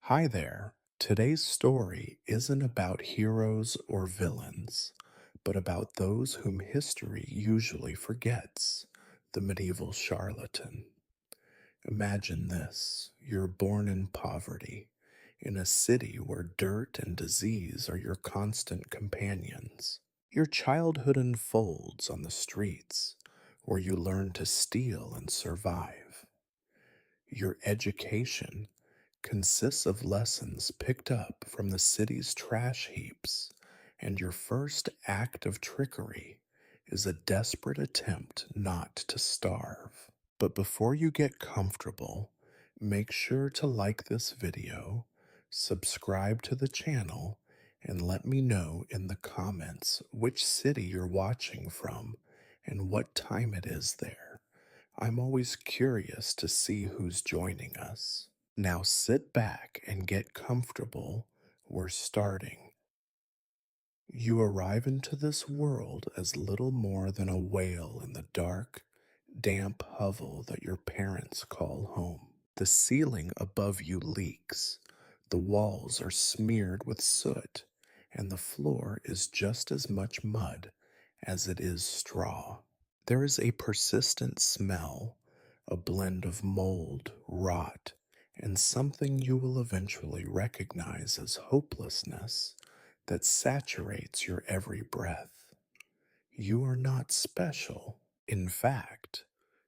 Hi there. Today's story isn't about heroes or villains, but about those whom history usually forgets, the medieval charlatan. Imagine this: you're born in poverty, in a city where dirt and disease are your constant companions. Your childhood unfolds on the streets, where you learn to steal and survive. Your education consists of lessons picked up from the city's trash heaps, and your first act of trickery is a desperate attempt not to starve. But before you get comfortable, make sure to like this video, subscribe to the channel, and let me know in the comments which city you're watching from and what time it is there. I'm always curious to see who's joining us. Now sit back and get comfortable. We're starting. You arrive into this world as little more than a whale in the dark, damp hovel that your parents call home. The ceiling above you leaks, the walls are smeared with soot, and the floor is just as much mud as it is straw. There is a persistent smell, a blend of mold, rot, and something you will eventually recognize as hopelessness that saturates your every breath. You are not special. In fact,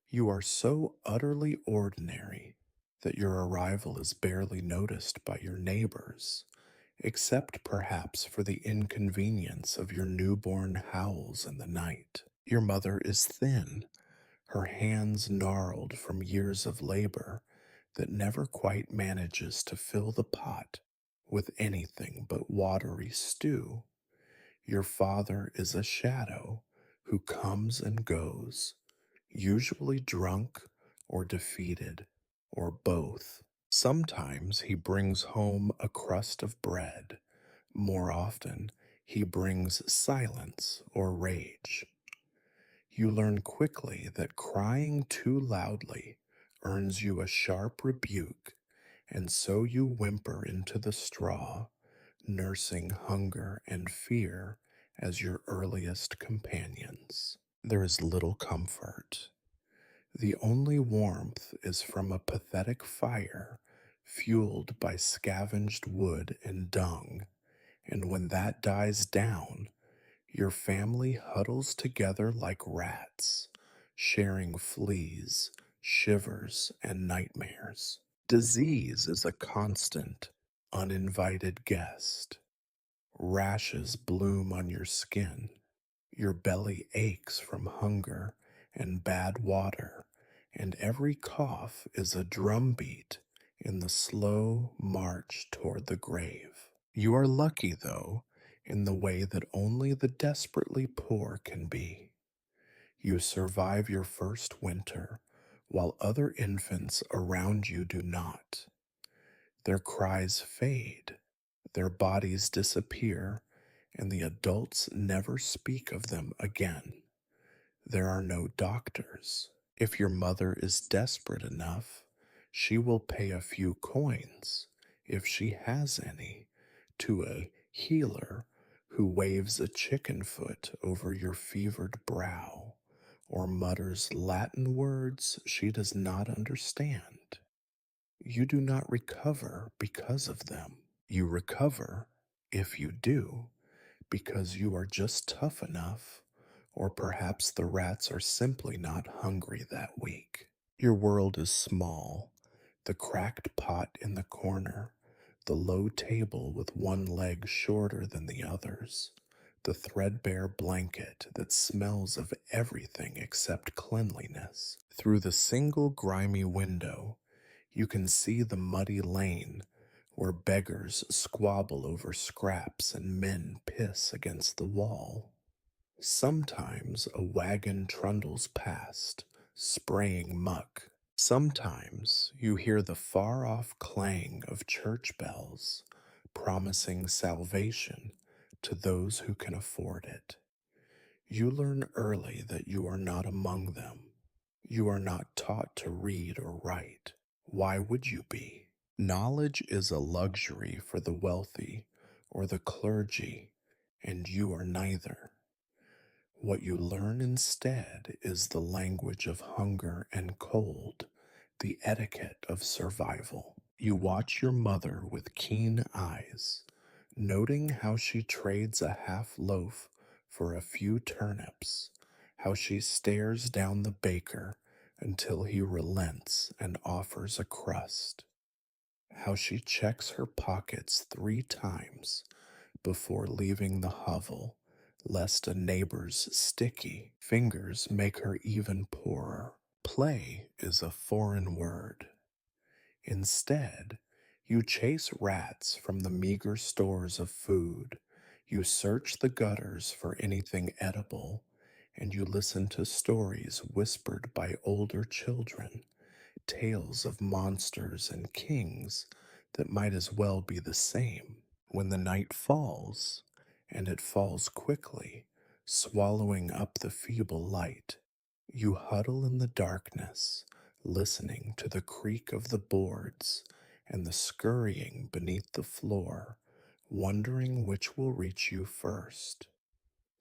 you are so utterly ordinary that your arrival is barely noticed by your neighbors, except perhaps for the inconvenience of your newborn howls in the night. Your mother is thin, her hands gnarled from years of labor that never quite manages to fill the pot with anything but watery stew. Your father is a shadow who comes and goes, usually drunk or defeated, or both. Sometimes he brings home a crust of bread. More often, he brings silence or rage. You learn quickly that crying too loudly earns you a sharp rebuke, and so you whimper into the straw, nursing hunger and fear as your earliest companions. There is little comfort. The only warmth is from a pathetic fire fueled by scavenged wood and dung, and when that dies down, your family huddles together like rats, sharing fleas, shivers, and nightmares. Disease is a constant, uninvited guest. Rashes bloom on your skin. Your belly aches from hunger and bad water, and every cough is a drumbeat in the slow march toward the grave. You are lucky, though, in the way that only the desperately poor can be. You survive your first winter, while other infants around you do not. Their cries fade, their bodies disappear, and the adults never speak of them again. There are no doctors. If your mother is desperate enough, she will pay a few coins, if she has any, to a healer who waves a chicken foot over your fevered brow or mutters Latin words she does not understand. You do not recover because of them. You recover, if you do, because you are just tough enough, or perhaps the rats are simply not hungry that week. Your world is small: the cracked pot in the corner, the low table with one leg shorter than the others, the threadbare blanket that smells of everything except cleanliness. Through the single grimy window, you can see the muddy lane where beggars squabble over scraps and men piss against the wall. Sometimes a wagon trundles past, spraying muck. Sometimes you hear the far-off clang of church bells, promising salvation to those who can afford it. You learn early that you are not among them. You are not taught to read or write. Why would you be? Knowledge is a luxury for the wealthy or the clergy, and you are neither. What you learn instead is the language of hunger and cold, the etiquette of survival. You watch your mother with keen eyes, noting how she trades a half loaf for a few turnips, how she stares down the baker until he relents and offers a crust, how she checks her pockets 3 times before leaving the hovel, lest a neighbor's sticky fingers make her even poorer. Play is a foreign word. Instead, you chase rats from the meager stores of food, you search the gutters for anything edible, and you listen to stories whispered by older children, tales of monsters and kings that might as well be the same. When the night falls, and it falls quickly, swallowing up the feeble light, you huddle in the darkness, listening to the creak of the boards and the scurrying beneath the floor, wondering which will reach you first,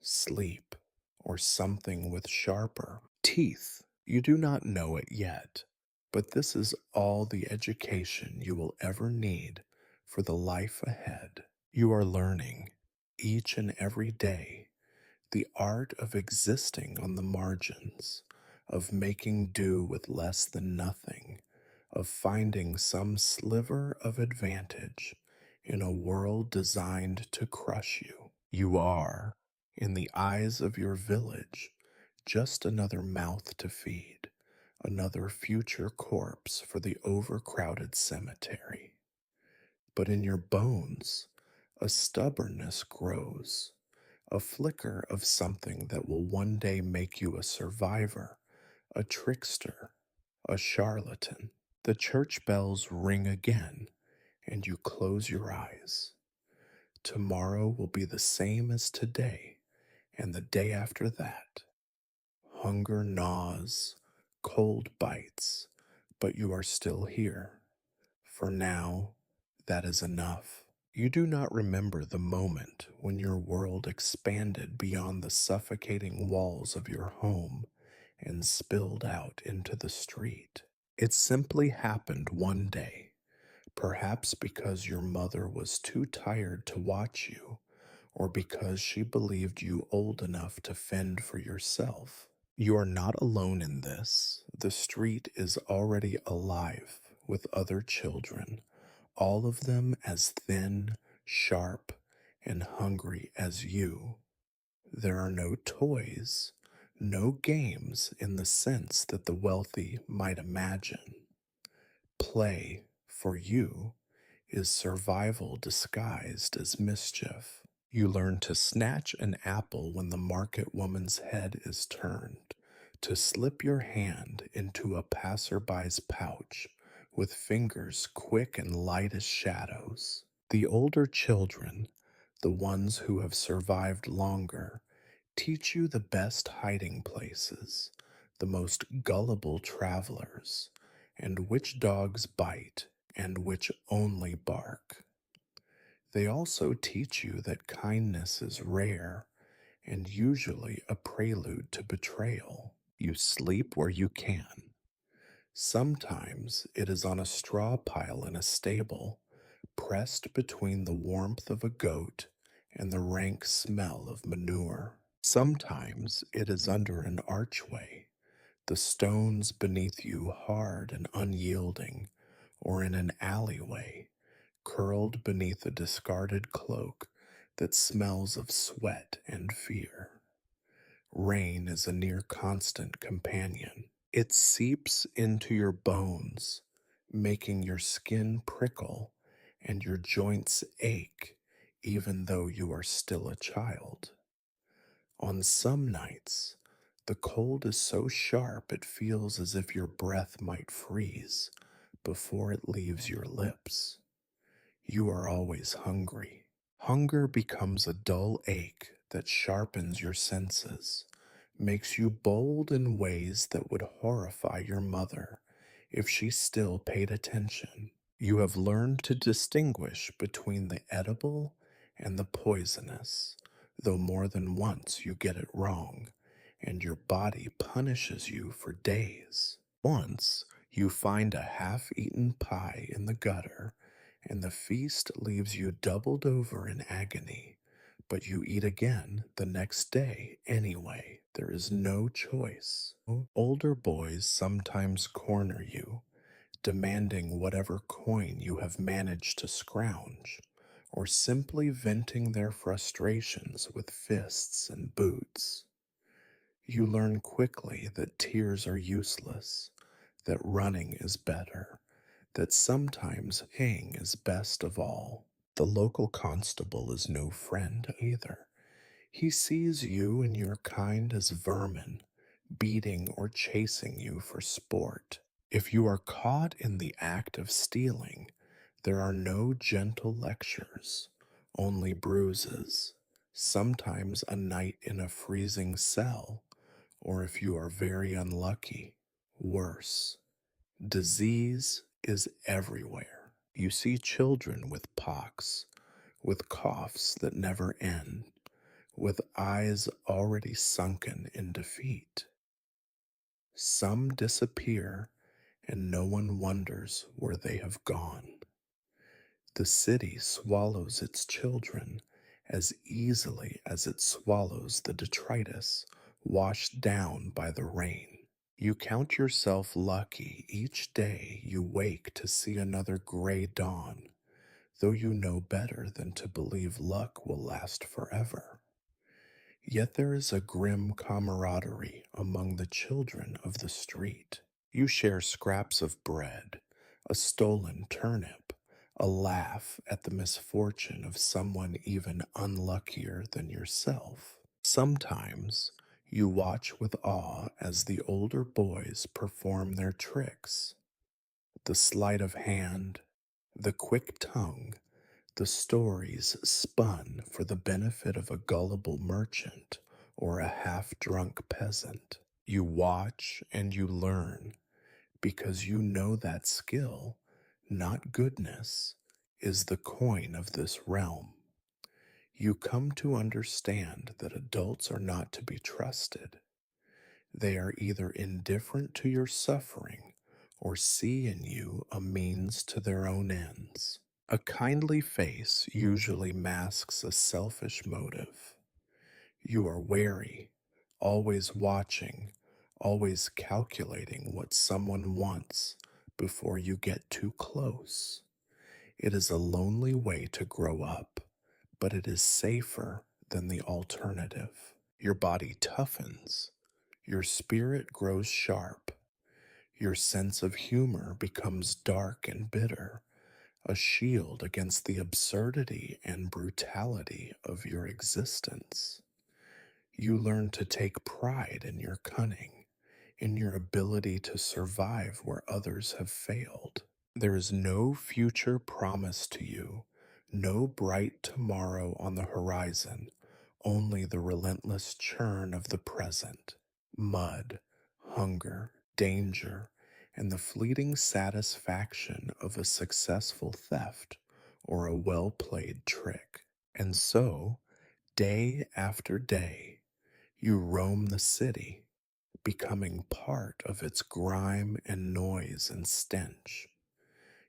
sleep or something with sharper teeth. You do not know it yet, but this is all the education you will ever need for the life ahead. You are learning each and every day the art of existing on the margins, of making do with less than nothing, of finding some sliver of advantage in a world designed to crush you. You are, in the eyes of your village, just another mouth to feed, another future corpse for the overcrowded cemetery. But in your bones, a stubbornness grows, a flicker of something that will one day make you a survivor, a trickster, a charlatan. The church bells ring again, and you close your eyes. Tomorrow will be the same as today, and the day after that. Hunger gnaws, cold bites, but you are still here. For now, that is enough. You do not remember the moment when your world expanded beyond the suffocating walls of your home and spilled out into the street. It simply happened one day, perhaps because your mother was too tired to watch you, or because she believed you old enough to fend for yourself. You are not alone in this. The street is already alive with other children, all of them as thin, sharp, and hungry as you. There are no toys, no games in the sense that the wealthy might imagine. Play, for you, is survival disguised as mischief. You learn to snatch an apple when the market woman's head is turned, to slip your hand into a passerby's pouch with fingers quick and light as shadows. The older children, the ones who have survived longer, teach you the best hiding places, the most gullible travelers, and which dogs bite and which only bark. They also teach you that kindness is rare and usually a prelude to betrayal. You sleep where you can. Sometimes it is on a straw pile in a stable, pressed between the warmth of a goat and the rank smell of manure. Sometimes it is under an archway, the stones beneath you hard and unyielding, or in an alleyway, curled beneath a discarded cloak that smells of sweat and fear. Rain is a near constant companion. It seeps into your bones, making your skin prickle and your joints ache, even though you are still a child. On some nights, the cold is so sharp it feels as if your breath might freeze before it leaves your lips. You are always hungry. Hunger becomes a dull ache that sharpens your senses, makes you bold in ways that would horrify your mother if she still paid attention. You have learned to distinguish between the edible and the poisonous, though more than once you get it wrong, and your body punishes you for days. Once you find a half eaten pie in the gutter, and the feast leaves you doubled over in agony, but you eat again the next day anyway. There is no choice. Older boys sometimes corner you, demanding whatever coin you have managed to scrounge, or simply venting their frustrations with fists and boots. You learn quickly that tears are useless, that running is better, that sometimes staying is best of all. The local constable is no friend either. He sees you and your kind as vermin, beating or chasing you for sport. If you are caught in the act of stealing, there are no gentle lectures, only bruises, sometimes a night in a freezing cell, or if you are very unlucky, worse. Disease is everywhere. You see children with pox, with coughs that never end, with eyes already sunken in defeat. Some disappear, and no one wonders where they have gone. The city swallows its children as easily as it swallows the detritus washed down by the rain. You count yourself lucky each day you wake to see another gray dawn, though you know better than to believe luck will last forever. Yet there is a grim camaraderie among the children of the street. You share scraps of bread, a stolen turnip, a laugh at the misfortune of someone even unluckier than yourself. Sometimes you watch with awe as the older boys perform their tricks. The sleight of hand, the quick tongue, the stories spun for the benefit of a gullible merchant or a half drunk peasant. You watch and you learn because you know that skill, not goodness, is the coin of this realm. You come to understand that adults are not to be trusted. They are either indifferent to your suffering or see in you a means to their own ends. A kindly face usually masks a selfish motive. You are wary, always watching, always calculating what someone wants before you get too close. It is a lonely way to grow up, but it is safer than the alternative. Your body toughens, your spirit grows sharp, your sense of humor becomes dark and bitter, a shield against the absurdity and brutality of your existence. You learn to take pride in your cunning, in your ability to survive where others have failed. There is no future promised to you, no bright tomorrow on the horizon, only the relentless churn of the present. Mud, hunger, danger, and the fleeting satisfaction of a successful theft or a well played trick. And so, day after day, you roam the city, becoming part of its grime and noise and stench.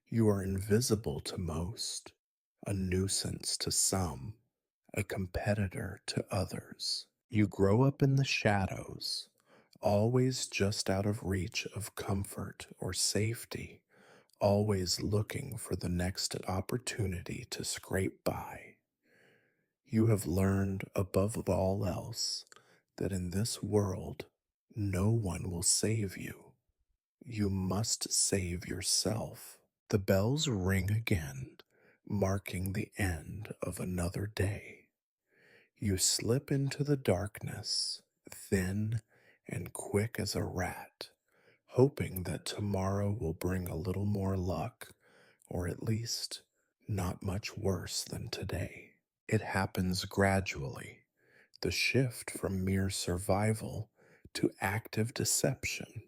You are invisible to most, a nuisance to some, a competitor to others. You grow up in the shadows, always just out of reach of comfort or safety, always looking for the next opportunity to scrape by. You have learned above all else that in this world no one will save you. You must save yourself. The bells ring again, marking the end of another day. You slip into the darkness, thin and quick as a rat, hoping that tomorrow will bring a little more luck, or at least not much worse than today. It happens gradually, the shift from mere survival to active deception.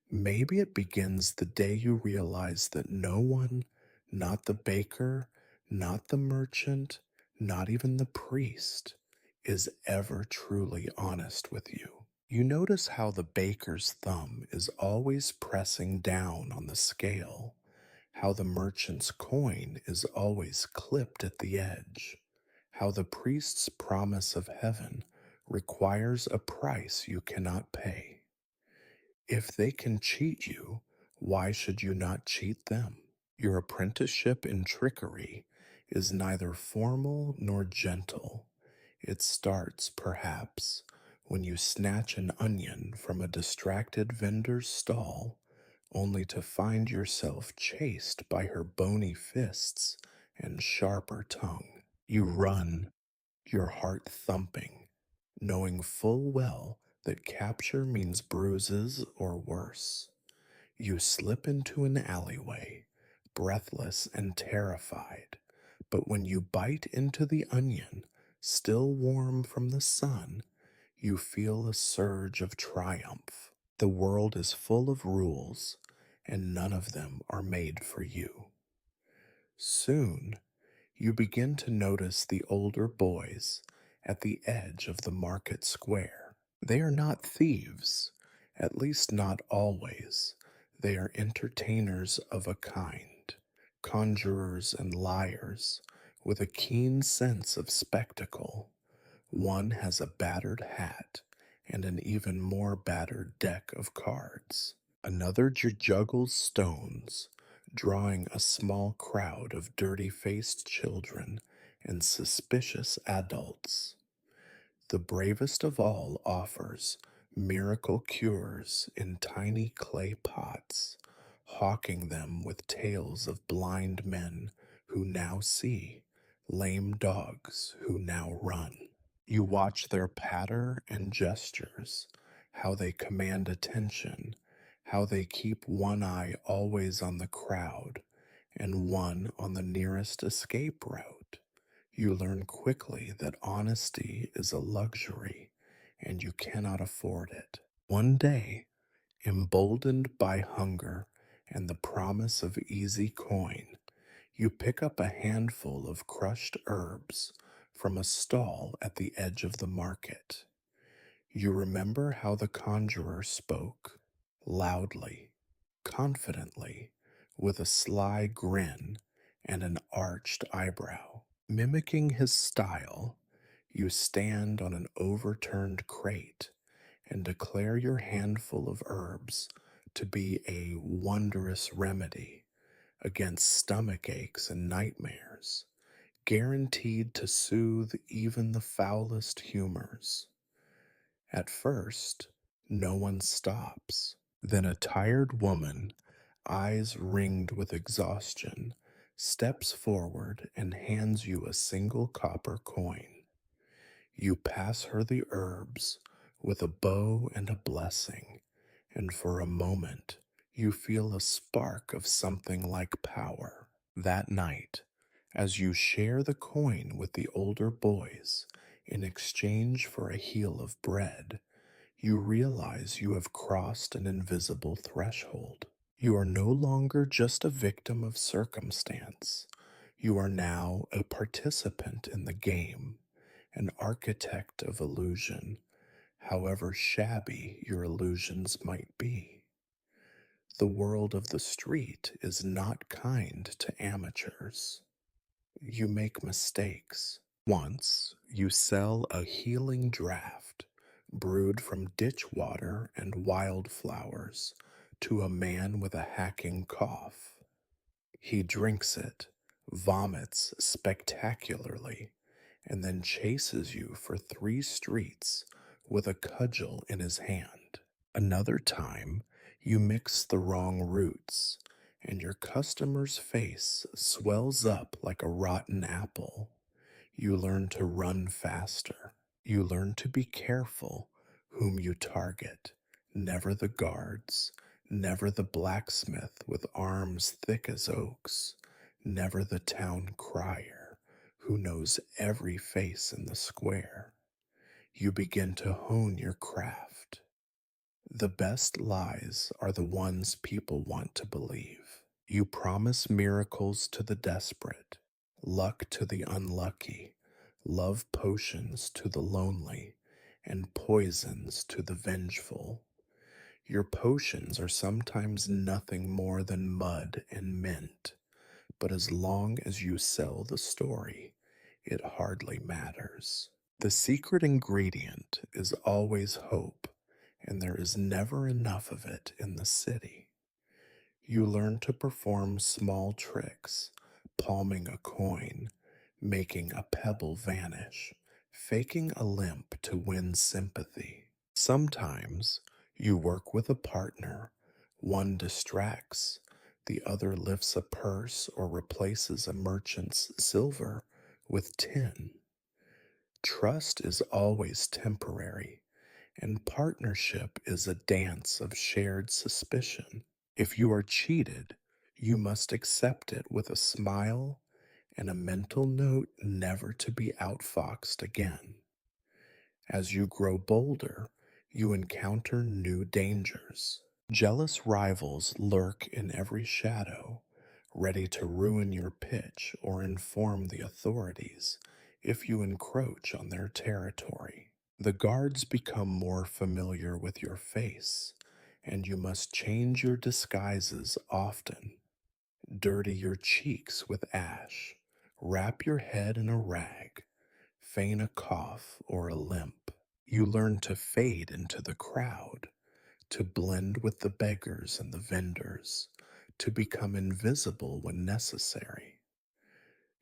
Maybe it begins the day you realize that no one, not the baker, not the merchant, not even the priest, is ever truly honest with you. You notice how the baker's thumb is always pressing down on the scale, how the merchant's coin is always clipped at the edge, how the priest's promise of heaven requires a price you cannot pay. If they can cheat you, why should you not cheat them? Your apprenticeship in trickery is neither formal nor gentle. It starts, perhaps, when you snatch an onion from a distracted vendor's stall, only to find yourself chased by her bony fists and sharper tongue. You run, your heart thumping, knowing full well that capture means bruises or worse. You slip into an alleyway, breathless and terrified, but when you bite into the onion, still warm from the sun, you feel a surge of triumph. The world is full of rules, and none of them are made for you. Soon, you begin to notice the older boys at the edge of the market square. They are not thieves, at least not always. They are entertainers of a kind, conjurers and liars, with a keen sense of spectacle. One has a battered hat and an even more battered deck of cards. Another juggles stones, drawing a small crowd of dirty faced children and suspicious adults. The bravest of all offers miracle cures in tiny clay pots, hawking them with tales of blind men who now see, lame dogs who now run. You watch their patter and gestures, how they command attention, how they keep one eye always on the crowd and one on the nearest escape route. You learn quickly that honesty is a luxury and you cannot afford it. One day, emboldened by hunger and the promise of easy coin, you pick up a handful of crushed herbs from a stall at the edge of the market. You remember how the conjurer spoke, loudly, confidently, with a sly grin and an arched eyebrow. Mimicking his style, you stand on an overturned crate and declare your handful of herbs to be a wondrous remedy against stomach aches and nightmares, guaranteed to soothe even the foulest humors. At first, no one stops. Then a tired woman, eyes ringed with exhaustion, steps forward and hands you a single copper coin. You pass her the herbs with a bow and a blessing, and for a moment you feel a spark of something like power. That night, as you share the coin with the older boys in exchange for a heel of bread, you realize you have crossed an invisible threshold. You are no longer just a victim of circumstance. You are now a participant in the game, an architect of illusion, however shabby your illusions might be. The world of the street is not kind to amateurs. You make mistakes. Once, you sell a healing draught brewed from ditch water and wildflowers to a man with a hacking cough. He drinks it, vomits spectacularly, and then chases you for 3 streets with a cudgel in his hand. Another time, you mix the wrong roots, and your customer's face swells up like a rotten apple. You learn to run faster. You learn to be careful whom you target. Never the guards, never the blacksmith with arms thick as oaks, never the town crier who knows every face in the square. You begin to hone your craft. The best lies are the ones people want to believe. You promise miracles to the desperate, luck to the unlucky, love potions to the lonely, and poisons to the vengeful. Your potions are sometimes nothing more than mud and mint, but as long as you sell the story, it hardly matters. The secret ingredient is always hope, and there is never enough of it in the city. You learn to perform small tricks, palming a coin, making a pebble vanish, faking a limp to win sympathy. Sometimes you work with a partner. One distracts, the other lifts a purse or replaces a merchant's silver with tin. Trust is always temporary, and partnership is a dance of shared suspicion. If you are cheated, you must accept it with a smile and a mental note never to be outfoxed again. As you grow bolder, you encounter new dangers. Jealous rivals lurk in every shadow, ready to ruin your pitch or inform the authorities if you encroach on their territory. The guards become more familiar with your face, and you must change your disguises often. Dirty your cheeks with ash, wrap your head in a rag, feign a cough or a limp. You learn to fade into the crowd, to blend with the beggars and the vendors, to become invisible when necessary.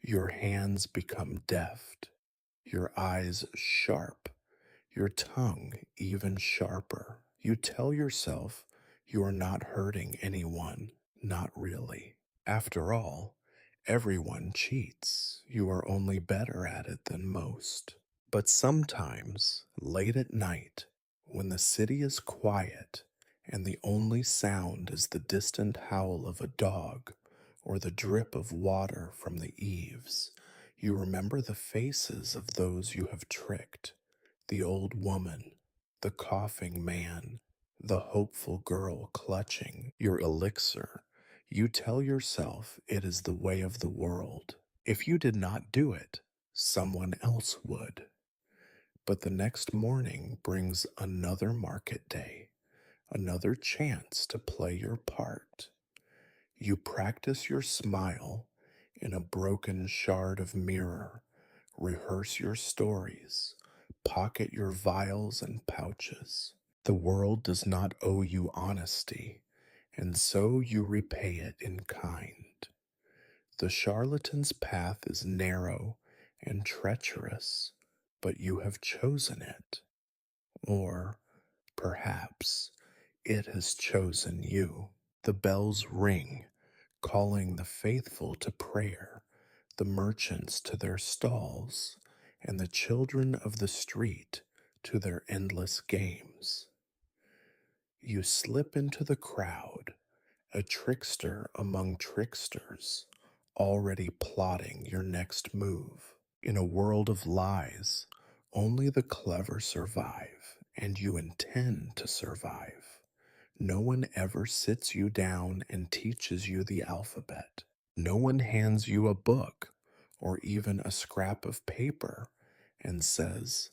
Your hands become deft, your eyes sharp, your tongue even sharper. You tell yourself you are not hurting anyone, not really. After all, everyone cheats. You are only better at it than most. But sometimes, late at night, when the city is quiet and the only sound is the distant howl of a dog or the drip of water from the eaves, you remember the faces of those you have tricked: the old woman, the coughing man, the hopeful girl clutching your elixir. You tell yourself it is the way of the world. If you did not do it, someone else would. But the next morning brings another market day, another chance to play your part. You practice your smile in a broken shard of mirror, rehearse your stories, pocket your vials and pouches. The world does not owe you honesty, and so you repay it in kind. The charlatan's path is narrow and treacherous, but you have chosen it. Or perhaps it has chosen you. The bells ring, calling the faithful to prayer, the merchants to their stalls, and the children of the street to their endless games. You slip into the crowd, a trickster among tricksters, already plotting your next move. In a world of lies, only the clever survive, and you intend to survive. No one ever sits you down and teaches you the alphabet. No one hands you a book or even a scrap of paper and says,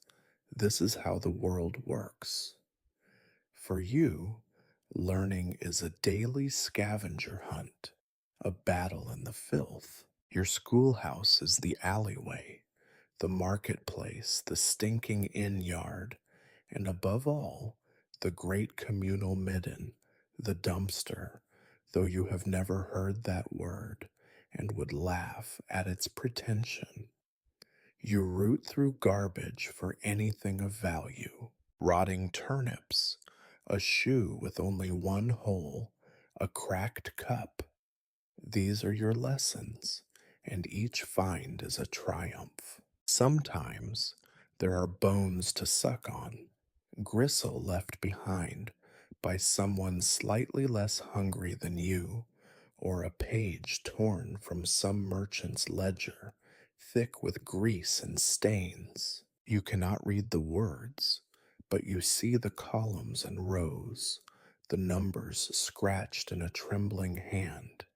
"This is how the world works." For you, learning is a daily scavenger hunt, a battle in the filth. Your schoolhouse is the alleyway, the marketplace, the stinking inn yard, and above all, the great communal midden, the dumpster, though you have never heard that word and would laugh at its pretension. You root through garbage for anything of value: rotting turnips, a shoe with only one hole, a cracked cup. These are your lessons, and each find is a triumph. Sometimes there are bones to suck on, gristle left behind by someone slightly less hungry than you, or a page torn from some merchant's ledger, thick with grease and stains. You cannot read the words, but you see the columns and rows, the numbers scratched in a trembling hand,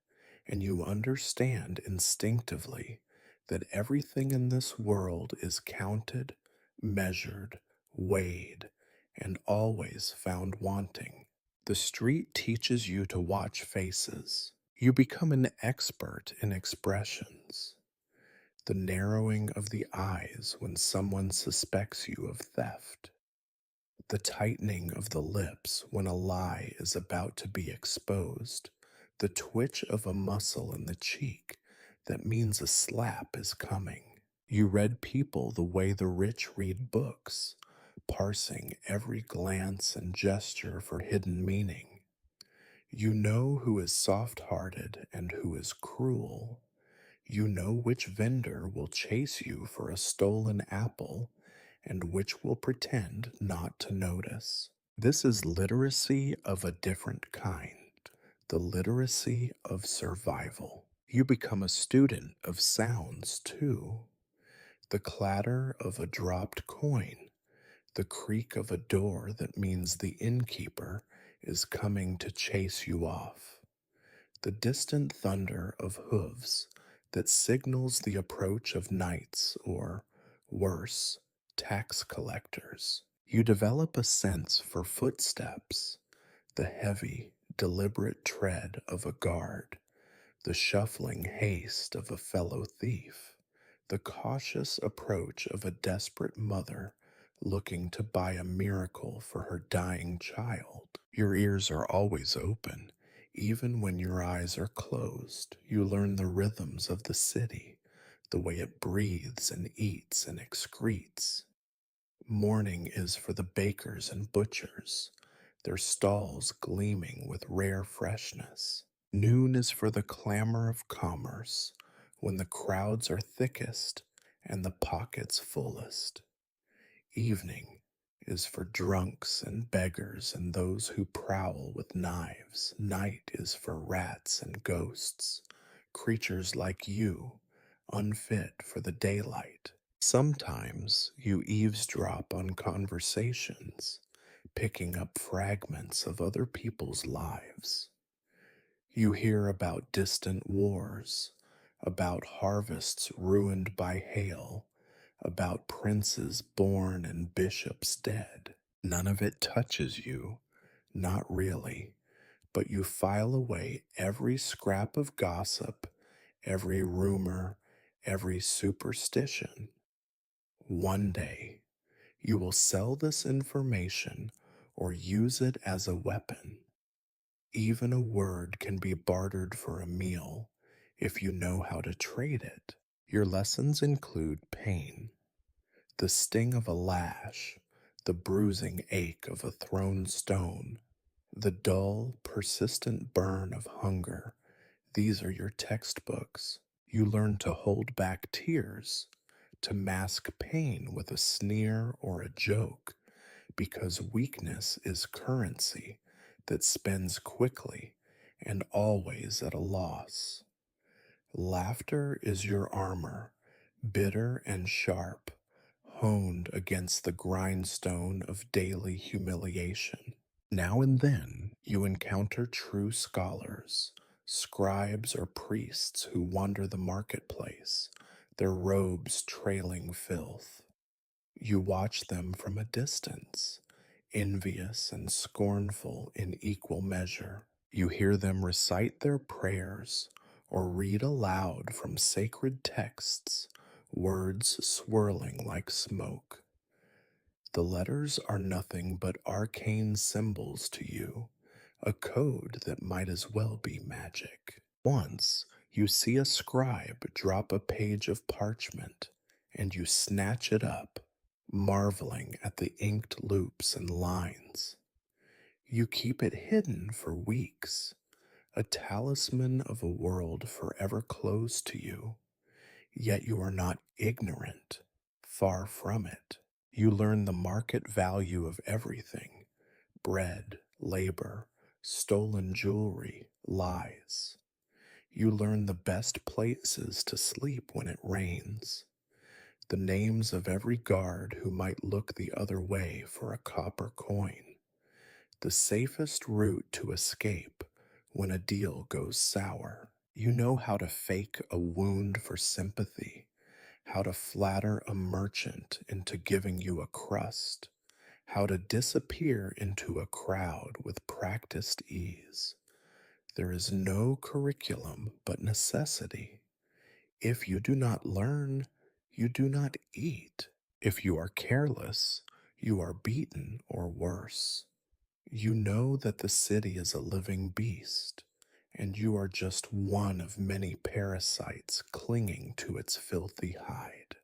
and you understand instinctively that everything in this world is counted, measured, weighed, and always found wanting. The street teaches you to watch faces. You become an expert in expressions. The narrowing of the eyes when someone suspects you of theft. The tightening of the lips when a lie is about to be exposed. The twitch of a muscle in the cheek that means a slap is coming. You read people the way the rich read books, parsing every glance and gesture for hidden meaning. You know who is soft hearted and who is cruel. You know which vendor will chase you for a stolen apple and which will pretend not to notice. This is literacy of a different kind, the literacy of survival. You become a student of sounds too. The clatter of a dropped coin, the creak of a door that means the innkeeper is coming to chase you off, the distant thunder of hooves that signals the approach of knights or, worse, tax collectors. You develop a sense for footsteps, the heavy, deliberate tread of a guard, the shuffling haste of a fellow thief, the cautious approach of a desperate mother looking to buy a miracle for her dying child. Your ears are always open. Even when your eyes are closed, you learn the rhythms of the city, the way it breathes and eats and excretes. Morning is for the bakers and butchers, their stalls gleaming with rare freshness. Noon is for the clamor of commerce, when the crowds are thickest and the pockets fullest. Evening is for drunks and beggars and those who prowl with knives. Night is for rats and ghosts, creatures like you, unfit for the daylight. Sometimes you eavesdrop on conversations, picking up fragments of other people's lives. You hear about distant wars, about harvests ruined by hail, about princes born and bishops dead. None of it touches you, not really, but you file away every scrap of gossip, every rumor, every superstition. One day, you will sell this information or use it as a weapon. Even a word can be bartered for a meal if you know how to trade it. Your lessons include pain, the sting of a lash, the bruising ache of a thrown stone, the dull, persistent burn of hunger. These are your textbooks. You learn to hold back tears, to mask pain with a sneer or a joke, because weakness is currency that spends quickly and always at a loss. Laughter is your armor, bitter and sharp, honed against the grindstone of daily humiliation. Now and then you encounter true scholars, scribes or priests who wander the marketplace, their robes trailing filth. You watch them from a distance, envious and scornful in equal measure. You hear them recite their prayers or read aloud from sacred texts, words swirling like smoke. The letters are nothing but arcane symbols to you, a code that might as well be magic. Once you see a scribe drop a page of parchment, and you snatch it up, marveling at the inked loops and lines. You keep it hidden for weeks, a talisman of a world forever closed to you. Yet you are not ignorant, far from it. You learn the market value of everything: bread, labor, stolen jewelry, lies. You learn the best places to sleep when it rains, the names of every guard who might look the other way for a copper coin, the safest route to escape when a deal goes sour. You know how to fake a wound for sympathy, how to flatter a merchant into giving you a crust, how to disappear into a crowd with practiced ease. There is no curriculum but necessity. If you do not learn, you do not eat. If you are careless, you are beaten or worse. You know that the city is a living beast, and you are just one of many parasites clinging to its filthy hide.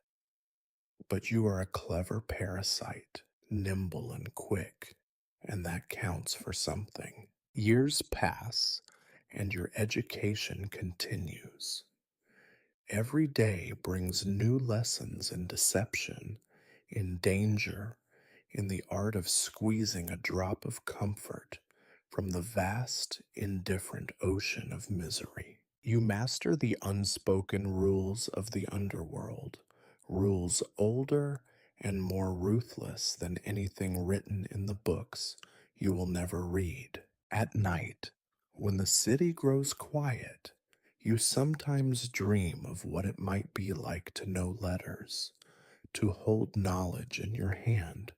But you are a clever parasite, nimble and quick, and that counts for something. Years pass, and your education continues. Every day brings new lessons in deception, in danger, in the art of squeezing a drop of comfort from the vast, indifferent ocean of misery. You master the unspoken rules of the underworld, rules older and more ruthless than anything written in the books you will never read. At night, when the city grows quiet, you sometimes dream of what it might be like to know letters, to hold knowledge in your hand,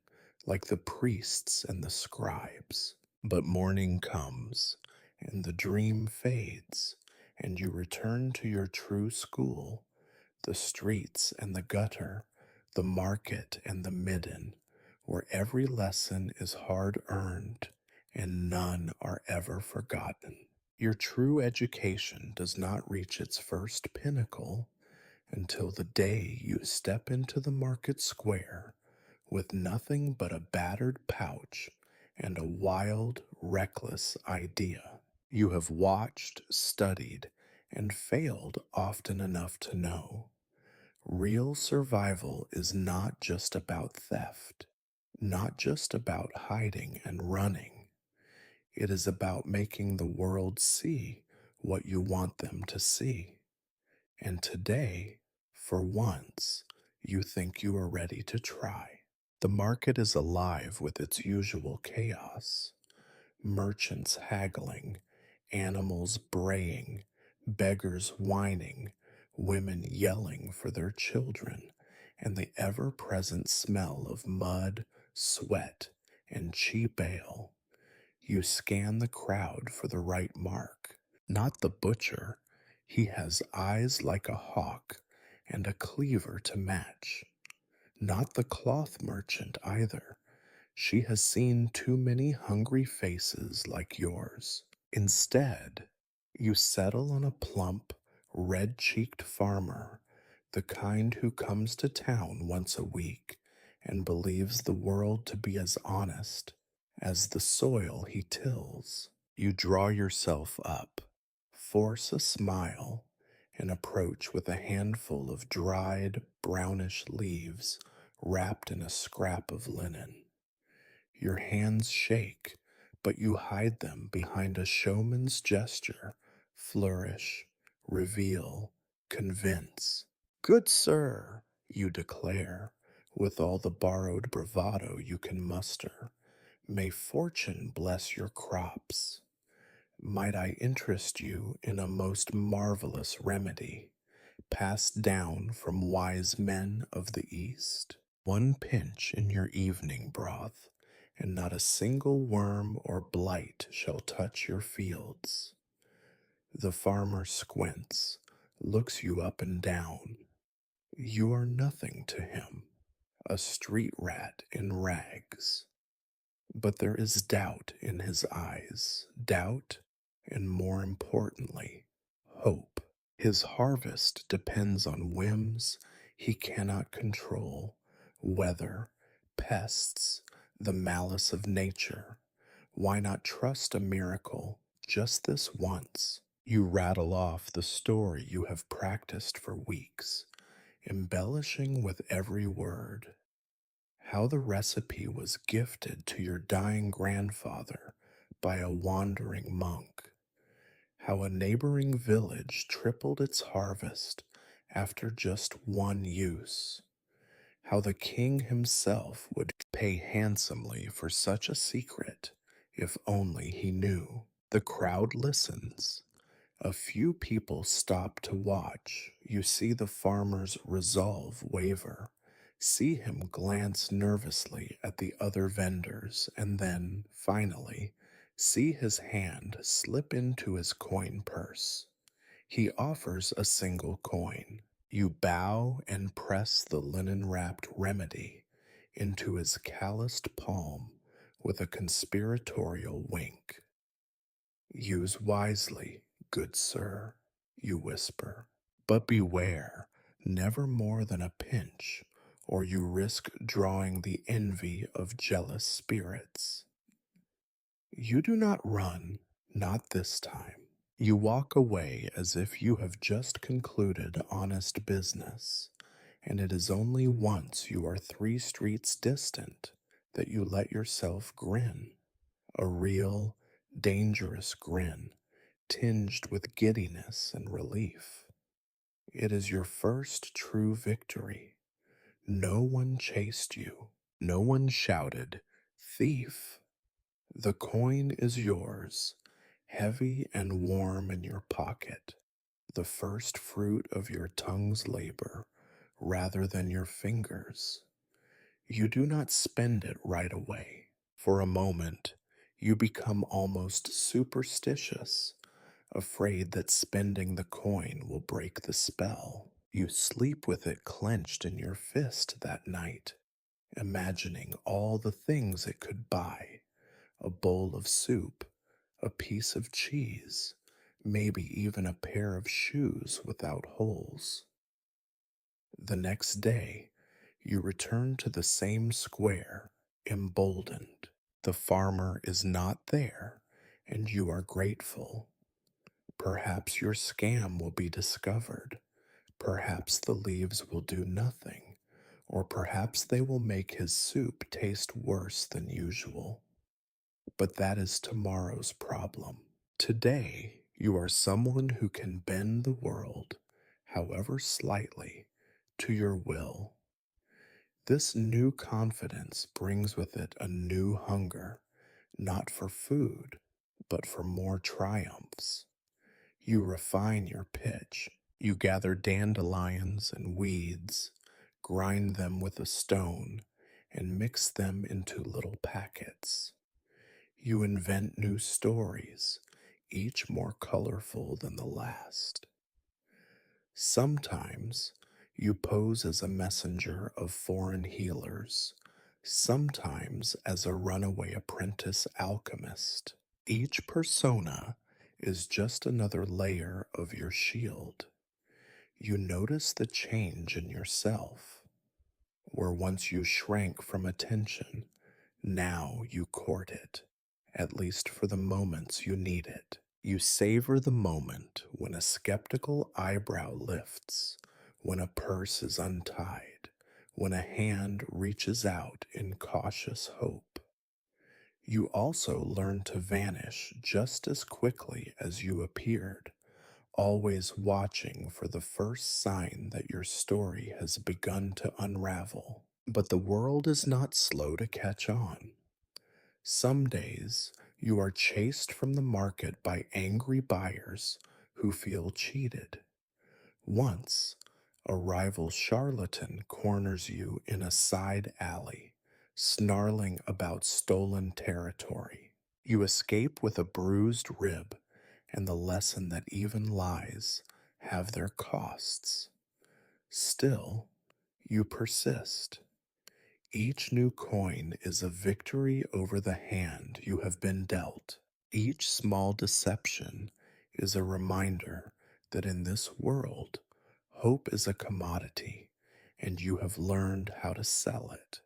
like the priests and the scribes. But morning comes, and the dream fades, and you return to your true school, the streets and the gutter, the market and the midden, where every lesson is hard earned and none are ever forgotten. Your true education does not reach its first pinnacle until the day you step into the market square with nothing but a battered pouch and a wild, reckless idea. You have watched, studied, and failed often enough to know real survival is not just about theft, not just about hiding and running. It is about making the world see what you want them to see. And today, for once, you think you are ready to try. The market is alive with its usual chaos: merchants haggling, animals braying, beggars whining, women yelling for their children, and the ever present smell of mud, sweat, and cheap ale. You scan the crowd for the right mark. Not the butcher. He has eyes like a hawk and a cleaver to match. Not the cloth merchant either. She has seen too many hungry faces like yours. Instead, you settle on a plump, red cheeked farmer, the kind who comes to town once a week and believes the world to be as honest as the soil he tills. You draw yourself up, force a smile, and approach with a handful of dried, brownish leaves wrapped in a scrap of linen. Your hands shake, but you hide them behind a showman's gesture, flourish, reveal, convince. Good sir, you declare, with all the borrowed bravado you can muster, may fortune bless your crops. Might I interest you in a most marvelous remedy, passed down from wise men of the East? One pinch in your evening broth, and not a single worm or blight shall touch your fields. The farmer squints, looks you up and down. You are nothing to him, a street rat in rags. But there is doubt in his eyes, doubt, and more importantly, hope. His harvest depends on whims he cannot control, weather, pests, the malice of nature. Why not trust a miracle just this once? You rattle off the story you have practiced for weeks, embellishing with every word. How the recipe was gifted to your dying grandfather by a wandering monk. How a neighboring village tripled its harvest after just one use. how the king himself would pay handsomely for such a secret if only he knew. The crowd listens. A few people stop to watch. You see the farmer's resolve waver. See him glance nervously at the other vendors, and then, finally, see his hand slip into his coin purse. He offers a single coin. You bow and press the linen wrapped remedy into his calloused palm with a conspiratorial wink. Use wisely, good sir, you whisper. But beware, never more than a pinch, or you risk drawing the envy of jealous spirits. You do not run, not this time. You walk away as if you have just concluded honest business, and it is only once you are 3 streets distant that you let yourself grin. A real, dangerous grin, tinged with giddiness and relief. It is your first true victory. No one chased you. No one shouted, "Thief!" The coin is yours, heavy and warm in your pocket, the first fruit of your tongue's labor, rather than your fingers. You do not spend it right away. For a moment, you become almost superstitious, afraid that spending the coin will break the spell. You sleep with it clenched in your fist that night, imagining all the things it could buy: a bowl of soup, a piece of cheese, maybe even a pair of shoes without holes. The next day, you return to the same square, emboldened. The farmer is not there, and you are grateful. Perhaps your scam will be discovered. Perhaps the leaves will do nothing, or perhaps they will make his soup taste worse than usual. But that is tomorrow's problem. Today, you are someone who can bend the world, however slightly, to your will. This new confidence brings with it a new hunger, not for food, but for more triumphs. You refine your pitch. You gather dandelions and weeds, grind them with a stone, and mix them into little packets. You invent new stories, each more colorful than the last. Sometimes you pose as a messenger of foreign healers, sometimes as a runaway apprentice alchemist. Each persona is just another layer of your shield. You notice the change in yourself. Where once you shrank from attention, now you court it, at least for the moments you need it. You savor the moment when a skeptical eyebrow lifts, when a purse is untied, when a hand reaches out in cautious hope. You also learn to vanish just as quickly as you appeared, always watching for the first sign that your story has begun to unravel. But the world is not slow to catch on. Some days you are chased from the market by angry buyers who feel cheated. Once, a rival charlatan corners you in a side alley, snarling about stolen territory. You escape with a bruised rib and the lesson that even lies have their costs. Still, you persist. Each new coin is a victory over the hand you have been dealt. Each small deception is a reminder that in this world, hope is a commodity, and you have learned how to sell it.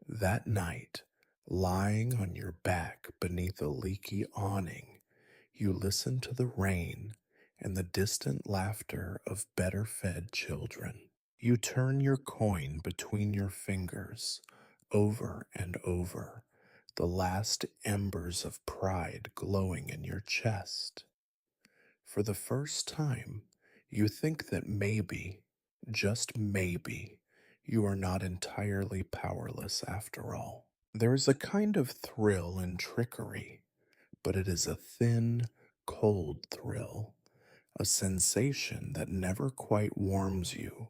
That night, lying on your back beneath a leaky awning, you listen to the rain and the distant laughter of better fed children. You turn your coin between your fingers, over and over, the last embers of pride glowing in your chest. For the first time, you think that maybe, just maybe, You are not entirely powerless after all. There is a kind of thrill in trickery, but it is a thin, cold thrill, a sensation that never quite warms you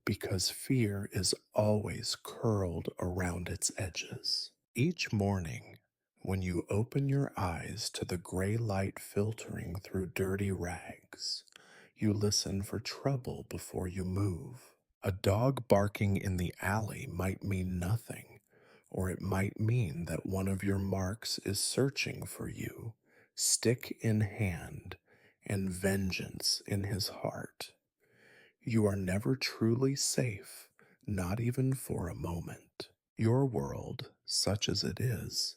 because fear is always curled around its edges. Each morning, when you open your eyes to the gray light filtering through dirty rags, you listen for trouble before you move. A dog barking in the alley might mean nothing, or it might mean that one of your marks is searching for you, stick in hand, and vengeance in his heart. You are never truly safe, not even for a moment. Your world, such as it is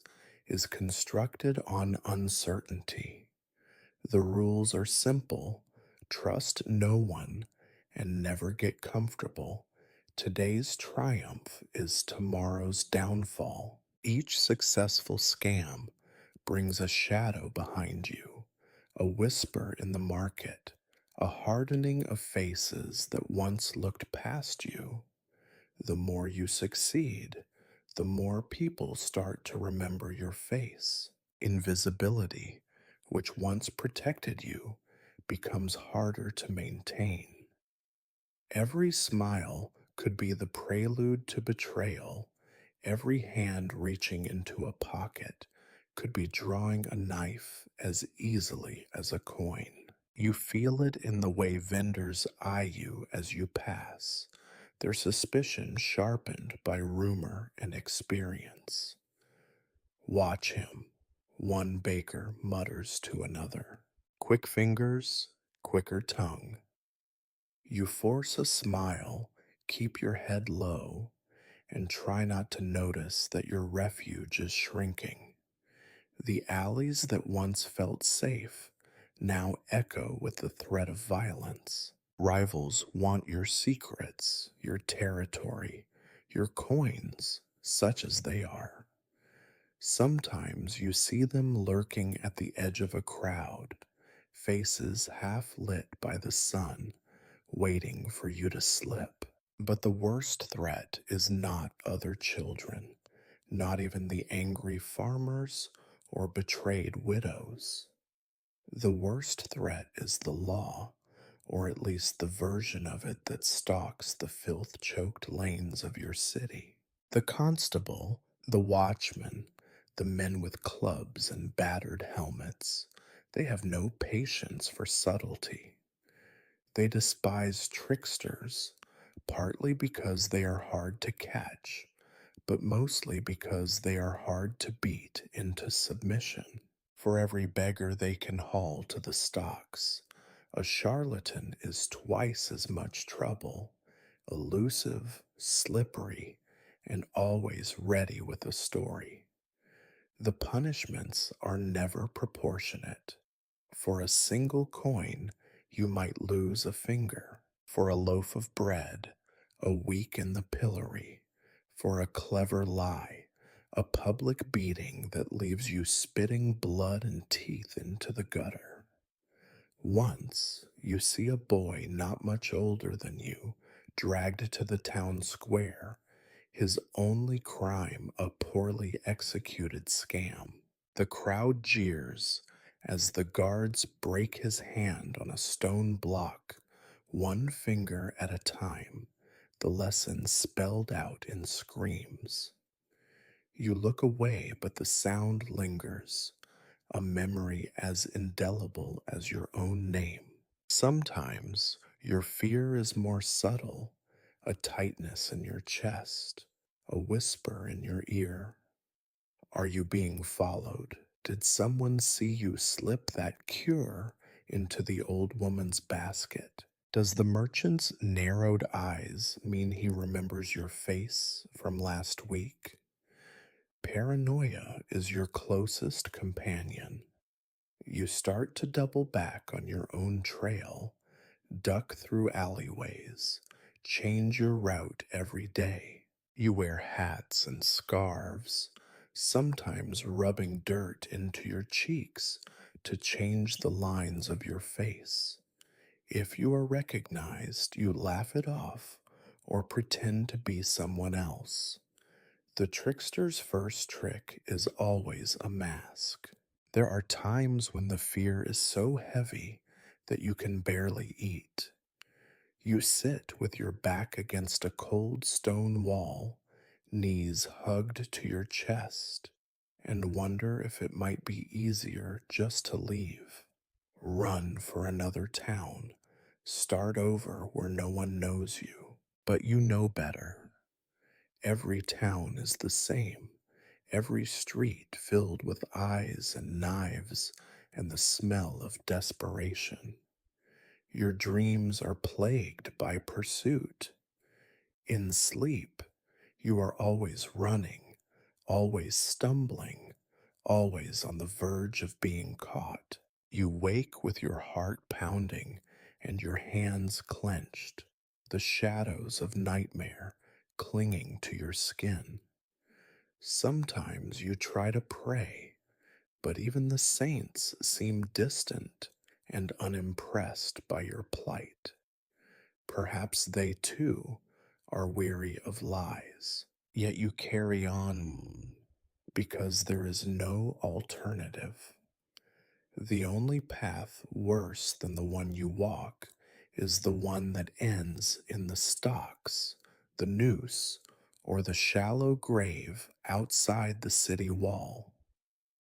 constructed on uncertainty. The rules are simple: trust no one and never get comfortable. Today's triumph is tomorrow's downfall. Each successful scam brings a shadow behind you, a whisper in the market, a hardening of faces that once looked past you. The more you succeed, the more people start to remember your face. Invisibility, which once protected you, becomes harder to maintain. Every smile could be the prelude to betrayal. Every hand reaching into a pocket could be drawing a knife as easily as a coin. You feel it in the way vendors eye you as you pass, their suspicion sharpened by rumor and experience. Watch him, one baker mutters to another. Quick fingers, quicker tongue. You force a smile, keep your head low, and try not to notice that your refuge is shrinking. The alleys that once felt safe now echo with the threat of violence. Rivals want your secrets, your territory, your coins, such as they are. Sometimes you see them lurking at the edge of a crowd, faces half lit by the sun, waiting for you to slip. But the worst threat is not other children, not even the angry farmers or betrayed widows. The worst threat is the law, or at least the version of it that stalks the filth-choked lanes of your city. The constable, the watchman, the men with clubs and battered helmets, they have no patience for subtlety. They despise tricksters, partly because they are hard to catch, but mostly because they are hard to beat into submission. For every beggar they can haul to the stocks, a charlatan is twice as much trouble, elusive, slippery, and always ready with a story. The punishments are never proportionate. For a single coin, you might lose a finger. For a loaf of bread, a week in the pillory. For a clever lie, a public beating that leaves you spitting blood and teeth into the gutter. Once you see a boy not much older than you dragged to the town square, his only crime a poorly executed scam. The crowd jeers as the guards break his hand on a stone block, one finger at a time, the lesson spelled out in screams. You look away, but the sound lingers, a memory as indelible as your own name. Sometimes your fear is more subtle, a tightness in your chest, a whisper in your ear. Are you being followed? Did someone see you slip that cure into the old woman's basket? Does the merchant's narrowed eyes mean he remembers your face from last week? Paranoia is your closest companion. You start to double back on your own trail, duck through alleyways, change your route every day. You wear hats and scarves, sometimes rubbing dirt into your cheeks to change the lines of your face. If you are recognized, you laugh it off or pretend to be someone else. The trickster's first trick is always a mask. There are times when the fear is so heavy that you can barely eat. You sit with your back against a cold stone wall, knees hugged to your chest, and wonder if it might be easier just to leave. Run for another town. Start over where no one knows you. But you know better. Every town is the same. Every street filled with eyes and knives and the smell of desperation. Your dreams are plagued by pursuit. In sleep, you are always running, always stumbling, always on the verge of being caught. You wake with your heart pounding and your hands clenched, the shadows of nightmare clinging to your skin. Sometimes you try to pray, but even the saints seem distant and unimpressed by your plight. Perhaps they too are weary of lies, yet you carry on because there is no alternative. The only path worse than the one you walk is the one that ends in the stocks, the noose, or the shallow grave outside the city wall.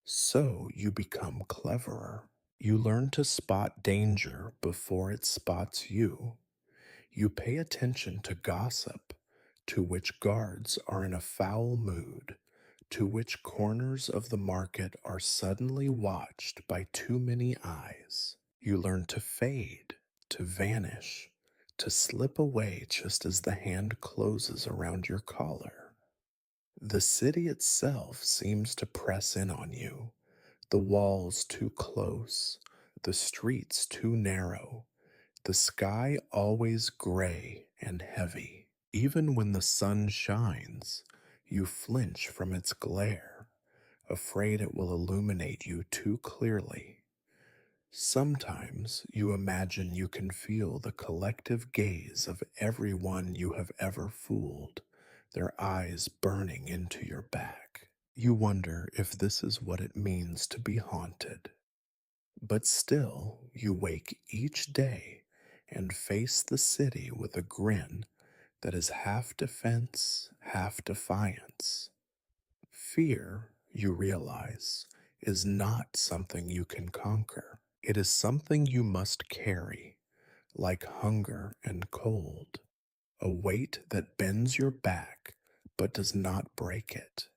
So you become cleverer. You learn to spot danger before it spots you. You pay attention to gossip, to which guards are in a foul mood, to which corners of the market are suddenly watched by too many eyes. You learn to fade, to vanish, to slip away just as the hand closes around your collar. The city itself seems to press in on you, the walls too close, the streets too narrow, the sky always gray and heavy. Even when the sun shines, you flinch from its glare, afraid it will illuminate you too clearly. Sometimes you imagine you can feel the collective gaze of everyone you have ever fooled, their eyes burning into your back. You wonder if this is what it means to be haunted. But still, you wake each day and face the city with a grin that is half defense, half defiance. Fear, you realize, is not something you can conquer. It is something you must carry, like hunger and cold, a weight that bends your back but does not break it.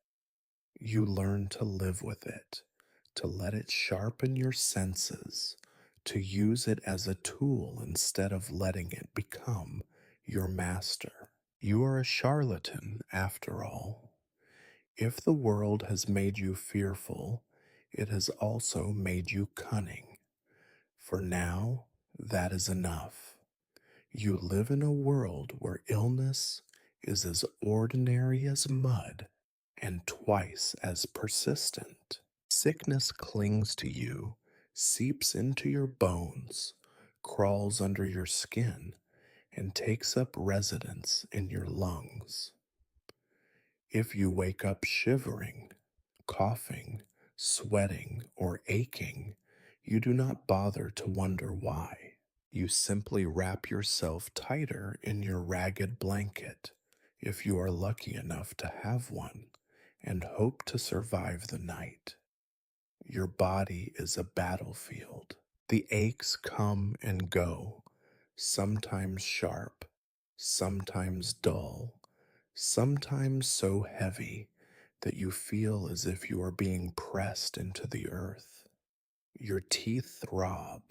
You learn to live with it, to let it sharpen your senses, to use it as a tool instead of letting it become your master. You are a charlatan, after all. If the world has made you fearful, it has also made you cunning. For now, that is enough. You live in a world where illness is as ordinary as mud and twice as persistent. Sickness clings to you, seeps into your bones, crawls under your skin, and takes up residence in your lungs. If you wake up shivering, coughing, sweating, or aching, you do not bother to wonder why. You simply wrap yourself tighter in your ragged blanket, if you are lucky enough to have one, and hope to survive the night. Your body is a battlefield. The aches come and go, sometimes sharp, sometimes dull, sometimes so heavy that you feel as if you are being pressed into the earth. Your teeth throb,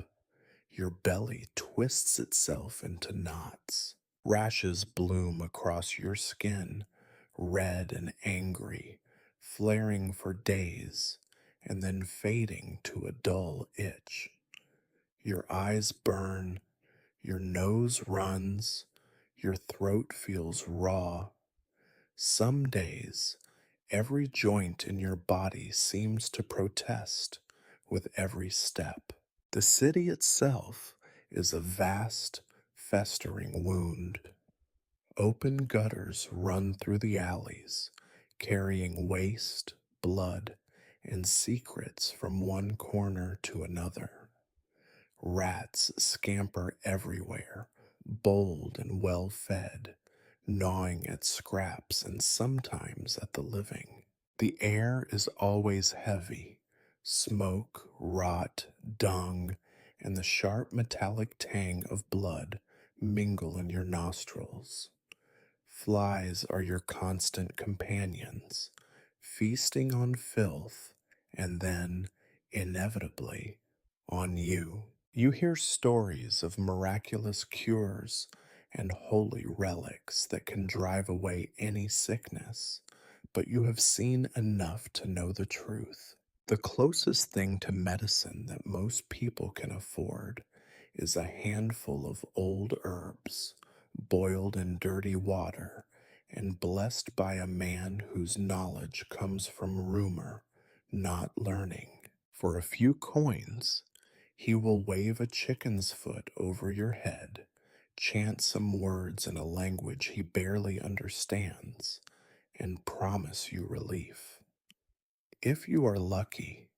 your belly twists itself into knots. Rashes bloom across your skin, red and angry, flaring for days, and then fading to a dull itch. Your eyes burn, your nose runs, your throat feels raw. Some days, every joint in your body seems to protest with every step. The city itself is a vast, festering wound. Open gutters run through the alleys, carrying waste, blood, and secrets from one corner to another. Rats scamper everywhere, bold and well fed, gnawing at scraps and sometimes at the living. The air is always heavy. Smoke, rot, dung, and the sharp metallic tang of blood mingle in your nostrils. Flies are your constant companions, feasting on filth and then, inevitably, on you. You hear stories of miraculous cures and holy relics that can drive away any sickness, but you have seen enough to know the truth. The closest thing to medicine that most people can afford is a handful of old herbs, boiled in dirty water and blessed by a man whose knowledge comes from rumor, not learning. For a few coins, he will wave a chicken's foot over your head, chant some words in a language he barely understands, and promise you relief. If you are lucky,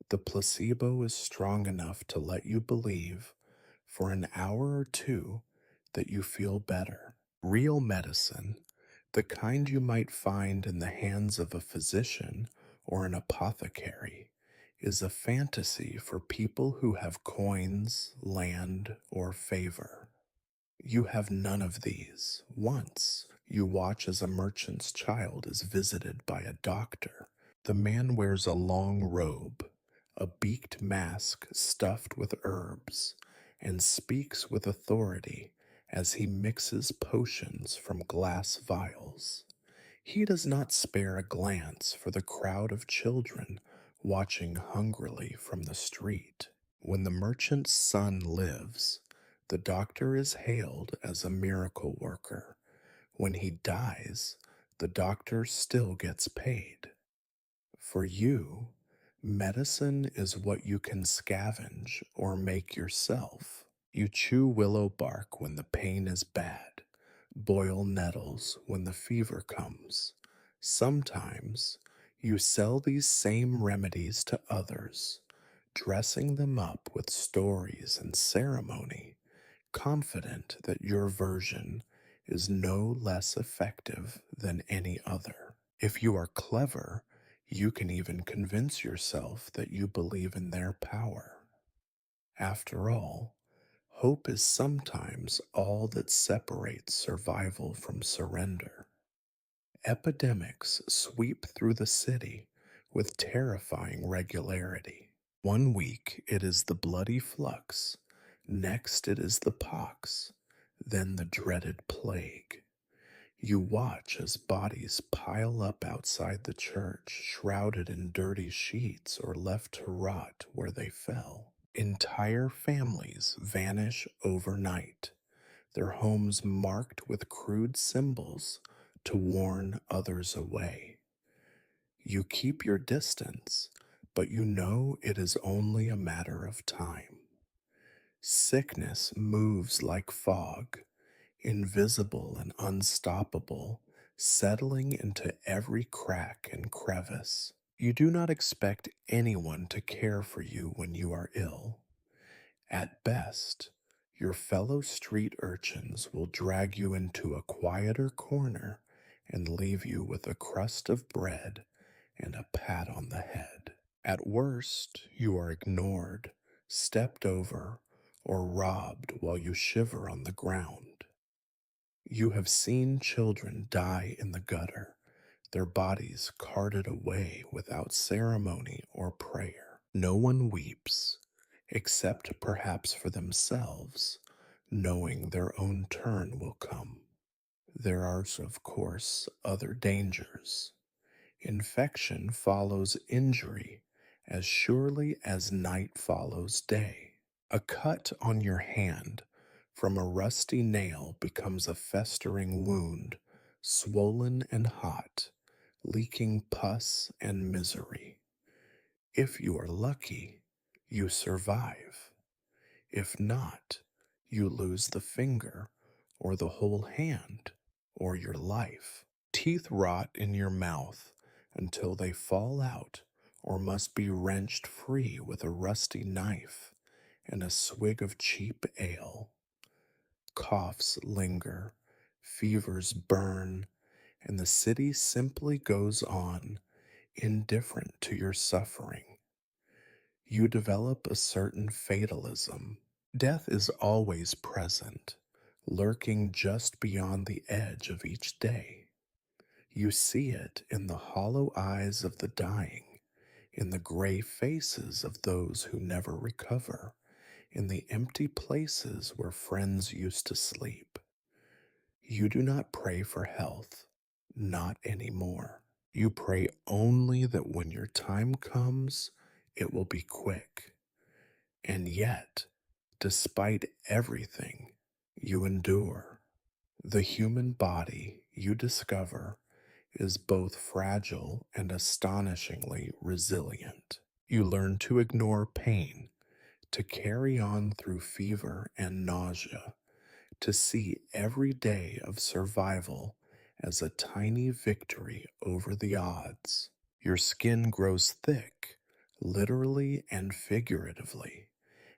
the placebo is strong enough to let you believe for an hour or two that you feel better. Real medicine, the kind you might find in the hands of a physician or an apothecary, is a fantasy for people who have coins, land, or favor. You have none of these. Once you watch as a merchant's child is visited by a doctor. The man wears a long robe, a beaked mask stuffed with herbs, and speaks with authority as he mixes potions from glass vials. He does not spare a glance for the crowd of children watching hungrily from the street. When the merchant's son lives, the doctor is hailed as a miracle worker. When he dies, the doctor still gets paid. For you, medicine is what you can scavenge or make yourself. You chew willow bark when the pain is bad, boil nettles when the fever comes. Sometimes you sell these same remedies to others, dressing them up with stories and ceremony, confident that your version is no less effective than any other. If you are clever, you can even convince yourself that you believe in their power. After all, hope is sometimes all that separates survival from surrender. Epidemics sweep through the city with terrifying regularity. One week it is the bloody flux, next it is the pox, then the dreaded plague. You watch as bodies pile up outside the church, shrouded in dirty sheets or left to rot where they fell. Entire families vanish overnight, their homes marked with crude symbols to warn others away. You keep your distance, but you know it is only a matter of time. Sickness moves like fog, invisible and unstoppable, settling into every crack and crevice. You do not expect anyone to care for you when you are ill. At best, your fellow street urchins will drag you into a quieter corner and leave you with a crust of bread and a pat on the head. At worst, you are ignored, stepped over, or robbed while you shiver on the ground. You have seen children die in the gutter, their bodies carted away without ceremony or prayer. No one weeps, except perhaps for themselves, knowing their own turn will come. There are, of course, other dangers. Infection follows injury as surely as night follows day. A cut on your hand from a rusty nail becomes a festering wound, swollen and hot, leaking pus and misery. If you are lucky, you survive. If not, you lose the finger or the whole hand. or your life. Teeth rot in your mouth until they fall out or must be wrenched free with a rusty knife and a swig of cheap ale. Coughs linger, fevers burn, and the city simply goes on, indifferent to your suffering. You develop a certain fatalism. Death is always present, lurking just beyond the edge of each day. You see it in the hollow eyes of the dying, in the gray faces of those who never recover, in the empty places where friends used to sleep. You do not pray for health, not anymore. You pray only that when your time comes, it will be quick. And yet, despite everything, you endure. The human body, you discover, is both fragile and astonishingly resilient. You learn to ignore pain, to carry on through fever and nausea, to see every day of survival as a tiny victory over the odds. Your skin grows thick, literally and figuratively,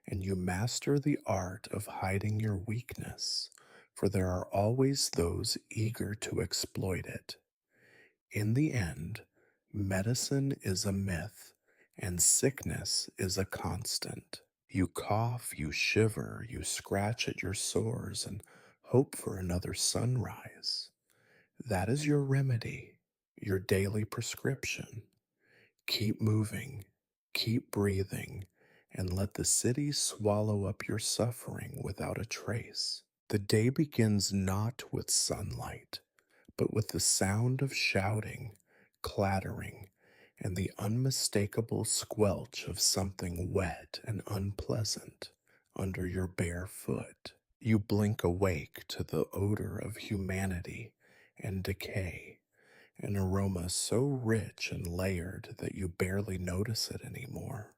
and you master the art of hiding your weakness, for there are always those eager to exploit it. In the end, medicine is a myth, and sickness is a constant. You cough, you shiver, you scratch at your sores, and hope for another sunrise. That is your remedy, your daily prescription. Keep moving, keep breathing, and let the city swallow up your suffering without a trace. The day begins not with sunlight, but with the sound of shouting, clattering, and the unmistakable squelch of something wet and unpleasant under your bare foot. You blink awake to the odor of humanity and decay, an aroma so rich and layered that you barely notice it anymore.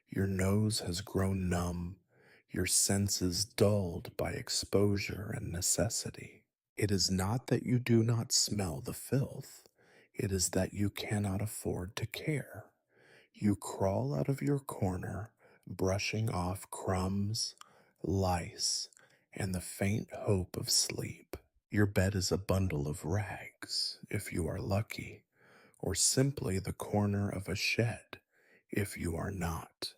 Your nose has grown numb, your senses dulled by exposure and necessity. It is not that you do not smell the filth, it is that you cannot afford to care. You crawl out of your corner, brushing off crumbs, lice, and the faint hope of sleep. Your bed is a bundle of rags, if you are lucky, or simply the corner of a shed, if you are not.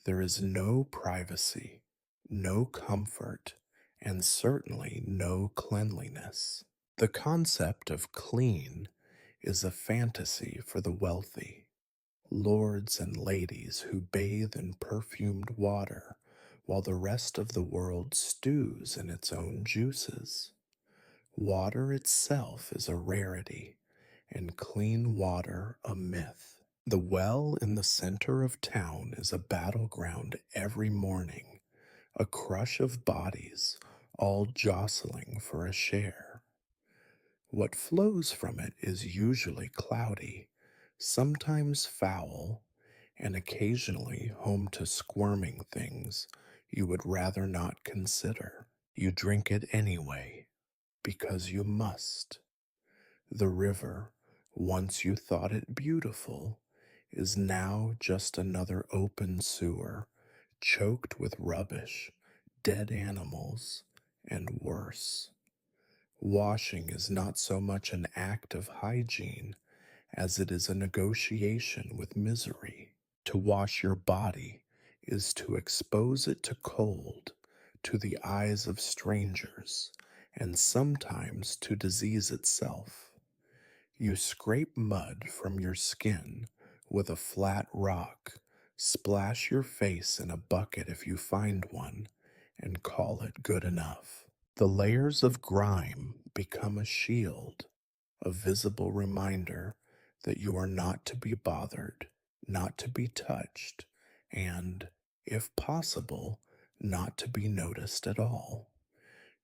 There is no privacy, no comfort, and certainly no cleanliness. The concept of clean is a fantasy for the wealthy, lords and ladies who bathe in perfumed water while the rest of the world stews in its own juices. Water itself is a rarity, and clean water a myth. The well in the center of town is a battleground every morning, a crush of bodies, all jostling for a share. What flows from it is usually cloudy, sometimes foul, and occasionally home to squirming things you would rather not consider. You drink it anyway, because you must. The river, once you thought it beautiful, is now just another open sewer, choked with rubbish, dead animals, and worse. Washing is not so much an act of hygiene as it is a negotiation with misery. To wash your body is to expose it to cold, to the eyes of strangers, and sometimes to disease itself. You scrape mud from your skin with a flat rock, splash your face in a bucket if you find one, and call it good enough. The layers of grime become a shield, a visible reminder that you are not to be bothered, not to be touched, and, if possible, not to be noticed at all.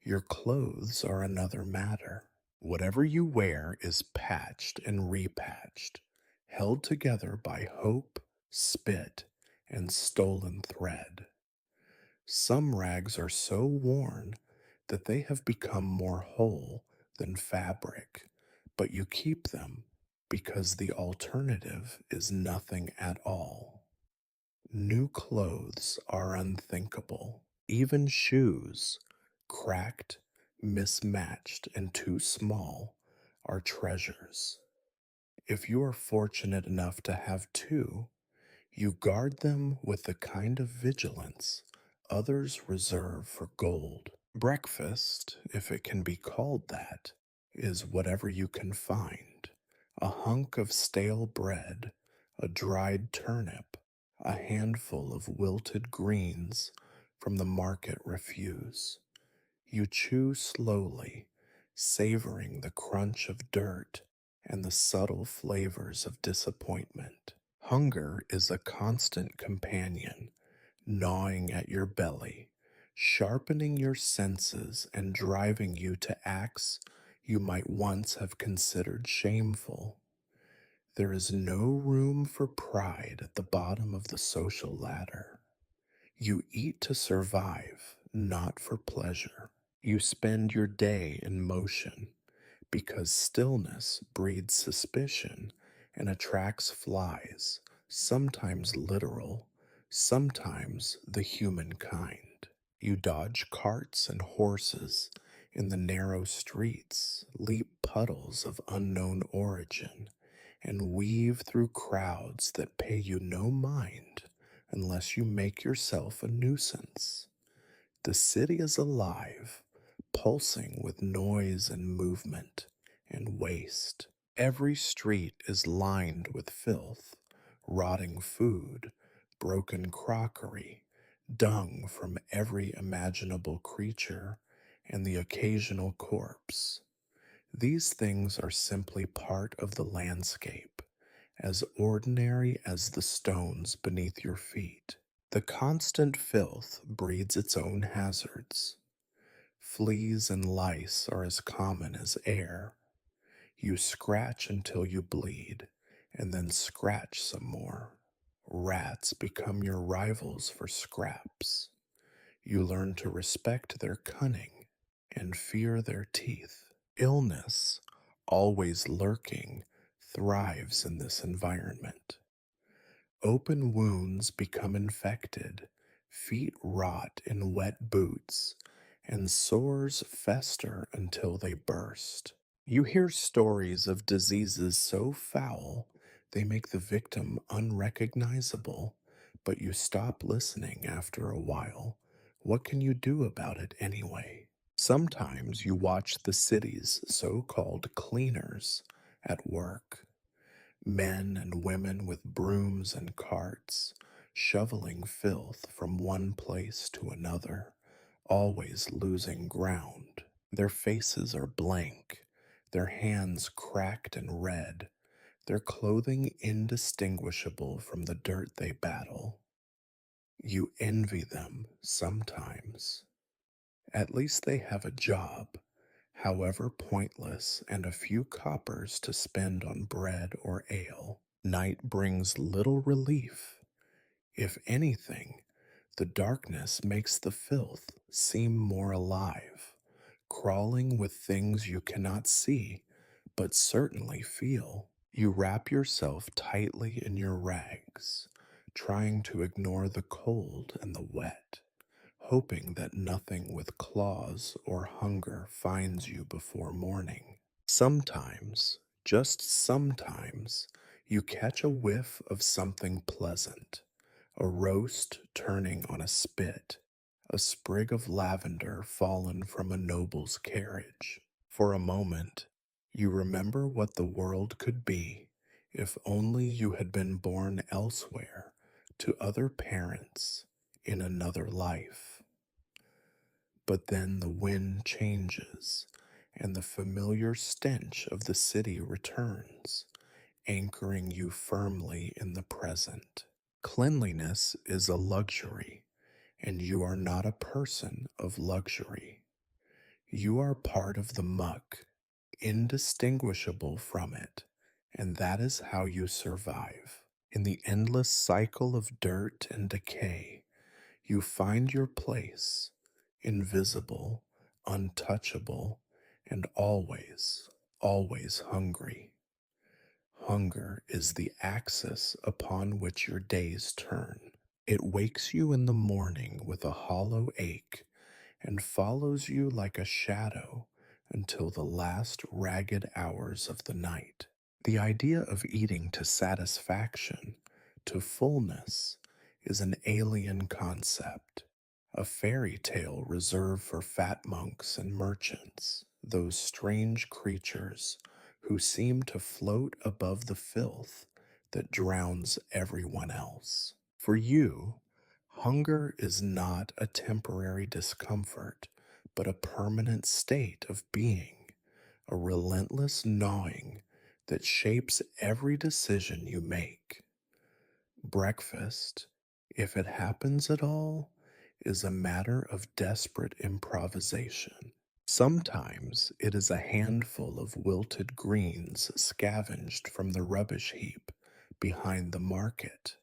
Your clothes are another matter. Whatever you wear is patched and repatched, held together by hope, spit, and stolen thread. Some rags are so worn that they have become more whole than fabric, but you keep them because the alternative is nothing at all. New clothes are unthinkable. Even shoes, cracked, mismatched, and too small, are treasures. If you are fortunate enough to have two, you guard them with the kind of vigilance others reserve for gold. Breakfast, if it can be called that, is whatever you can find: a hunk of stale bread, a dried turnip, a handful of wilted greens from the market refuse. You chew slowly, savoring the crunch of dirt and the subtle flavors of disappointment. Hunger is a constant companion, gnawing at your belly, sharpening your senses, and driving you to acts you might once have considered shameful. There is no room for pride at the bottom of the social ladder. You eat to survive, not for pleasure. You spend your day in motion because stillness breeds suspicion and attracts flies, sometimes literal, sometimes the human kind. You dodge carts and horses in the narrow streets, leap puddles of unknown origin, and weave through crowds that pay you no mind unless you make yourself a nuisance. The city is alive, pulsing with noise and movement and waste. Every street is lined with filth, rotting food, broken crockery, dung from every imaginable creature, and the occasional corpse. These things are simply part of the landscape, as ordinary as the stones beneath your feet. The constant filth breeds its own hazards. Fleas and lice are as common as air. You scratch until you bleed, and then scratch some more. Rats become your rivals for scraps. You learn to respect their cunning and fear their teeth. Illness, always lurking, thrives in this environment. Open wounds become infected, feet rot in wet boots, and sores fester until they burst. You hear stories of diseases so foul they make the victim unrecognizable, but you stop listening after a while. What can you do about it anyway? Sometimes you watch the city's so called cleaners at work. Men and women with brooms and carts, shoveling filth from one place to another, always losing ground. Their faces are blank, their hands cracked and red, their clothing indistinguishable from the dirt they battle. You envy them sometimes. At least they have a job, however pointless, and a few coppers to spend on bread or ale. Night brings little relief. If anything, the darkness makes the filth seem more alive, crawling with things you cannot see, but certainly feel. You wrap yourself tightly in your rags, trying to ignore the cold and the wet, hoping that nothing with claws or hunger finds you before morning. Sometimes, just sometimes, you catch a whiff of something pleasant: a roast turning on a spit, a sprig of lavender fallen from a noble's carriage. For a moment, you remember what the world could be if only you had been born elsewhere, to other parents, in another life. But then the wind changes, and the familiar stench of the city returns, anchoring you firmly in the present. Cleanliness is a luxury, and you are not a person of luxury. You are part of the muck, indistinguishable from it, and that is how you survive. In the endless cycle of dirt and decay, you find your place, invisible, untouchable, and always, always hungry. Hunger is the axis upon which your days turn. It wakes you in the morning with a hollow ache and follows you like a shadow until the last ragged hours of the night. The idea of eating to satisfaction, to fullness, is an alien concept, a fairy tale reserved for fat monks and merchants, those strange creatures who seem to float above the filth that drowns everyone else. For you, hunger is not a temporary discomfort, but a permanent state of being, a relentless gnawing that shapes every decision you make. Breakfast, if it happens at all, is a matter of desperate improvisation. Sometimes it is a handful of wilted greens scavenged from the rubbish heap behind the market.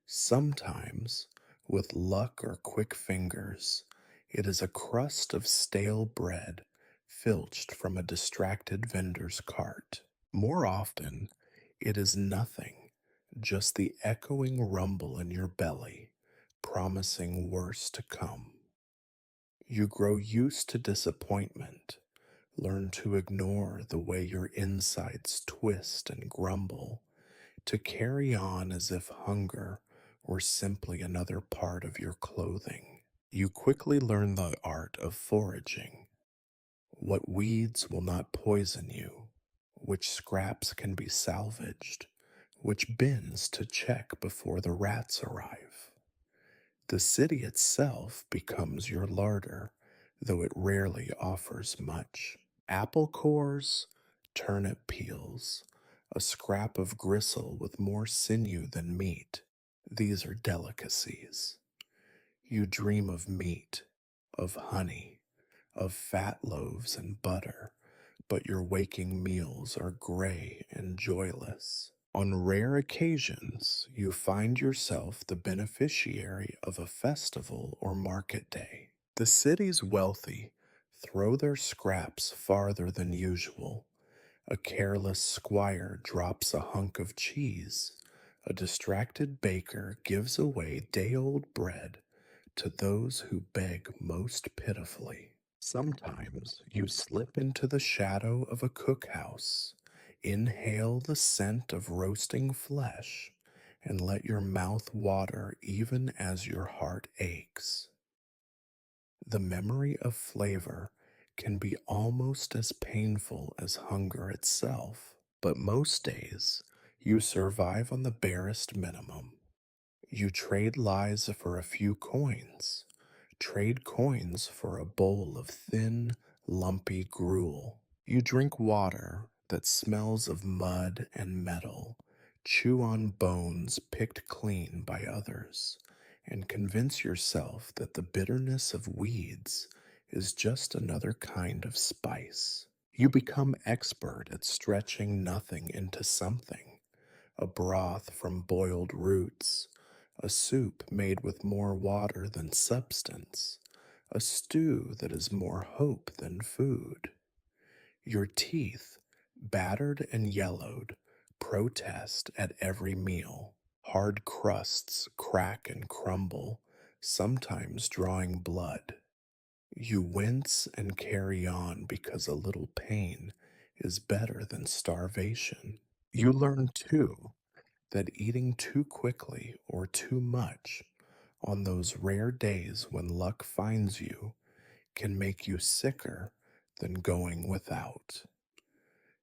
Sometimes, with luck or quick fingers, it is a crust of stale bread filched from a distracted vendor's cart. More often, it is nothing, just the echoing rumble in your belly, promising worse to come. You grow used to disappointment, learn to ignore the way your insides twist and grumble, to carry on as if hunger were simply another part of your clothing. You quickly learn the art of foraging, what weeds will not poison you, which scraps can be salvaged, which bins to check before the rats arrive. The city itself becomes your larder, though it rarely offers much. Apple cores, turnip peels, a scrap of gristle with more sinew than meat. These are delicacies. You dream of meat, of honey, of fat loaves and butter, but your waking meals are gray and joyless. On rare occasions, you find yourself the beneficiary of a festival or market day. The city's wealthy throw their scraps farther than usual. A careless squire drops a hunk of cheese. A distracted baker gives away day old bread to those who beg most pitifully. Sometimes you slip into the shadow of a cookhouse, inhale the scent of roasting flesh, and let your mouth water even as your heart aches. The memory of flavor can be almost as painful as hunger itself, but most days you survive on the barest minimum. You trade lies for a few coins, trade coins for a bowl of thin, lumpy gruel. You drink water that smells of mud and metal, chew on bones picked clean by others, and convince yourself that the bitterness of weeds is just another kind of spice. You become expert at stretching nothing into something, a broth from boiled roots, a soup made with more water than substance, a stew that is more hope than food. Your teeth, battered and yellowed, protest at every meal. Hard crusts crack and crumble, sometimes drawing blood. You wince and carry on because a little pain is better than starvation. You learn, too, that eating too quickly or too much on those rare days when luck finds you can make you sicker than going without.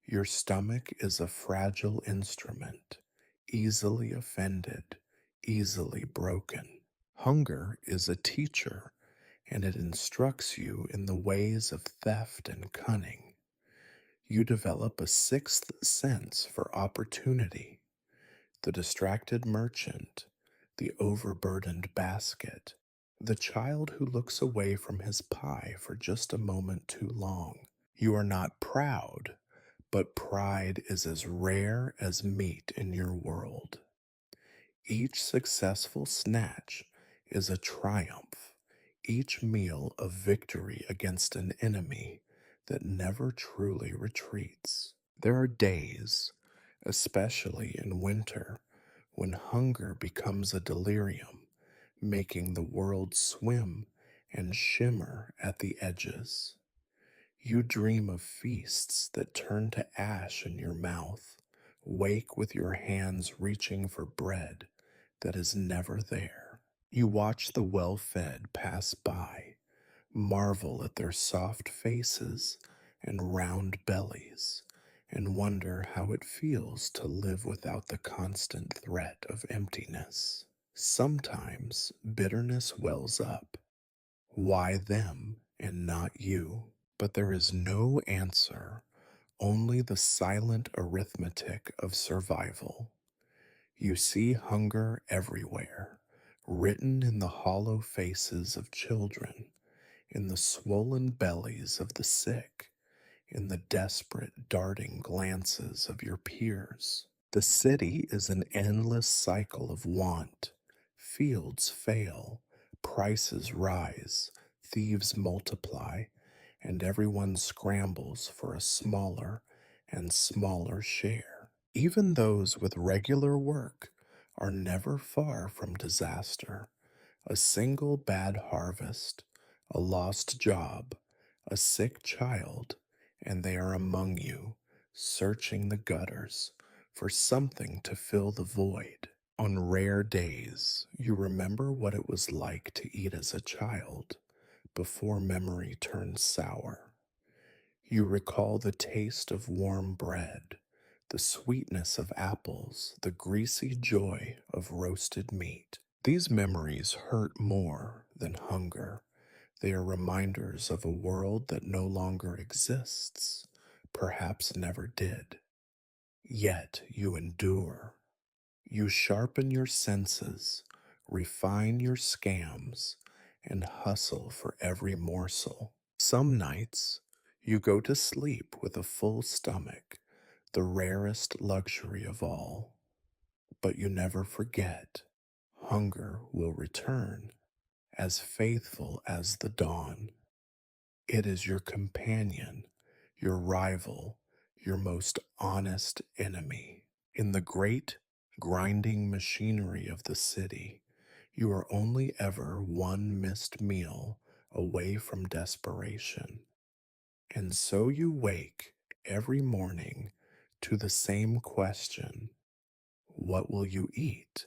Your stomach is a fragile instrument, easily offended, easily broken. Hunger is a teacher, and it instructs you in the ways of theft and cunning. You develop a sixth sense for opportunity. The distracted merchant, the overburdened basket, the child who looks away from his pie for just a moment too long. You are not proud, but pride is as rare as meat in your world. Each successful snatch is a triumph, each meal a victory against an enemy that never truly retreats. There are days, especially in winter, when hunger becomes a delirium, making the world swim and shimmer at the edges. You dream of feasts that turn to ash in your mouth, wake with your hands reaching for bread that is never there. You watch the well fed pass by, marvel at their soft faces and round bellies, and wonder how it feels to live without the constant threat of emptiness. Sometimes bitterness wells up. Why them and not you? But there is no answer, only the silent arithmetic of survival. You see hunger everywhere, written in the hollow faces of children, in the swollen bellies of the sick, in the desperate darting glances of your peers. The city is an endless cycle of want. Fields fail, prices rise, thieves multiply, and everyone scrambles for a smaller and smaller share. Even those with regular work are never far from disaster. A single bad harvest, a lost job, a sick child, and they are among you, searching the gutters for something to fill the void. On rare days, you remember what it was like to eat as a child before memory turned sour. You recall the taste of warm bread, the sweetness of apples, the greasy joy of roasted meat. These memories hurt more than hunger. They are reminders of a world that no longer exists, perhaps never did. Yet you endure. You sharpen your senses, refine your scams, and hustle for every morsel. Some nights, you go to sleep with a full stomach, the rarest luxury of all. But you never forget. Hunger will return, as faithful as the dawn. It is your companion, your rival, your most honest enemy. In the great grinding machinery of the city, you are only ever one missed meal away from desperation. And so you wake every morning to the same question: what will you eat?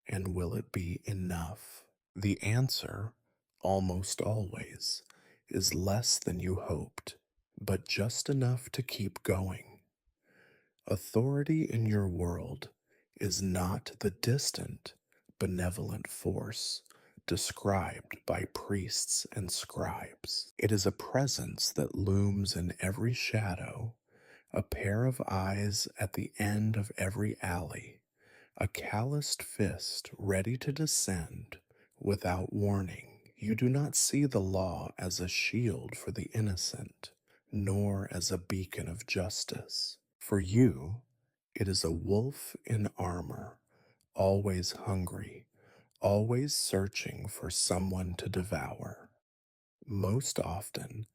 And will it be enough? The answer, almost always, is less than you hoped, but just enough to keep going. Authority in your world is not the distant, benevolent force described by priests and scribes. It is a presence that looms in every shadow, a pair of eyes at the end of every alley, a calloused fist ready to descend without warning. You do not see the law as a shield for the innocent, nor as a beacon of justice. For you, it is a wolf in armor, always hungry, always searching for someone to devour. Most often,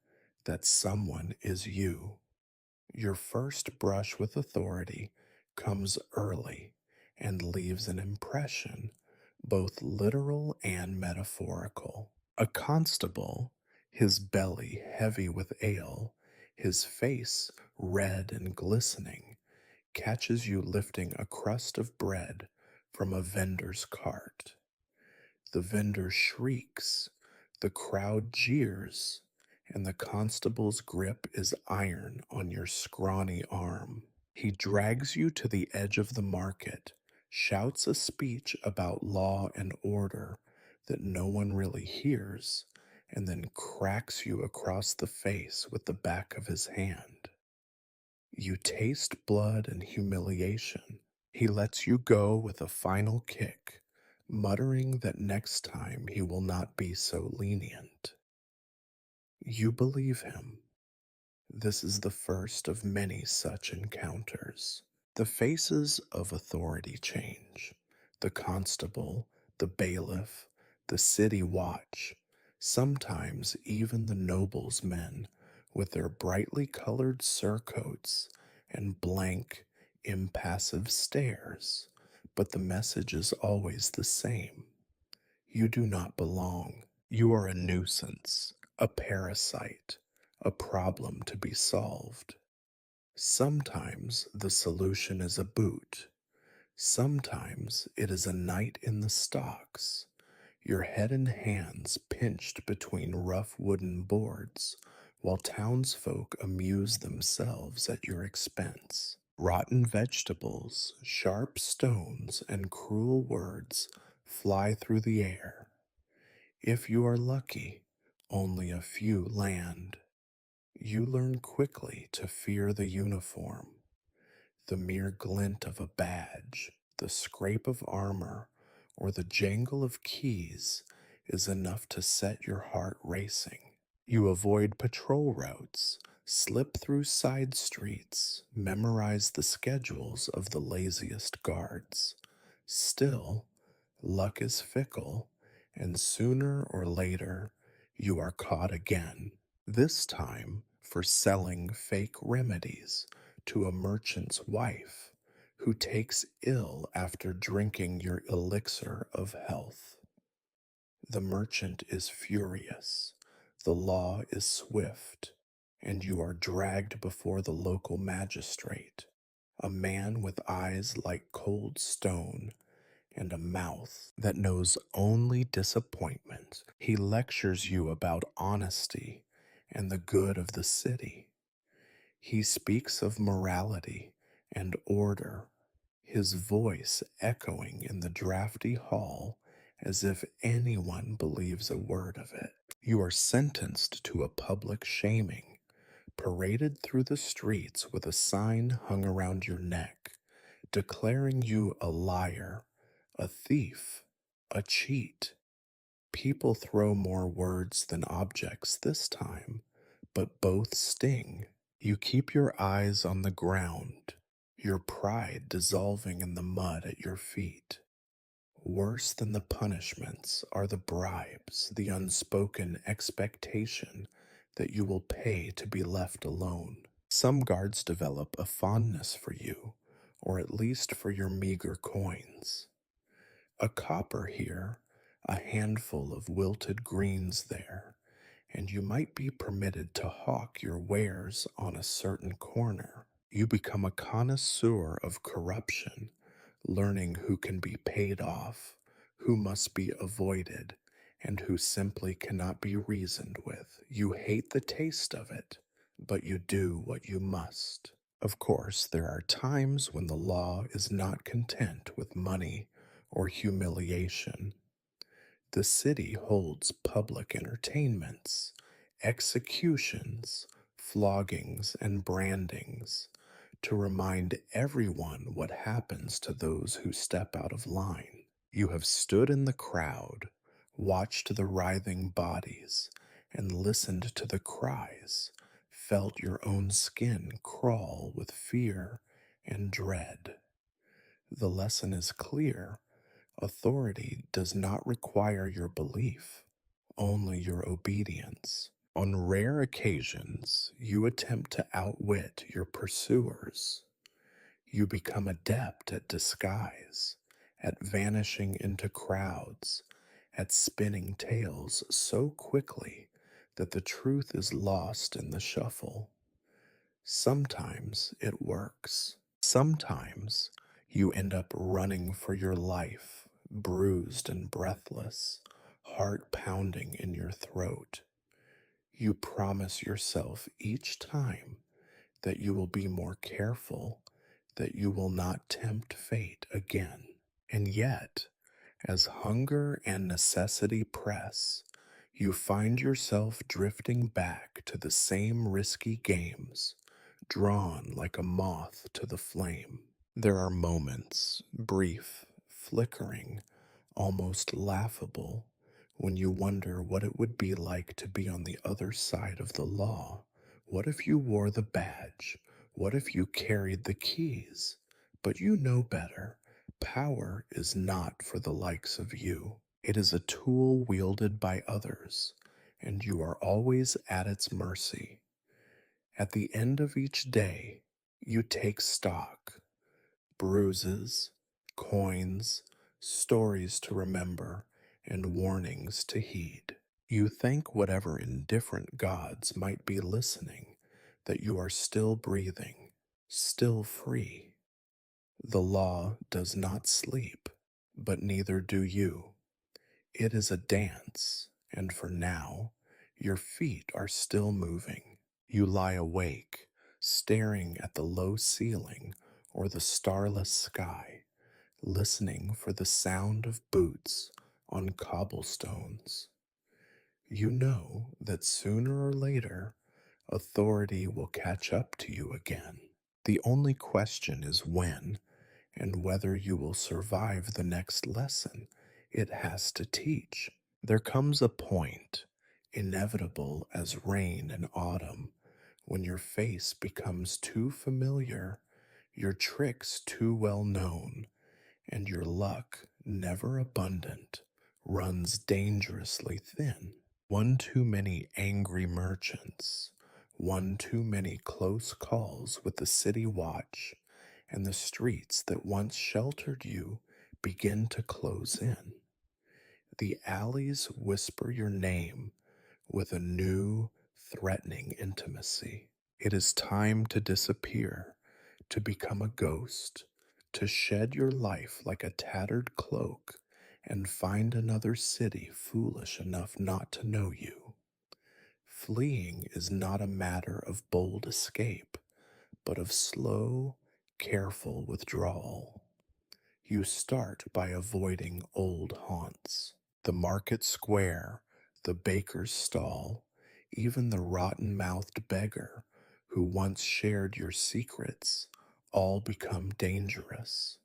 that someone is you. Your first brush with authority comes early and leaves an impression, both literal and metaphorical. A constable, his belly heavy with ale, his face red and glistening, catches you lifting a crust of bread from a vendor's cart. The vendor shrieks, the crowd jeers, and the constable's grip is iron on your scrawny arm. He drags you to the edge of the market, shouts a speech about law and order that no one really hears, and then cracks you across the face with the back of his hand. You taste blood and humiliation. He lets you go with a final kick, muttering that next time he will not be so lenient. You believe him. This is the first of many such encounters. The faces of authority change. The constable, the bailiff, the city watch, sometimes even the noble's men with their brightly colored surcoats and blank, impassive stares, but the message is always the same. You do not belong. You are a nuisance, a parasite, a problem to be solved. Sometimes the solution is a boot. Sometimes it is a night in the stocks, your head and hands pinched between rough wooden boards, while townsfolk amuse themselves at your expense. Rotten vegetables, sharp stones, and cruel words fly through the air. If you are lucky, only a few land. You learn quickly to fear the uniform, the mere glint of a badge, the scrape of armor, or the jangle of keys is enough to set your heart racing. You avoid patrol routes, slip through side streets, memorize the schedules of the laziest guards. Still, luck is fickle, and sooner or later you are caught again. This time for selling fake remedies to a merchant's wife who takes ill after drinking your elixir of health. The merchant is furious, the law is swift, and you are dragged before the local magistrate, a man with eyes like cold stone and a mouth that knows only disappointment. He lectures you about honesty and the good of the city. He speaks of morality and order, his voice echoing in the drafty hall as if anyone believes a word of it. You are sentenced to a public shaming, paraded through the streets with a sign hung around your neck, declaring you a liar, a thief, a cheat. People throw more words than objects this time, but both sting. You keep your eyes on the ground, your pride dissolving in the mud at your feet. Worse than the punishments are the bribes, the unspoken expectation that you will pay to be left alone. Some guards develop a fondness for you, or at least for your meager coins. A copper here, a handful of wilted greens there, and you might be permitted to hawk your wares on a certain corner. You become a connoisseur of corruption, learning who can be paid off, who must be avoided, and who simply cannot be reasoned with. You hate the taste of it, but you do what you must. Of course, there are times when the law is not content with money or humiliation. The city holds public entertainments, executions, floggings, and brandings to remind everyone what happens to those who step out of line. You have stood in the crowd, watched the writhing bodies, and listened to the cries, felt your own skin crawl with fear and dread. The lesson is clear. Authority does not require your belief, only your obedience. On rare occasions, you attempt to outwit your pursuers. You become adept at disguise, at vanishing into crowds, at spinning tales so quickly that the truth is lost in the shuffle. Sometimes it works. Sometimes you end up running for your life, bruised and breathless, heart pounding in your throat. You promise yourself each time that you will be more careful, that you will not tempt fate again. And yet, as hunger and necessity press, you find yourself drifting back to the same risky games, drawn like a moth to the flame. There are moments, brief, flickering, almost laughable, when you wonder what it would be like to be on the other side of the law. What if you wore the badge? What if you carried the keys? But you know better. Power is not for the likes of you. It is a tool wielded by others, and you are always at its mercy. At the end of each day, you take stock: bruises, coins, stories to remember, and warnings to heed. You thank whatever indifferent gods might be listening that you are still breathing, still free. The law does not sleep, but neither do you. It is a dance, and for now, your feet are still moving. You lie awake, staring at the low ceiling or the starless sky, listening for the sound of boots on cobblestones. You know that sooner or later, authority will catch up to you again. The only question is when and whether you will survive the next lesson it has to teach. There comes a point, inevitable as rain in autumn, when your face becomes too familiar, your tricks too well known, and your luck, never abundant, runs dangerously thin. One too many angry merchants, one too many close calls with the city watch, and the streets that once sheltered you begin to close in. The alleys whisper your name with a new, threatening intimacy. It is time to disappear, to become a ghost, to shed your life like a tattered cloak and find another city foolish enough not to know you. Fleeing is not a matter of bold escape, but of slow, careful withdrawal. You start by avoiding old haunts: the market square, the baker's stall, even the rotten mouthed beggar who once shared your secrets, all become dangerous.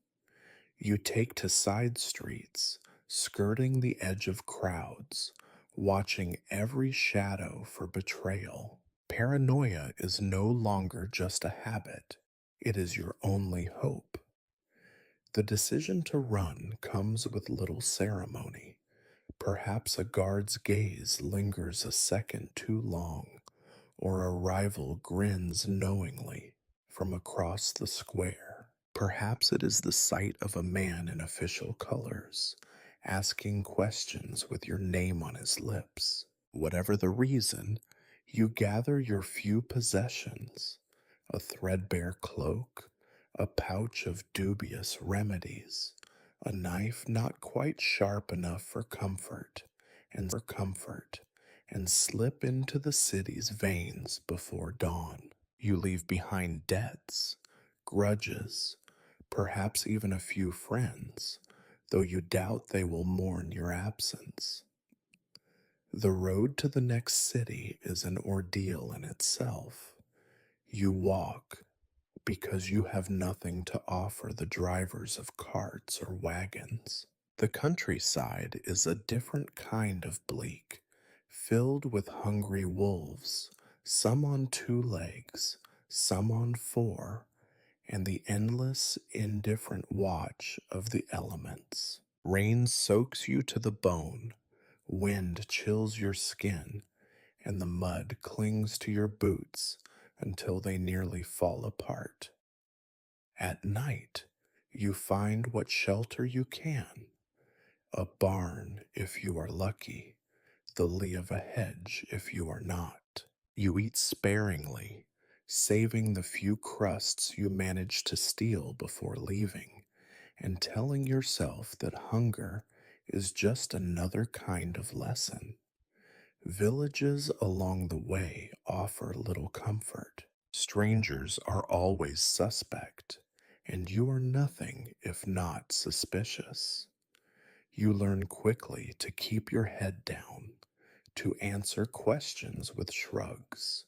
You take to side streets, skirting the edge of crowds, watching every shadow for betrayal. Paranoia is no longer just a habit, it is your only hope. The decision to run comes with little ceremony. Perhaps a guard's gaze lingers a second too long, or a rival grins knowingly from across the square. Perhaps it is the sight of a man in official colors, asking questions with your name on his lips. Whatever the reason, you gather your few possessions: a threadbare cloak, a pouch of dubious remedies, a knife not quite sharp enough for comfort, and slip into the city's veins before dawn. You leave behind debts, grudges, perhaps even a few friends, though you doubt they will mourn your absence. The road to the next city is an ordeal in itself. You walk because you have nothing to offer the drivers of carts or wagons. The countryside is a different kind of bleak, filled with hungry wolves, some on two legs, some on four, and the endless, indifferent watch of the elements. Rain soaks you to the bone, wind chills your skin, and the mud clings to your boots until they nearly fall apart. At night, you find what shelter you can: a barn if you are lucky, the lee of a hedge if you are not. You eat sparingly, saving the few crusts you manage to steal before leaving, and telling yourself that hunger is just another kind of lesson. Villages along the way offer little comfort. Strangers are always suspect, and you are nothing if not suspicious. You learn quickly to keep your head down, to answer questions with shrugs,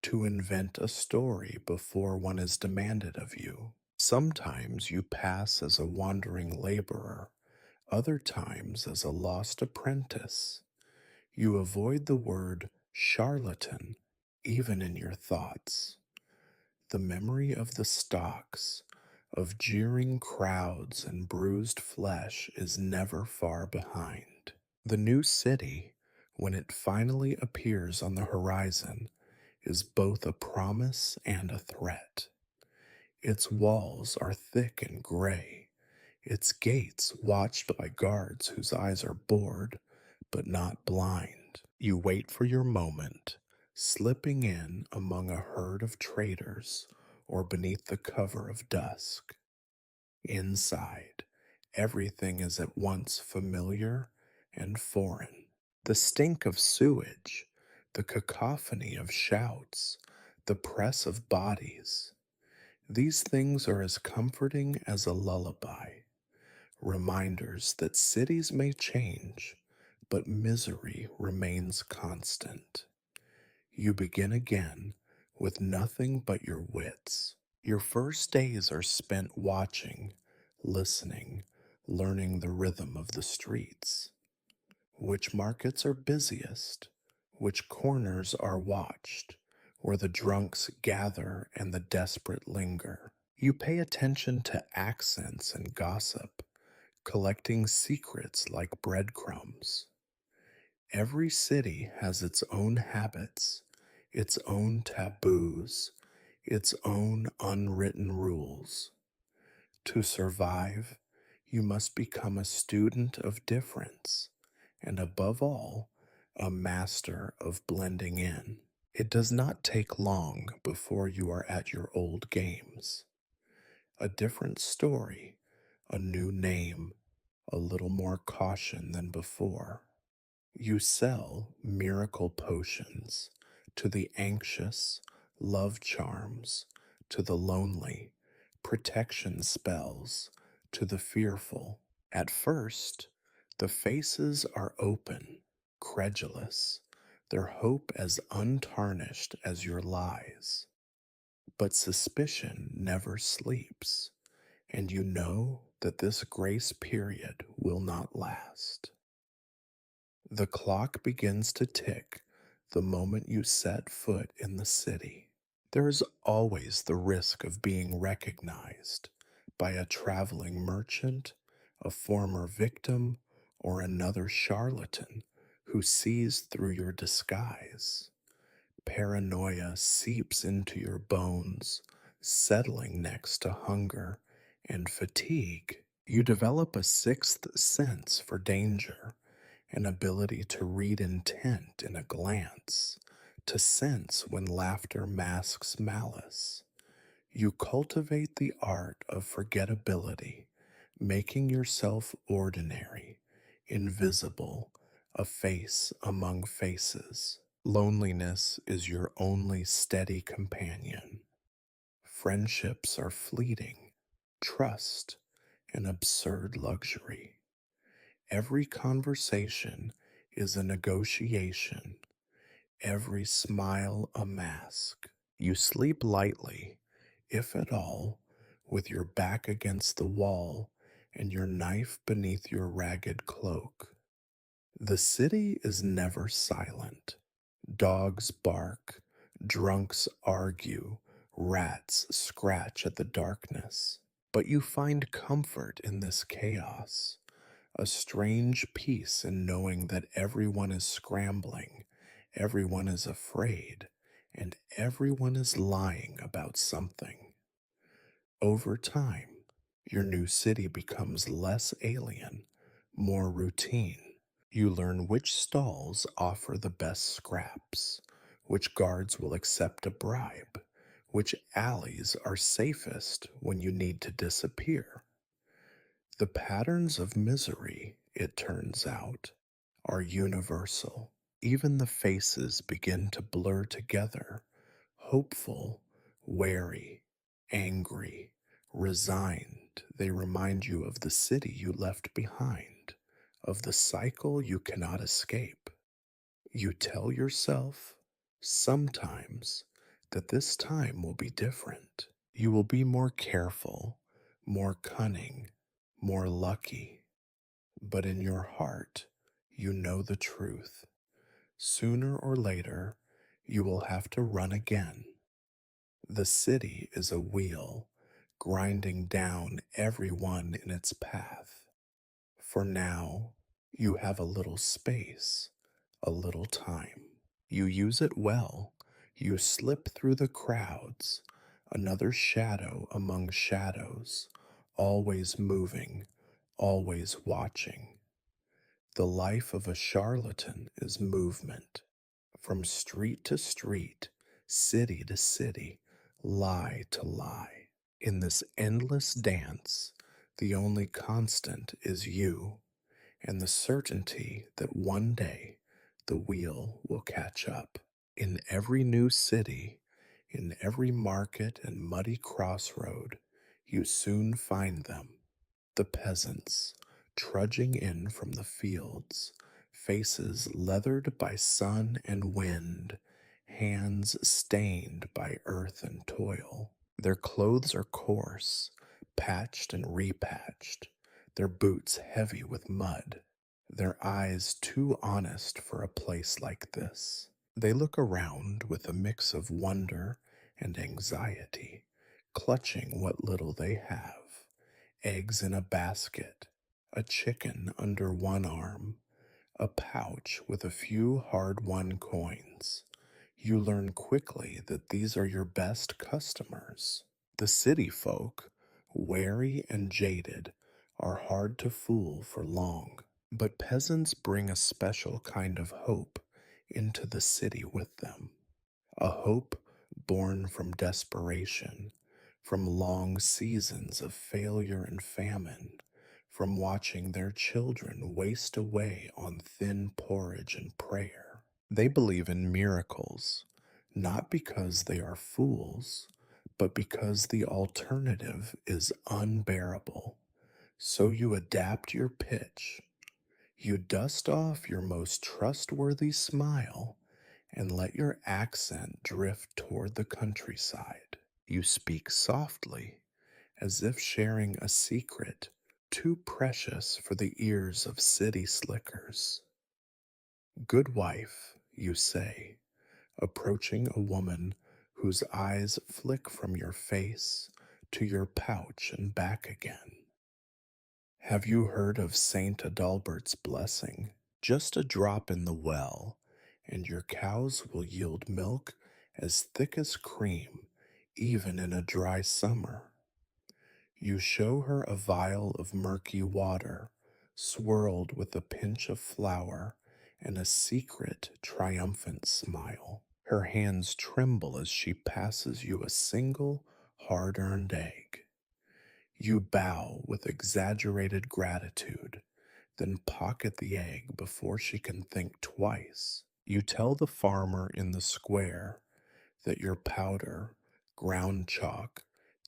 to invent a story before one is demanded of you. Sometimes you pass as a wandering laborer, other times as a lost apprentice. You avoid the word charlatan even in your thoughts. The memory of the stocks, of jeering crowds and bruised flesh is never far behind. The new city, when it finally appears on the horizon, is both a promise and a threat. Its walls are thick and gray, its gates watched by guards whose eyes are bored but not blind. You wait for your moment, slipping in among a herd of traders or beneath the cover of dusk. Inside, everything is at once familiar and foreign. The stink of sewage, the cacophony of shouts, the press of bodies, these things are as comforting as a lullaby, reminders that cities may change, but misery remains constant. You begin again with nothing but your wits. Your first days are spent watching, listening, learning the rhythm of the streets. Which markets are busiest? Which corners are watched? Where the drunks gather and the desperate linger. You pay attention to accents and gossip, collecting secrets like breadcrumbs. Every city has its own habits, its own taboos, its own unwritten rules. To survive, you must become a student of difference, and above all, a master of blending in. It does not take long before you are at your old games. A different story, a new name, a little more caution than before. You sell miracle potions to the anxious, love charms to the lonely, protection spells to the fearful. At first, the faces are open, credulous, their hope as untarnished as your lies. But suspicion never sleeps, and you know that this grace period will not last. The clock begins to tick the moment you set foot in the city. There is always the risk of being recognized by a traveling merchant, a former victim, or another charlatan who sees through your disguise. Paranoia seeps into your bones, settling next to hunger and fatigue. You develop a sixth sense for danger, an ability to read intent in a glance, to sense when laughter masks malice. You cultivate the art of forgettability, making yourself ordinary, invisible, a face among faces. Loneliness is your only steady companion. Friendships are fleeting, trust an absurd luxury. Every conversation is a negotiation, every smile a mask. You sleep lightly, if at all, with your back against the wall and your knife beneath your ragged cloak. The city is never silent. Dogs bark, drunks argue, rats scratch at the darkness. But you find comfort in this chaos, a strange peace in knowing that everyone is scrambling, everyone is afraid, and everyone is lying about something. Over time, your new city becomes less alien, more routine. You learn which stalls offer the best scraps, which guards will accept a bribe, which alleys are safest when you need to disappear. The patterns of misery, it turns out, are universal. Even the faces begin to blur together, hopeful, wary, angry, resigned. They remind you of the city you left behind, of the cycle you cannot escape. You tell yourself, sometimes, that this time will be different. You will be more careful, more cunning, more lucky. But in your heart, you know the truth. Sooner or later, you will have to run again. The city is a wheel, grinding down everyone in its path. For now, you have a little space, a little time. You use it well. You slip through the crowds, another shadow among shadows, always moving, always watching. The life of a charlatan is movement, from street to street, city to city, lie to lie. In this endless dance, the only constant is you and the certainty that one day the wheel will catch up. In every new city, in every market and muddy crossroad, you soon find them, the peasants, trudging in from the fields, faces leathered by sun and wind, hands stained by earth and toil. Their clothes are coarse, patched and repatched, their boots heavy with mud, their eyes too honest for a place like this. They look around with a mix of wonder and anxiety, clutching what little they have: eggs in a basket, a chicken under one arm, a pouch with a few hard won coins. You learn quickly that these are your best customers. The city folk, wary and jaded, are hard to fool for long. But peasants bring a special kind of hope into the city with them, a hope born from desperation, from long seasons of failure and famine, from watching their children waste away on thin porridge and prayer. They believe in miracles, not because they are fools, but because the alternative is unbearable. So you adapt your pitch. You dust off your most trustworthy smile and let your accent drift toward the countryside. You speak softly, as if sharing a secret too precious for the ears of city slickers. Good wife, you say, approaching a woman whose eyes flick from your face to your pouch and back again. Have you heard of Saint Adalbert's blessing? Just a drop in the well, and your cows will yield milk as thick as cream, even in a dry summer. You show her a vial of murky water, swirled with a pinch of flour and a secret, triumphant smile. Her hands tremble as she passes you a single, hard earned egg. You bow with exaggerated gratitude, then pocket the egg before she can think twice. You tell the farmer in the square that your powder, ground chalk,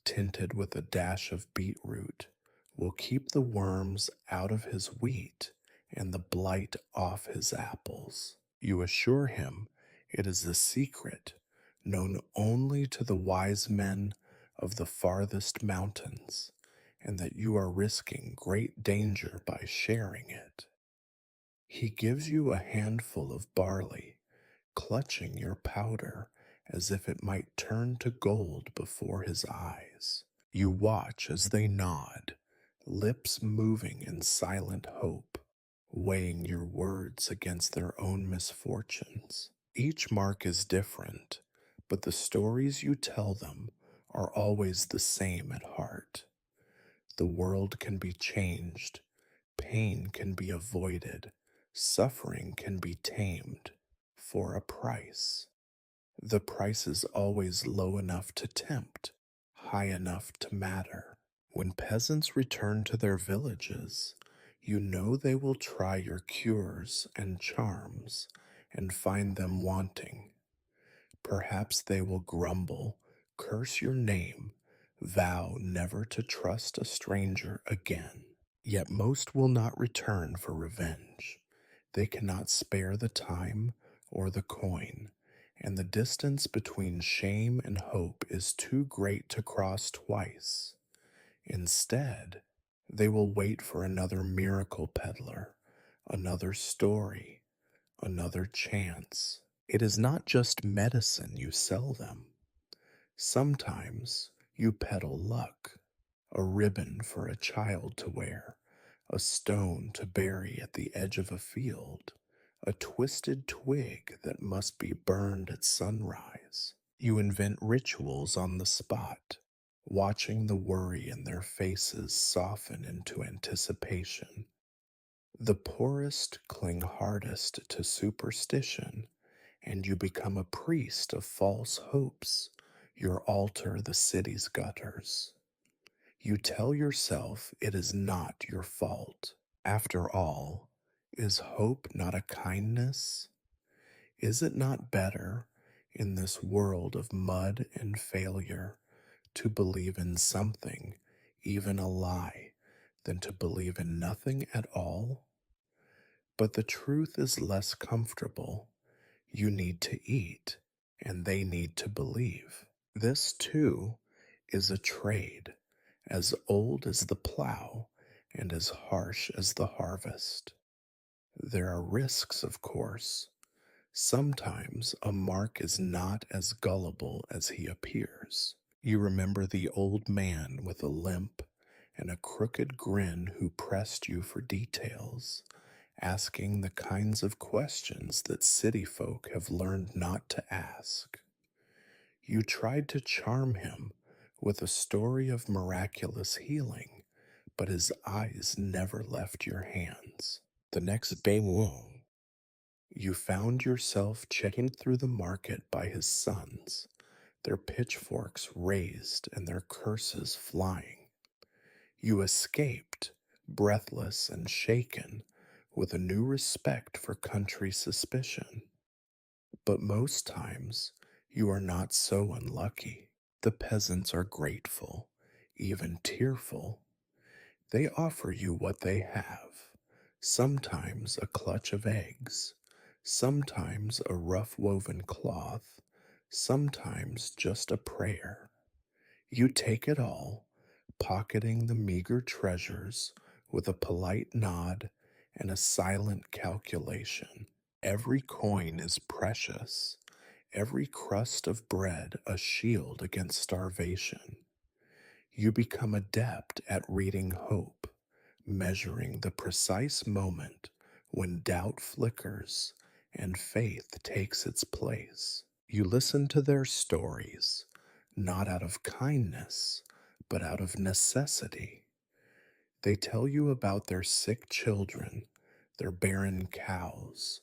tinted with a dash of beetroot, will keep the worms out of his wheat and the blight off his apples. You assure him it is a secret known only to the wise men of the farthest mountains, and that you are risking great danger by sharing it. He gives you a handful of barley, clutching your powder as if it might turn to gold before his eyes. You watch as they nod, lips moving in silent hope, weighing your words against their own misfortunes. Each mark is different, but the stories you tell them are always the same at heart. The world can be changed, pain can be avoided, suffering can be tamed for a price. The price is always low enough to tempt, high enough to matter. When peasants return to their villages, you know they will try your cures and charms and find them wanting. Perhaps they will grumble, curse your name, vow never to trust a stranger again. Yet most will not return for revenge. They cannot spare the time or the coin, and the distance between shame and hope is too great to cross twice. Instead, they will wait for another miracle peddler, another story, another chance. It is not just medicine you sell them. Sometimes you peddle luck, a ribbon for a child to wear, a stone to bury at the edge of a field, a twisted twig that must be burned at sunrise. You invent rituals on the spot, watching the worry in their faces soften into anticipation. The poorest cling hardest to superstition, and you become a priest of false hopes. Your altar the city's gutters. You tell yourself it is not your fault. After all, is hope not a kindness? Is it not better, in this world of mud and failure, to believe in something, even a lie, than to believe in nothing at all? But the truth is less comfortable. You need to eat, and they need to believe. This, too, is a trade, as old as the plow and as harsh as the harvest. There are risks, of course. Sometimes a mark is not as gullible as he appears. You remember the old man with a limp and a crooked grin who pressed you for details, asking the kinds of questions that city folk have learned not to ask. You tried to charm him with a story of miraculous healing, but his eyes never left your hands. The next day, you found yourself checking through the market by his sons, their pitchforks raised and their curses flying. You escaped, breathless and shaken, with a new respect for country suspicion. But most times, you are not so unlucky. The peasants are grateful, even tearful. They offer you what they have, sometimes a clutch of eggs, sometimes a rough woven cloth, sometimes just a prayer. You take it all, pocketing the meager treasures with a polite nod and a silent calculation. Every coin is precious, every crust of bread a shield against starvation. You become adept at reading hope, measuring the precise moment when doubt flickers and faith takes its place. You listen to their stories, not out of kindness, but out of necessity. They tell you about their sick children, their barren cows,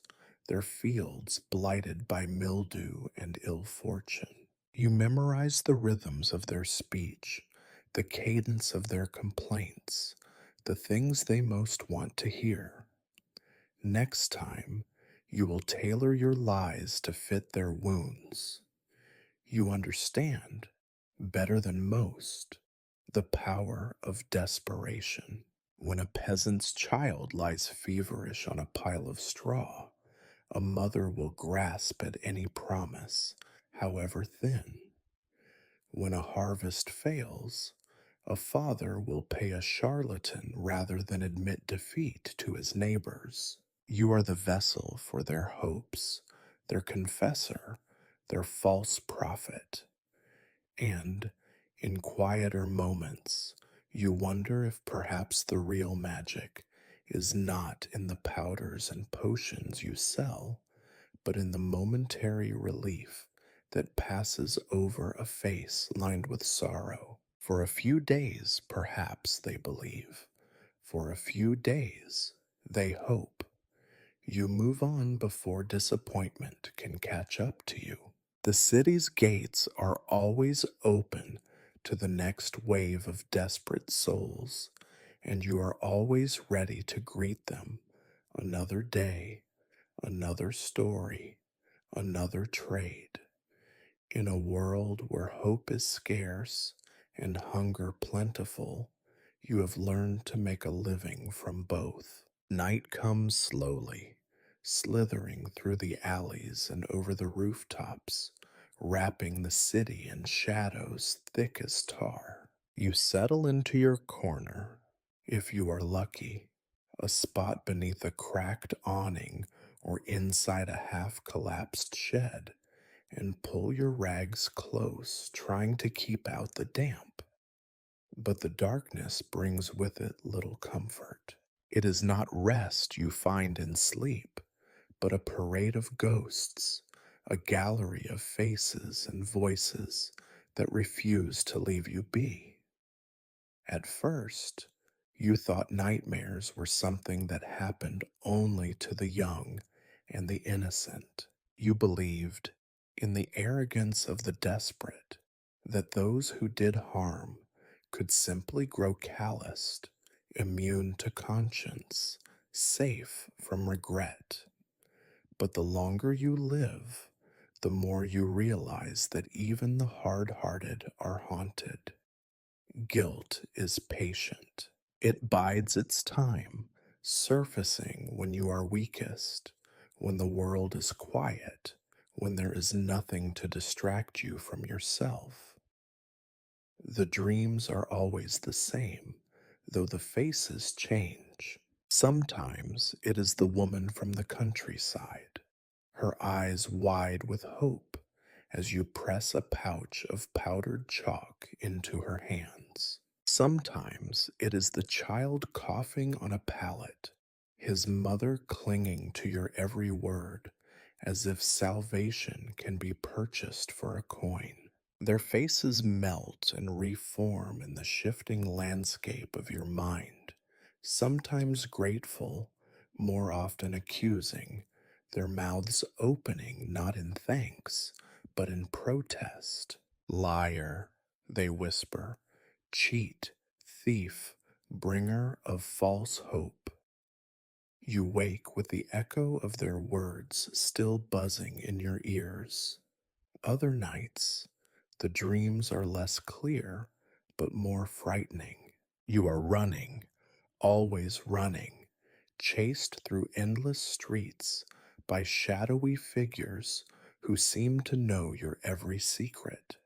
their fields blighted by mildew and ill fortune. You memorize the rhythms of their speech, the cadence of their complaints, the things they most want to hear. Next time, you will tailor your lies to fit their wounds. You understand, better than most, the power of desperation. When a peasant's child lies feverish on a pile of straw, a mother will grasp at any promise, however thin. When a harvest fails, a father will pay a charlatan rather than admit defeat to his neighbors. You are the vessel for their hopes, their confessor, their false prophet. And, in quieter moments, you wonder if perhaps the real magic is not in the powders and potions you sell, but in the momentary relief that passes over a face lined with sorrow. For a few days, perhaps, they believe. For a few days, they hope. You move on before disappointment can catch up to you. The city's gates are always open to the next wave of desperate souls, and you are always ready to greet them. Another day, another story, another trade. In a world where hope is scarce and hunger plentiful, you have learned to make a living from both. Night comes slowly, slithering through the alleys and over the rooftops, wrapping the city in shadows thick as tar. You settle into your corner, if you are lucky, a spot beneath a cracked awning or inside a half collapsed shed, and pull your rags close, trying to keep out the damp. But the darkness brings with it little comfort. It is not rest you find in sleep, but a parade of ghosts, a gallery of faces and voices that refuse to leave you be. At first, you thought nightmares were something that happened only to the young and the innocent. You believed, in the arrogance of the desperate, that those who did harm could simply grow calloused, immune to conscience, safe from regret. But the longer you live, the more you realize that even the hard hearted are haunted. Guilt is patient. It bides its time, surfacing when you are weakest, when the world is quiet, when there is nothing to distract you from yourself. The dreams are always the same, though the faces change. Sometimes it is the woman from the countryside, her eyes wide with hope as you press a pouch of powdered chalk into her hands. Sometimes it is the child coughing on a pallet, his mother clinging to your every word as if salvation can be purchased for a coin. Their faces melt and reform in the shifting landscape of your mind, sometimes grateful, more often accusing, their mouths opening not in thanks, but in protest. Liar, they whisper, cheat, thief, bringer of false hope. You wake with the echo of their words still buzzing in your ears. Other nights, the dreams are less clear, but more frightening. You are running, always running, chased through endless streets by shadowy figures who seem to know your every secret.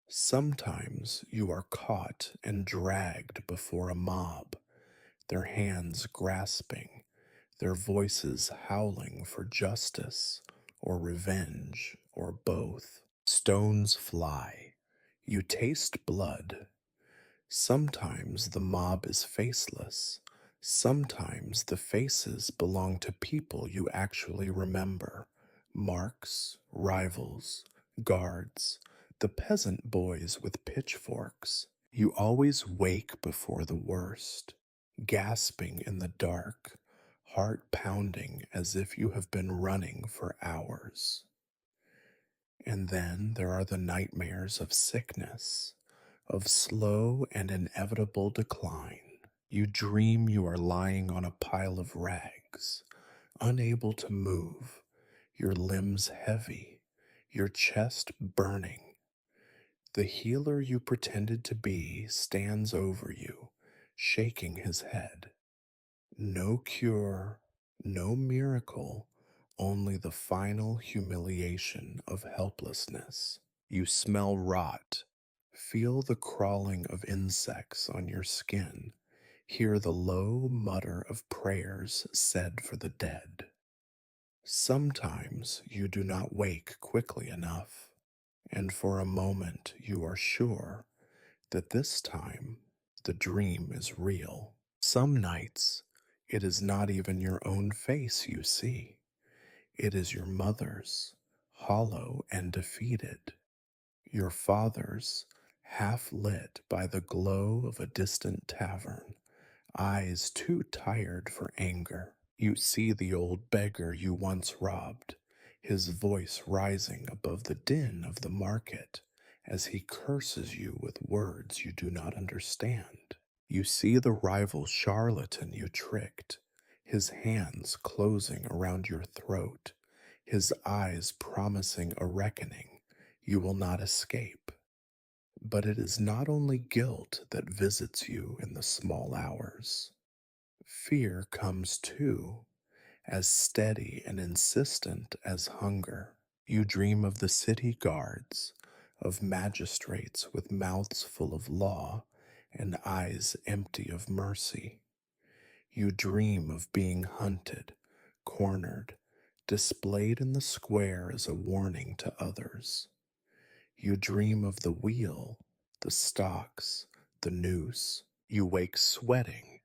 Sometimes you are caught and dragged before a mob, their hands grasping, their voices howling for justice or revenge or both. Stones fly. You taste blood. Sometimes the mob is faceless. Sometimes the faces belong to people you actually remember. Marks, rivals, guards, the peasant boys with pitchforks. You always wake before the worst, gasping in the dark, heart pounding as if you have been running for hours. And then there are the nightmares of sickness, of slow and inevitable decline. You dream you are lying on a pile of rags, unable to move, your limbs heavy, your chest burning. The healer you pretended to be stands over you, shaking his head. No cure, no miracle, only the final humiliation of helplessness. You smell rot, feel the crawling of insects on your skin, hear the low mutter of prayers said for the dead. Sometimes you do not wake quickly enough, and for a moment you are sure that this time the dream is real. Some nights it is not even your own face you see. It is your mother's, hollow and defeated, your father's, half lit by the glow of a distant tavern, eyes too tired for anger. You see the old beggar you once robbed, his voice rising above the din of the market as he curses you with words you do not understand. You see the rival charlatan you tricked, his hands closing around your throat, his eyes promising a reckoning you will not escape. But it is not only guilt that visits you in the small hours. Fear comes too, as steady and insistent as hunger. You dream of the city guards, of magistrates with mouths full of law and eyes empty of mercy. You dream of being hunted, cornered, displayed in the square as a warning to others. You dream of the wheel, the stocks, the noose. You wake sweating,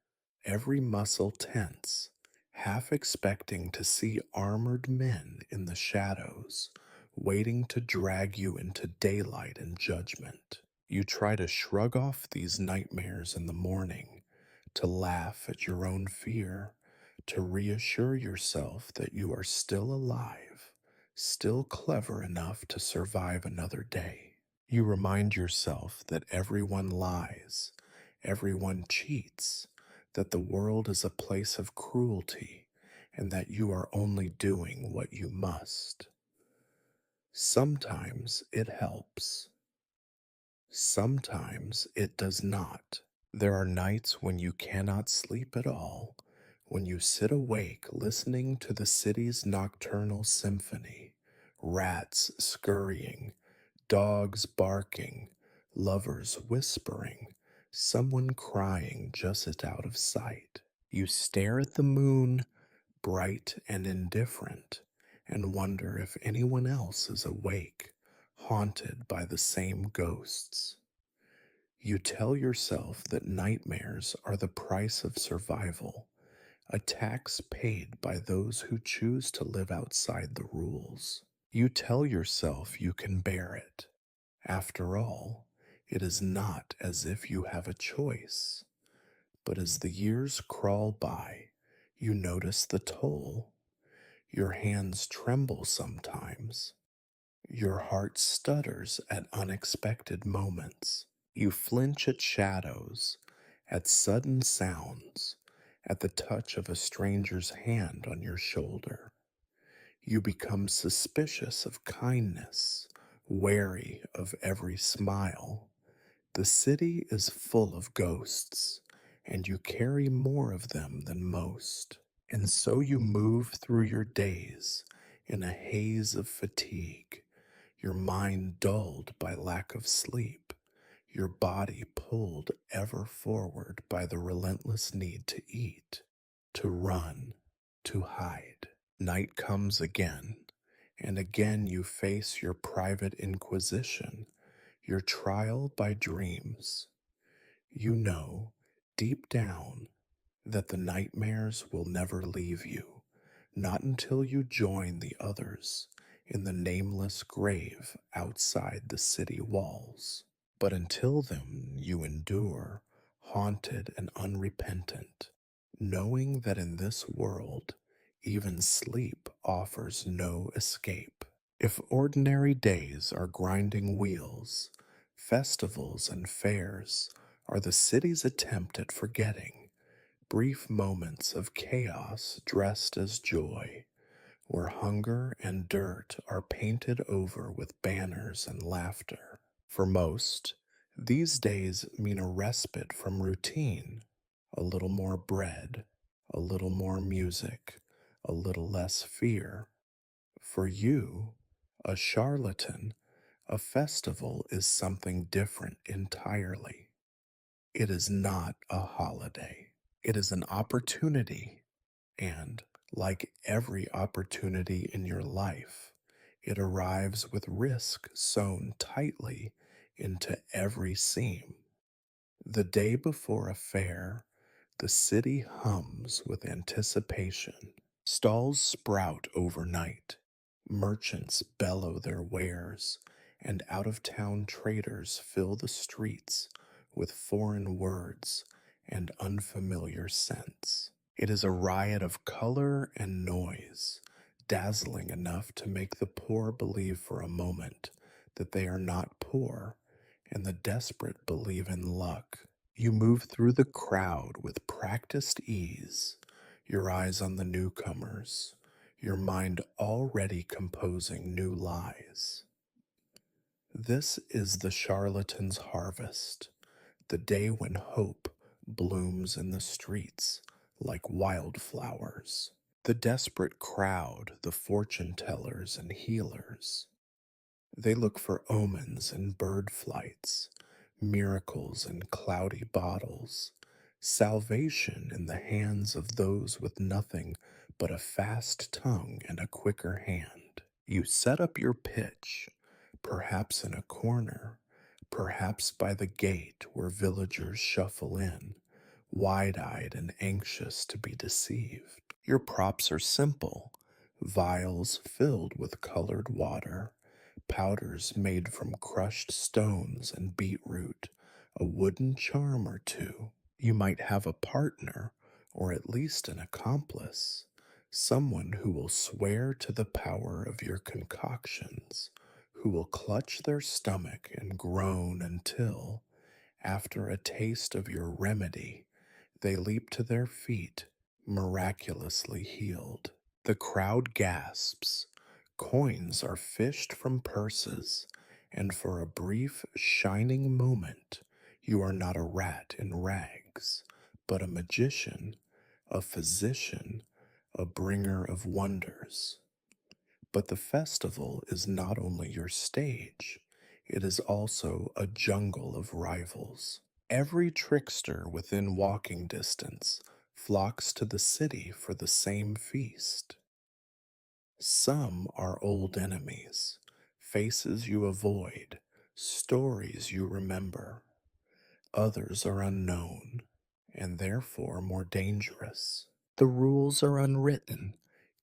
every muscle tense, half expecting to see armored men in the shadows, waiting to drag you into daylight and judgment. You try to shrug off these nightmares in the morning, to laugh at your own fear, to reassure yourself that you are still alive, still clever enough to survive another day. You remind yourself that everyone lies, everyone cheats, that the world is a place of cruelty, and that you are only doing what you must. Sometimes it helps. Sometimes it does not. There are nights when you cannot sleep at all, when you sit awake listening to the city's nocturnal symphony, rats scurrying, dogs barking, lovers whispering, someone crying just out of sight. You stare at the moon, bright and indifferent, and wonder if anyone else is awake, haunted by the same ghosts. You tell yourself that nightmares are the price of survival, a tax paid by those who choose to live outside the rules. You tell yourself you can bear it. After all, it is not as if you have a choice. But as the years crawl by, you notice the toll. Your hands tremble sometimes. Your heart stutters at unexpected moments. You flinch at shadows, at sudden sounds, at the touch of a stranger's hand on your shoulder. You become suspicious of kindness, wary of every smile. The city is full of ghosts, and you carry more of them than most. And so you move through your days in a haze of fatigue, your mind dulled by lack of sleep, your body pulled ever forward by the relentless need to eat, to run, to hide. Night comes again, and again you face your private inquisition, your trial by dreams. You know, deep down, that the nightmares will never leave you, not until you join the others in the nameless grave outside the city walls. But until then, you endure, haunted and unrepentant, knowing that in this world, even sleep offers no escape. If ordinary days are grinding wheels, festivals and fairs are the city's attempt at forgetting, brief moments of chaos dressed as joy, where hunger and dirt are painted over with banners and laughter. For most, these days mean a respite from routine, a little more bread, a little more music, a little less fear. For you, a charlatan, a festival is something different entirely. It is not a holiday. It is an opportunity, and like every opportunity in your life, it arrives with risk sewn tightly into every seam. The day before a fair, the city hums with anticipation. Stalls sprout overnight, merchants bellow their wares, and out of town traders fill the streets with foreign words and unfamiliar scents. It is a riot of color and noise, dazzling enough to make the poor believe for a moment that they are not poor, and the desperate believe in luck. You move through the crowd with practiced ease, your eyes on the newcomers, your mind already composing new lies. This is the charlatan's harvest, the day when hope blooms in the streets like wildflowers. The desperate crowd, the fortune tellers and healers, they look for omens in bird flights, miracles in cloudy bottles, salvation in the hands of those with nothing but a fast tongue and a quicker hand. You set up your pitch, perhaps in a corner, perhaps by the gate where villagers shuffle in, wide-eyed and anxious to be deceived. Your props are simple, vials filled with colored water, powders made from crushed stones and beetroot, a wooden charm or two. You might have a partner, or at least an accomplice, someone who will swear to the power of your concoctions, who will clutch their stomach and groan until, after a taste of your remedy, they leap to their feet, miraculously healed. The crowd gasps. Coins are fished from purses, and for a brief, shining moment, you are not a rat in rags, but a magician, a physician, a bringer of wonders. But the festival is not only your stage, it is also a jungle of rivals. Every trickster within walking distance flocks to the city for the same feast. Some are old enemies, faces you avoid, stories you remember. Others are unknown, and therefore more dangerous. The rules are unwritten.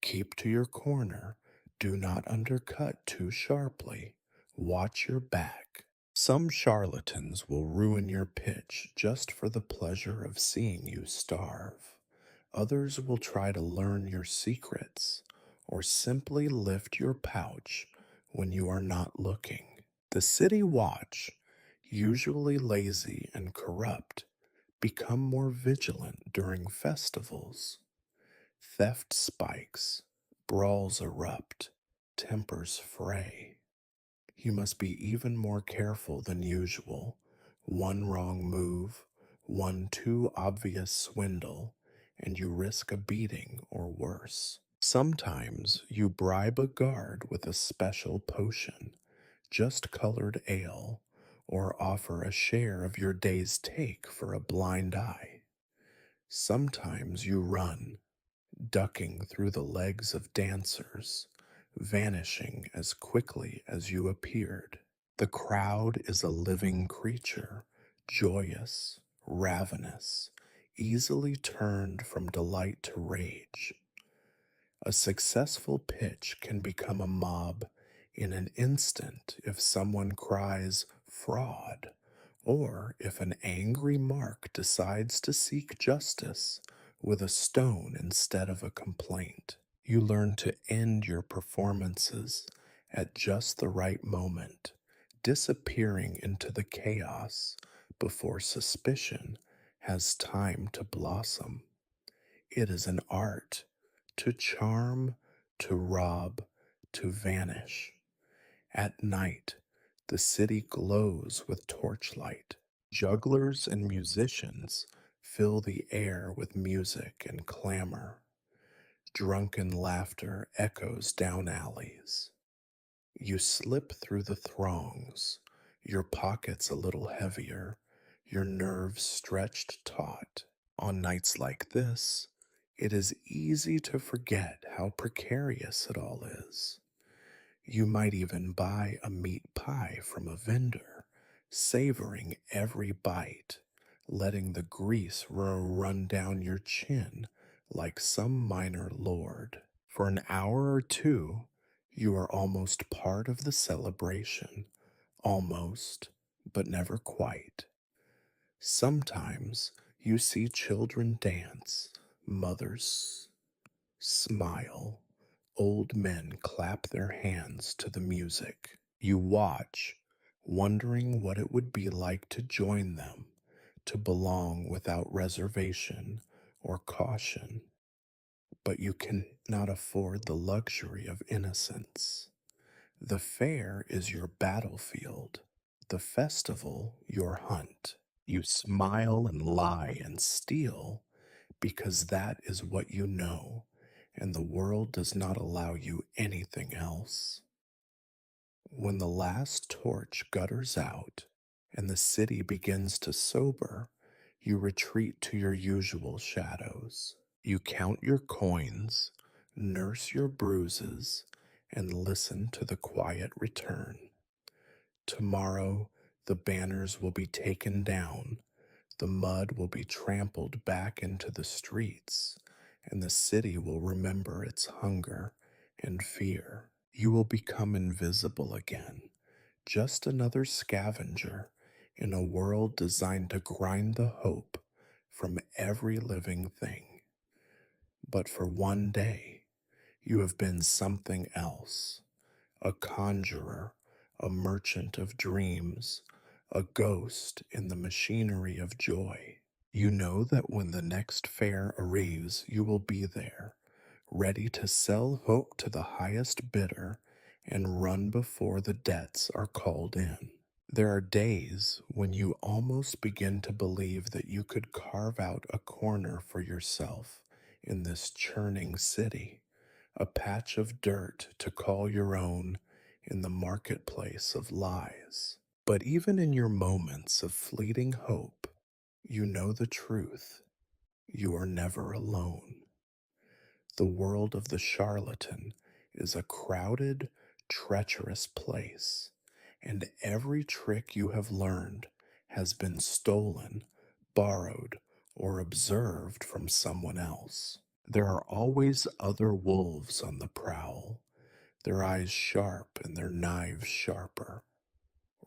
Keep to your corner. Do not undercut too sharply. Watch your back. Some charlatans will ruin your pitch just for the pleasure of seeing you starve. Others will try to learn your secrets or simply lift your pouch when you are not looking. The city watch, usually lazy and corrupt, become more vigilant during festivals. Theft spikes, brawls erupt, tempers fray. You must be even more careful than usual. One wrong move, one too obvious swindle, and you risk a beating or worse. Sometimes you bribe a guard with a special potion, just colored ale, or offer a share of your day's take for a blind eye. Sometimes you run, ducking through the legs of dancers, vanishing as quickly as you appeared. The crowd is a living creature, joyous, ravenous, easily turned from delight to rage. A successful pitch can become a mob in an instant if someone cries fraud, or if an angry mark decides to seek justice with a stone instead of a complaint. You learn to end your performances at just the right moment, disappearing into the chaos before suspicion has time to blossom. It is an art to charm, to rob, to vanish. At night, the city glows with torchlight. Jugglers and musicians fill the air with music and clamor. Drunken laughter echoes down alleys. You slip through the throngs, your pockets a little heavier, your nerves stretched taut. On nights like this, it is easy to forget how precarious it all is. You might even buy a meat pie from a vendor, savoring every bite, letting the grease run down your chin like some minor lord. For an hour or two, you are almost part of the celebration, almost, but never quite. Sometimes you see children dance, mothers smile, old men clap their hands to the music. You watch, wondering what it would be like to join them, to belong without reservation or caution. But you cannot afford the luxury of innocence. The fair is your battlefield, the festival your hunt. You smile and lie and steal because that is what you know, and the world does not allow you anything else. When the last torch gutters out and the city begins to sober, you retreat to your usual shadows. You count your coins, nurse your bruises, and listen to the quiet return. Tomorrow, the banners will be taken down, the mud will be trampled back into the streets, and the city will remember its hunger and fear. You will become invisible again, just another scavenger in a world designed to grind the hope from every living thing. But for one day, you have been something else, a conjurer, a merchant of dreams, a ghost in the machinery of joy. You know that when the next fair arrives, you will be there, ready to sell hope to the highest bidder and run before the debts are called in. There are days when you almost begin to believe that you could carve out a corner for yourself in this churning city, a patch of dirt to call your own in the marketplace of lies. But even in your moments of fleeting hope, you know the truth. You are never alone. The world of the charlatan is a crowded, treacherous place, and every trick you have learned has been stolen, borrowed, or observed from someone else. There are always other wolves on the prowl, their eyes sharp and their knives sharper.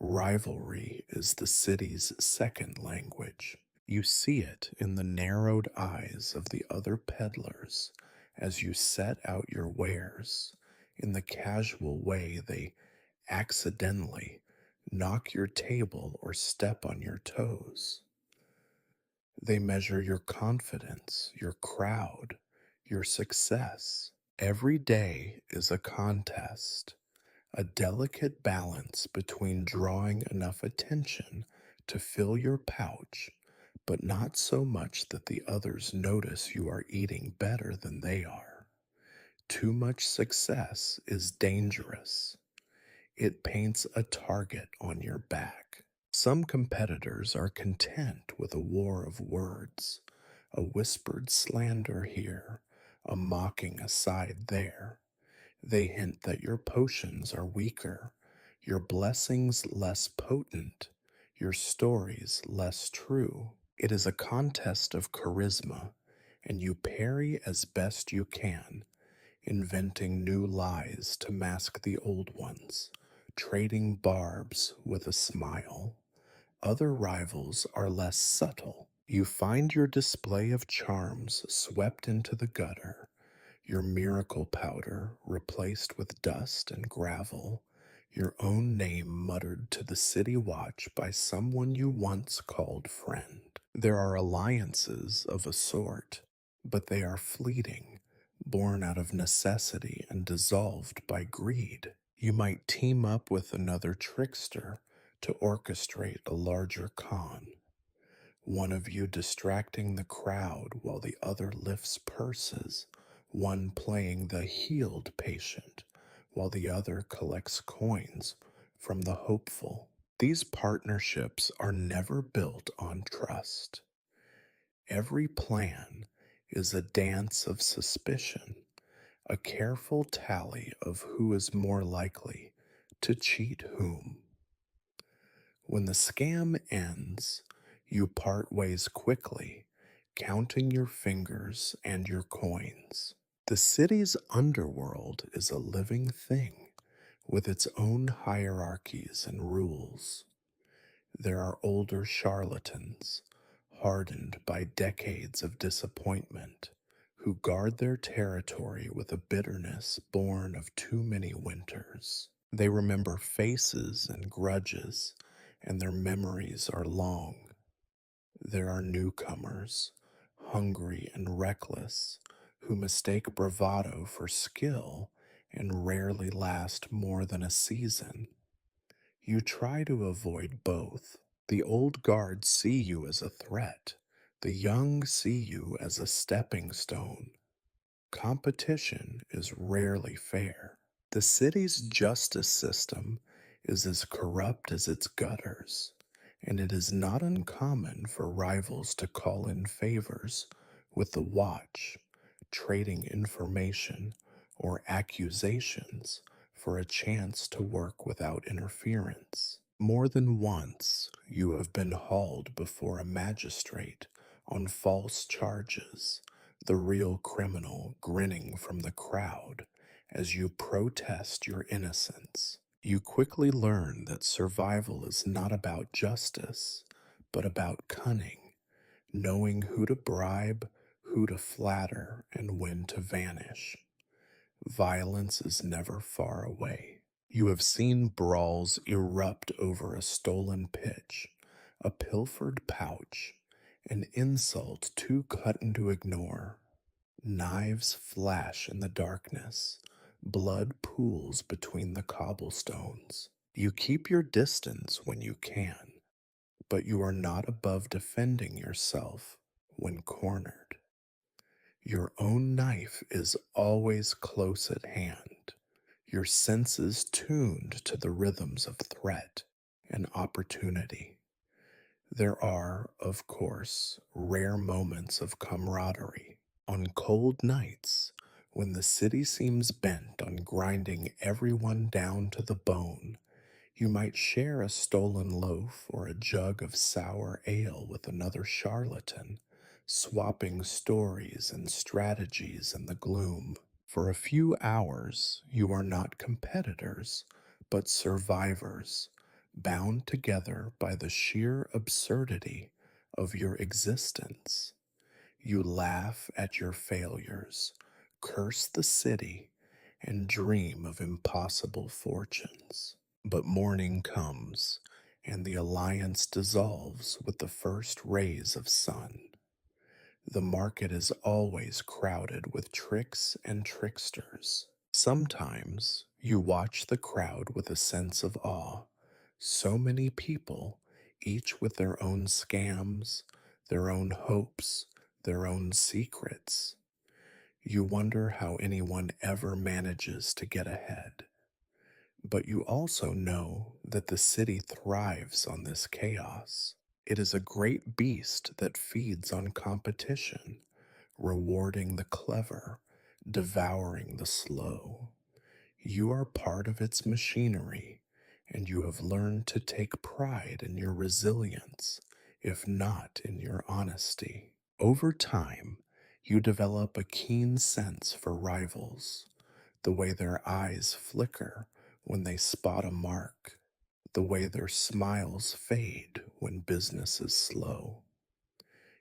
Rivalry is the city's second language. You see it in the narrowed eyes of the other peddlers as you set out your wares, in the casual way they accidentally knock your table or step on your toes. They measure your confidence, your crowd, your success. Every day is a contest, a delicate balance between drawing enough attention to fill your pouch, but not so much that the others notice you are eating better than they are. Too much success is dangerous. It paints a target on your back. Some competitors are content with a war of words, a whispered slander here, a mocking aside there. They hint that your potions are weaker, your blessings less potent, your stories less true. It is a contest of charisma, and you parry as best you can, inventing new lies to mask the old ones, trading barbs with a smile. Other rivals are less subtle. You find your display of charms swept into the gutter, your miracle powder replaced with dust and gravel, your own name muttered to the city watch by someone you once called friend. There are alliances of a sort, but they are fleeting, born out of necessity and dissolved by greed. You might team up with another trickster to orchestrate a larger con, one of you distracting the crowd while the other lifts purses, one playing the healed patient while the other collects coins from the hopeful. These partnerships are never built on trust. Every plan is a dance of suspicion, a careful tally of who is more likely to cheat whom. When the scam ends, you part ways quickly, counting your fingers and your coins. The city's underworld is a living thing with its own hierarchies and rules. There are older charlatans, hardened by decades of disappointment, who guard their territory with a bitterness born of too many winters. They remember faces and grudges, and their memories are long. There are newcomers, hungry and reckless, who mistake bravado for skill and rarely last more than a season. You try to avoid both. The old guard see you as a threat. The young see you as a stepping stone. Competition is rarely fair. The city's justice system is as corrupt as its gutters, and it is not uncommon for rivals to call in favors with the watch, trading information or accusations for a chance to work without interference. More than once, you have been hauled before a magistrate on false charges, the real criminal grinning from the crowd as you protest your innocence. You quickly learn that survival is not about justice, but about cunning, knowing who to bribe, who to flatter, and when to vanish. Violence is never far away. You have seen brawls erupt over a stolen pitch, a pilfered pouch, an insult too cutting to ignore. Knives flash in the darkness, blood pools between the cobblestones. You keep your distance when you can, but you are not above defending yourself when cornered. Your own knife is always close at hand, your senses tuned to the rhythms of threat and opportunity. There are, of course, rare moments of camaraderie. On cold nights, when the city seems bent on grinding everyone down to the bone, you might share a stolen loaf or a jug of sour ale with another charlatan, swapping stories and strategies in the gloom. For a few hours, you are not competitors, but survivors, bound together by the sheer absurdity of your existence. You laugh at your failures, curse the city, and dream of impossible fortunes. But morning comes, and the alliance dissolves with the first rays of sun. The market is always crowded with tricks and tricksters. Sometimes you watch the crowd with a sense of awe. So many people, each with their own scams, their own hopes, their own secrets. You wonder how anyone ever manages to get ahead. But you also know that the city thrives on this chaos. It is a great beast that feeds on competition, rewarding the clever, devouring the slow. You are part of its machinery, and you have learned to take pride in your resilience, if not in your honesty. Over time, you develop a keen sense for rivals, the way their eyes flicker when they spot a mark, the way their smiles fade when business is slow.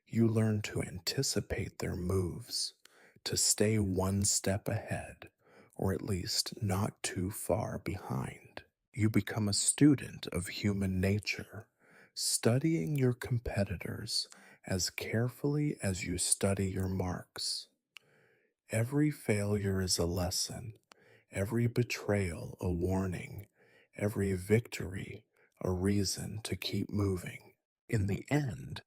You learn to anticipate their moves, to stay one step ahead, or at least not too far behind. You become a student of human nature, studying your competitors as carefully as you study your marks. Every failure is a lesson, every betrayal a warning, every victory a reason to keep moving. In the end,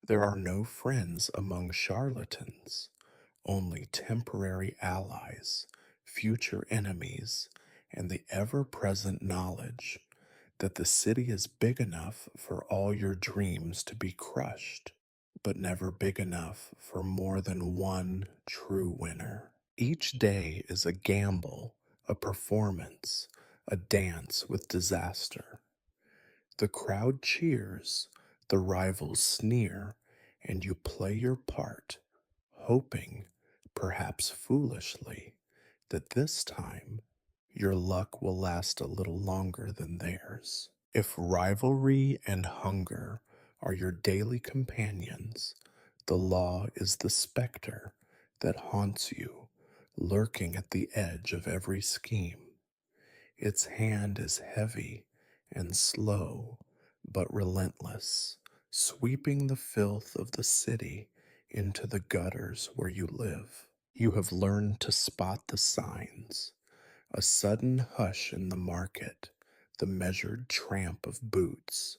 there are no friends among charlatans, only temporary allies, future enemies, and the ever present knowledge that the city is big enough for all your dreams to be crushed, but never big enough for more than one true winner. Each day is a gamble, a performance, a dance with disaster. The crowd cheers, the rivals sneer, and you play your part, hoping, perhaps foolishly, that this time your luck will last a little longer than theirs. If rivalry and hunger are your daily companions, the law is the specter that haunts you, lurking at the edge of every scheme. Its hand is heavy and slow, but relentless, sweeping the filth of the city into the gutters where you live. You have learned to spot the signs, a sudden hush in the market, the measured tramp of boots,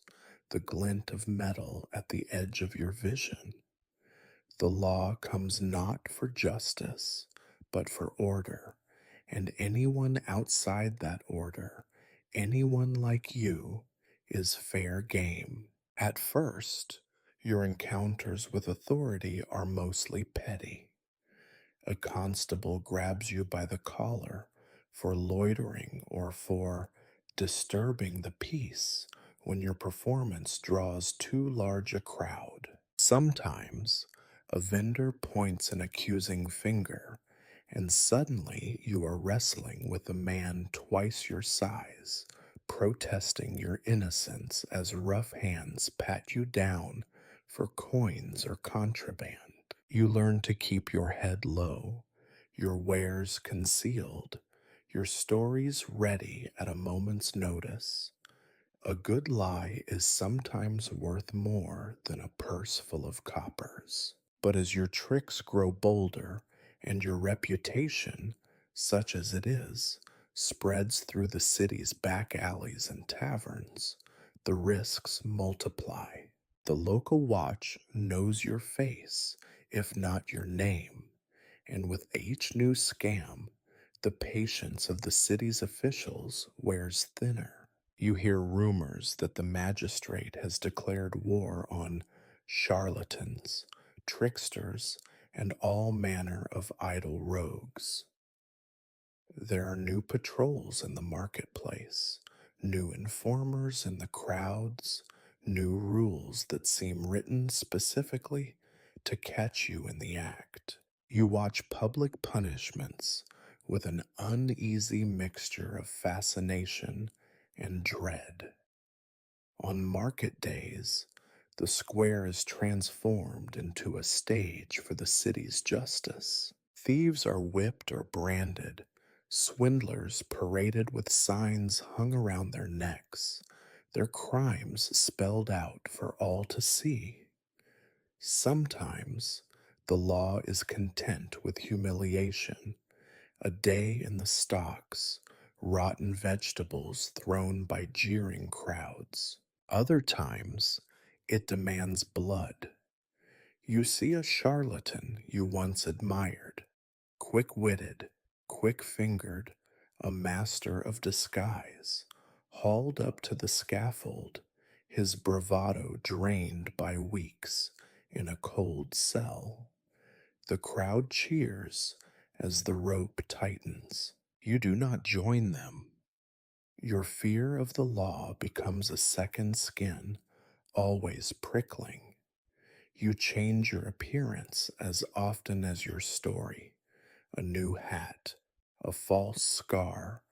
the glint of metal at the edge of your vision. The law comes not for justice, but for order, and anyone outside that order, anyone like you, is fair game. At first, your encounters with authority are mostly petty. A constable grabs you by the collar for loitering or for disturbing the peace when your performance draws too large a crowd. Sometimes a vendor points an accusing finger, and suddenly you are wrestling with a man twice your size, protesting your innocence as rough hands pat you down for coins or contraband. You learn to keep your head low, your wares concealed, your stories ready at a moment's notice. A good lie is sometimes worth more than a purse full of coppers. But as your tricks grow bolder and your reputation, such as it is, spreads through the city's back alleys and taverns, the risks multiply. The local watch knows your face, if not your name, and with each new scam, the patience of the city's officials wears thinner. You hear rumors that the magistrate has declared war on charlatans, tricksters, and all manner of idle rogues. There are new patrols in the marketplace, new informers in the crowds, new rules that seem written specifically to catch you in the act. You watch public punishments with an uneasy mixture of fascination and dread. On market days, the square is transformed into a stage for the city's justice. Thieves are whipped or branded, swindlers paraded with signs hung around their necks, their crimes spelled out for all to see. Sometimes the law is content with humiliation, a day in the stocks, rotten vegetables thrown by jeering crowds. Other times, it demands blood. You see a charlatan you once admired, quick witted, quick fingered, a master of disguise, hauled up to the scaffold, his bravado drained by weeks in a cold cell. The crowd cheers as the rope tightens. You do not join them. Your fear of the law becomes a second skin, always prickling. You change your appearance as often as your story. A new hat, a false scar,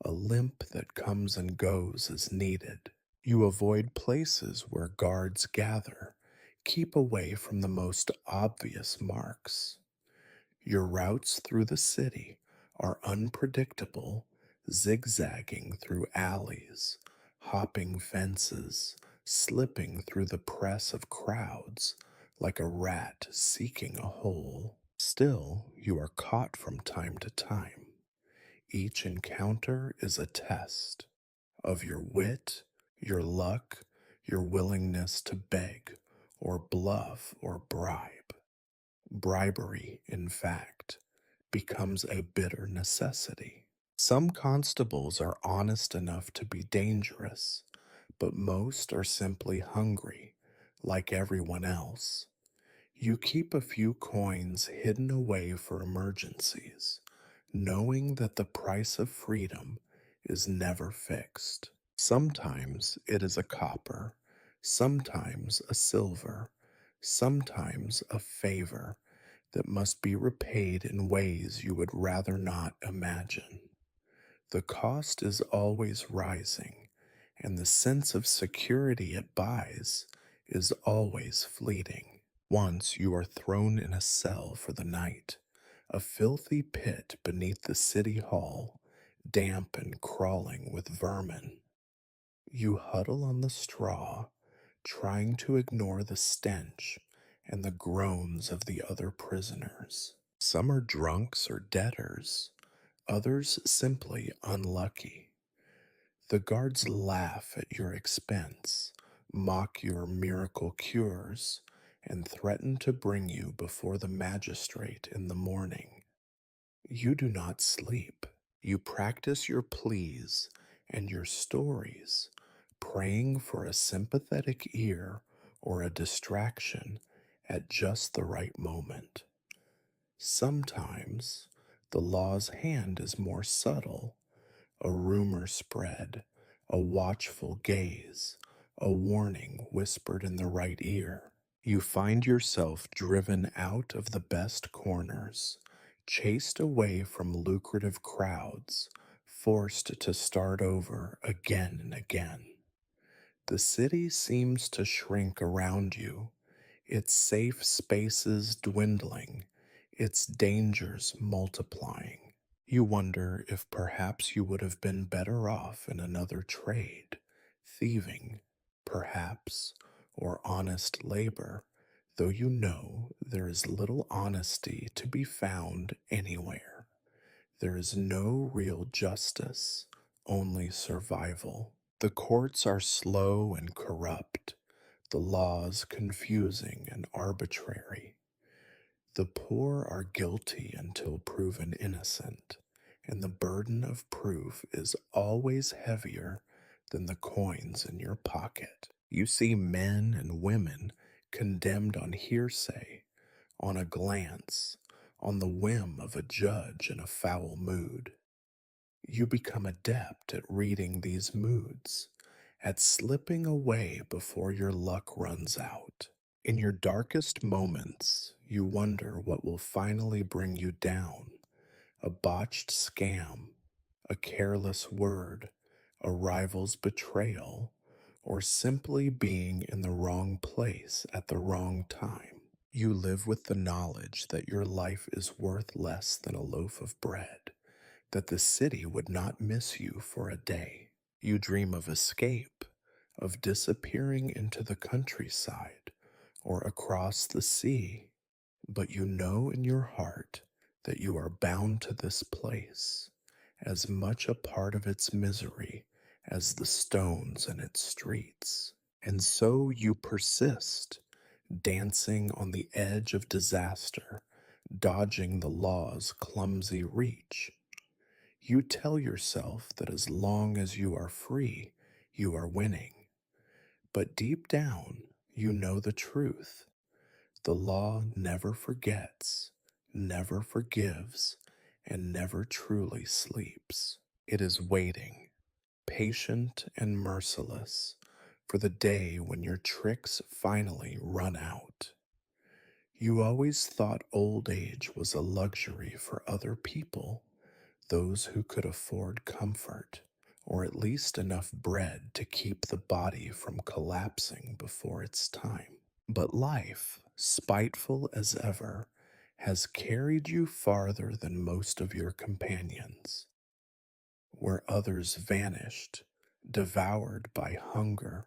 a limp that comes and goes as needed. You avoid places where guards gather, keep away from the most obvious marks. Your routes through the city are unpredictable, zigzagging through alleys, hopping fences, slipping through the press of crowds like a rat seeking a hole. Still, you are caught from time to time. Each encounter is a test of your wit, your luck, your willingness to beg or bluff or bribe. Bribery, in fact, becomes a bitter necessity. Some constables are honest enough to be dangerous, but most are simply hungry, like everyone else. You keep a few coins hidden away for emergencies, knowing that the price of freedom is never fixed. Sometimes it is a copper, sometimes a silver, sometimes a favor that must be repaid in ways you would rather not imagine. The cost is always rising, and the sense of security it buys is always fleeting. Once you are thrown in a cell for the night, a filthy pit beneath the city hall, damp and crawling with vermin. You huddle on the straw, trying to ignore the stench and the groans of the other prisoners. Some are drunks or debtors, others simply unlucky. The guards laugh at your expense, mock your miracle cures, and threaten to bring you before the magistrate in the morning. You do not sleep. You practice your pleas and your stories, praying for a sympathetic ear or a distraction at just the right moment. Sometimes the law's hand is more subtle, a rumor spread, a watchful gaze, a warning whispered in the right ear. You find yourself driven out of the best corners, chased away from lucrative crowds, forced to start over again and again. The city seems to shrink around you, its safe spaces dwindling, its dangers multiplying. You wonder if perhaps you would have been better off in another trade, thieving, perhaps, or honest labor, though you know there is little honesty to be found anywhere. There is no real justice, only survival. The courts are slow and corrupt, the laws confusing and arbitrary. The poor are guilty until proven innocent, and the burden of proof is always heavier than the coins in your pocket. You see men and women condemned on hearsay, on a glance, on the whim of a judge in a foul mood. You become adept at reading these moods, at slipping away before your luck runs out. In your darkest moments, you wonder what will finally bring you down: a botched scam, a careless word, a rival's betrayal, or simply being in the wrong place at the wrong time. You live with the knowledge that your life is worth less than a loaf of bread, that the city would not miss you for a day. You dream of escape, of disappearing into the countryside or across the sea, but you know in your heart that you are bound to this place, as much a part of its misery as the stones in its streets. And so you persist, dancing on the edge of disaster, dodging the law's clumsy reach. You tell yourself that as long as you are free, you are winning. But deep down, you know the truth. The law never forgets, never forgives, and never truly sleeps. It is waiting, patient and merciless, for the day when your tricks finally run out. You always thought old age was a luxury for other people, those who could afford comfort, or at least enough bread to keep the body from collapsing before its time. But life, spiteful as ever, has carried you farther than most of your companions. Where others vanished, devoured by hunger,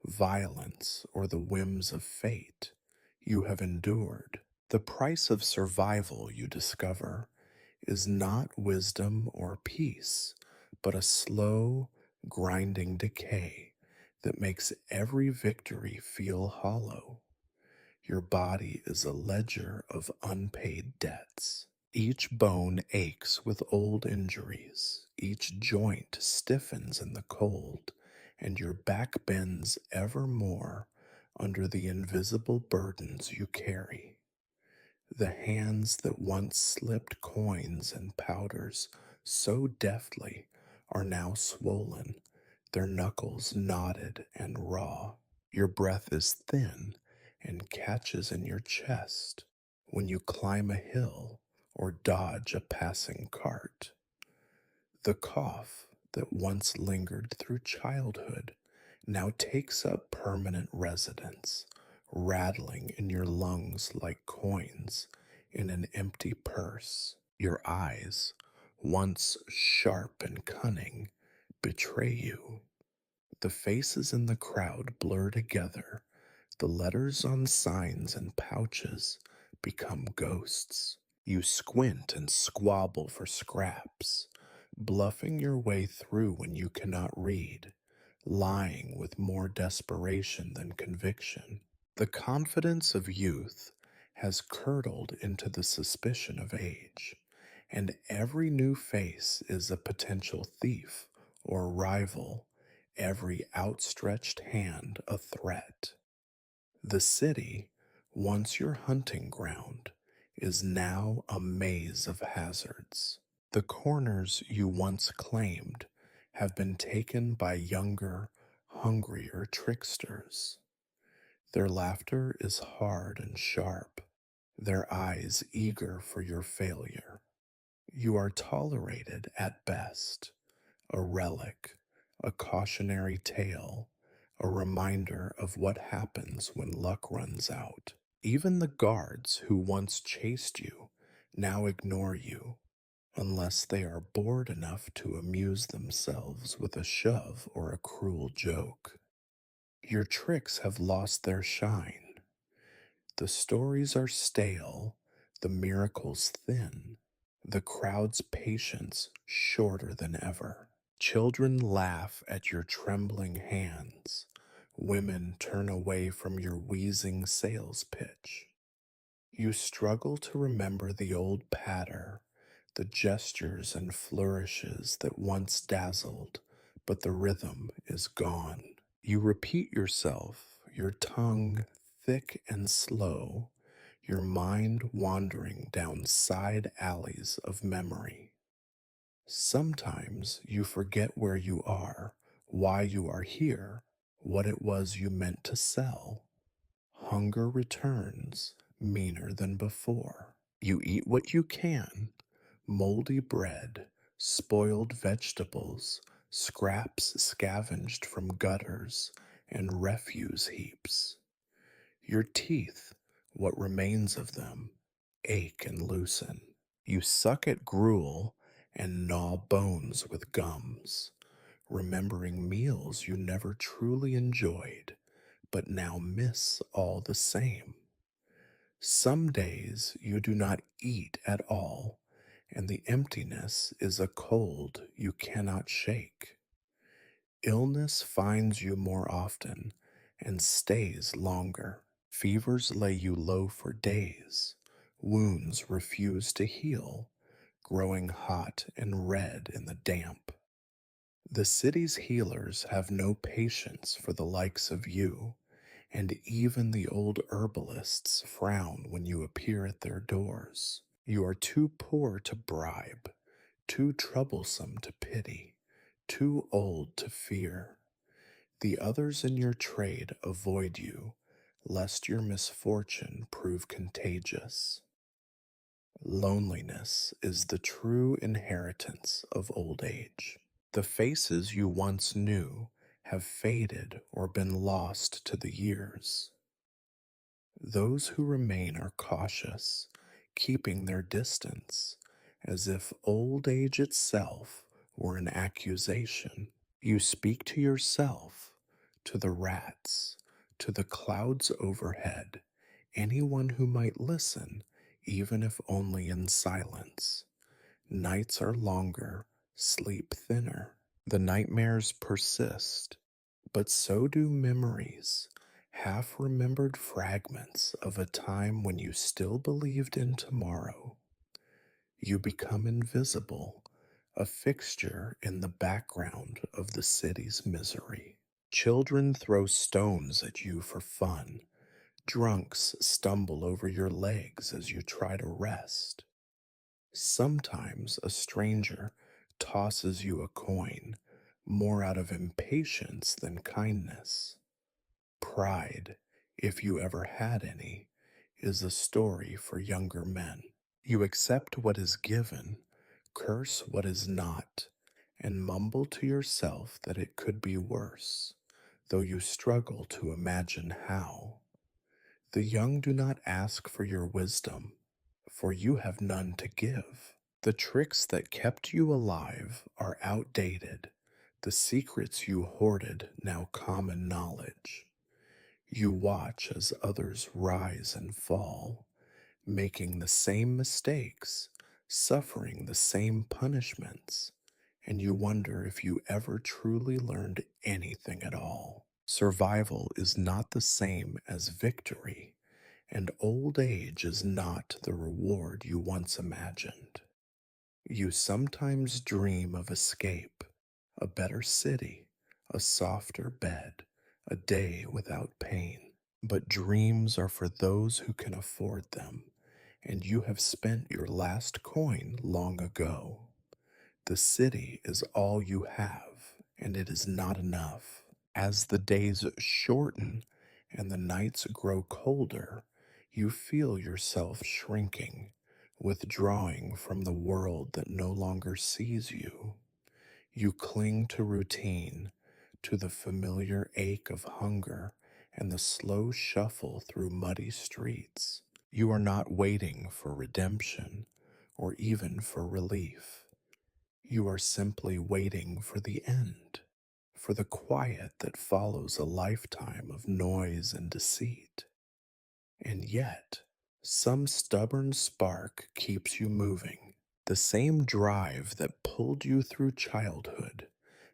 violence, or the whims of fate, you have endured. The price of survival, you discover, is not wisdom or peace, but a slow, grinding decay that makes every victory feel hollow. Your body is a ledger of unpaid debts. Each bone aches with old injuries, each joint stiffens in the cold, and your back bends ever more under the invisible burdens you carry. The hands that once slipped coins and powders so deftly are now swollen, their knuckles knotted and raw. Your breath is thin and catches in your chest when you climb a hill or dodge a passing cart. The cough that once lingered through childhood now takes up permanent residence, rattling in your lungs like coins in an empty purse. Your eyes, once sharp and cunning, betray you. The faces in the crowd blur together. The letters on signs and pouches become ghosts. You squint and squabble for scraps, bluffing your way through when you cannot read, lying with more desperation than conviction. The confidence of youth has curdled into the suspicion of age, and every new face is a potential thief or rival, every outstretched hand a threat. The city, once your hunting ground, is now a maze of hazards. The corners you once claimed have been taken by younger, hungrier tricksters. Their laughter is hard and sharp, their eyes eager for your failure. You are tolerated at best, a relic, a cautionary tale, a reminder of what happens when luck runs out. Even the guards who once chased you now ignore you unless they are bored enough to amuse themselves with a shove or a cruel joke. Your tricks have lost their shine. The stories are stale, the miracles thin, the crowd's patience shorter than ever. Children laugh at your trembling hands. Women turn away from your wheezing sales pitch. You struggle to remember the old patter, the gestures and flourishes that once dazzled, but the rhythm is gone. You repeat yourself, your tongue thick and slow, your mind wandering down side alleys of memory. Sometimes you forget where you are, why you are here, what it was you meant to sell. Hunger returns, meaner than before. You eat what you can: moldy bread, spoiled vegetables, scraps scavenged from gutters, and refuse heaps. Your teeth, what remains of them, ache and loosen. You suck at gruel and gnaw bones with gums, remembering meals you never truly enjoyed, but now miss all the same. Some days you do not eat at all, and the emptiness is a cold you cannot shake. Illness finds you more often and stays longer. Fevers lay you low for days. Wounds refuse to heal, growing hot and red in the damp. The city's healers have no patience for the likes of you, and even the old herbalists frown when you appear at their doors. You are too poor to bribe, too troublesome to pity, too old to fear. The others in your trade avoid you, lest your misfortune prove contagious. Loneliness is the true inheritance of old age. The faces you once knew have faded or been lost to the years. Those who remain are cautious, keeping their distance, as if old age itself were an accusation. You speak to yourself, to the rats, to the clouds overhead, anyone who might listen, even if only in silence. Nights are longer, sleep thinner. The nightmares persist, but so do memories, half remembered fragments of a time when you still believed in tomorrow. You become invisible, a fixture in the background of the city's misery. Children throw stones at you for fun. Drunks stumble over your legs as you try to rest. Sometimes a stranger tosses you a coin, more out of impatience than kindness. Pride, if you ever had any, is a story for younger men. You accept what is given, curse what is not, and mumble to yourself that it could be worse, though you struggle to imagine how. The young do not ask for your wisdom, for you have none to give. The tricks that kept you alive are outdated, the secrets you hoarded now common knowledge. You watch as others rise and fall, making the same mistakes, suffering the same punishments, and you wonder if you ever truly learned anything at all. Survival is not the same as victory, and old age is not the reward you once imagined. You sometimes dream of escape, a better city, a softer bed, a day without pain. But dreams are for those who can afford them, and you have spent your last coin long ago. The city is all you have, and it is not enough. As the days shorten and the nights grow colder, You feel yourself shrinking, withdrawing from the world that no longer sees you. You cling to routine, to the familiar ache of hunger and the slow shuffle through muddy streets. You are not waiting for redemption or even for relief. You are simply waiting for the end, for the quiet that follows a lifetime of noise and deceit. And yet, some stubborn spark keeps you moving. The same drive that pulled you through childhood,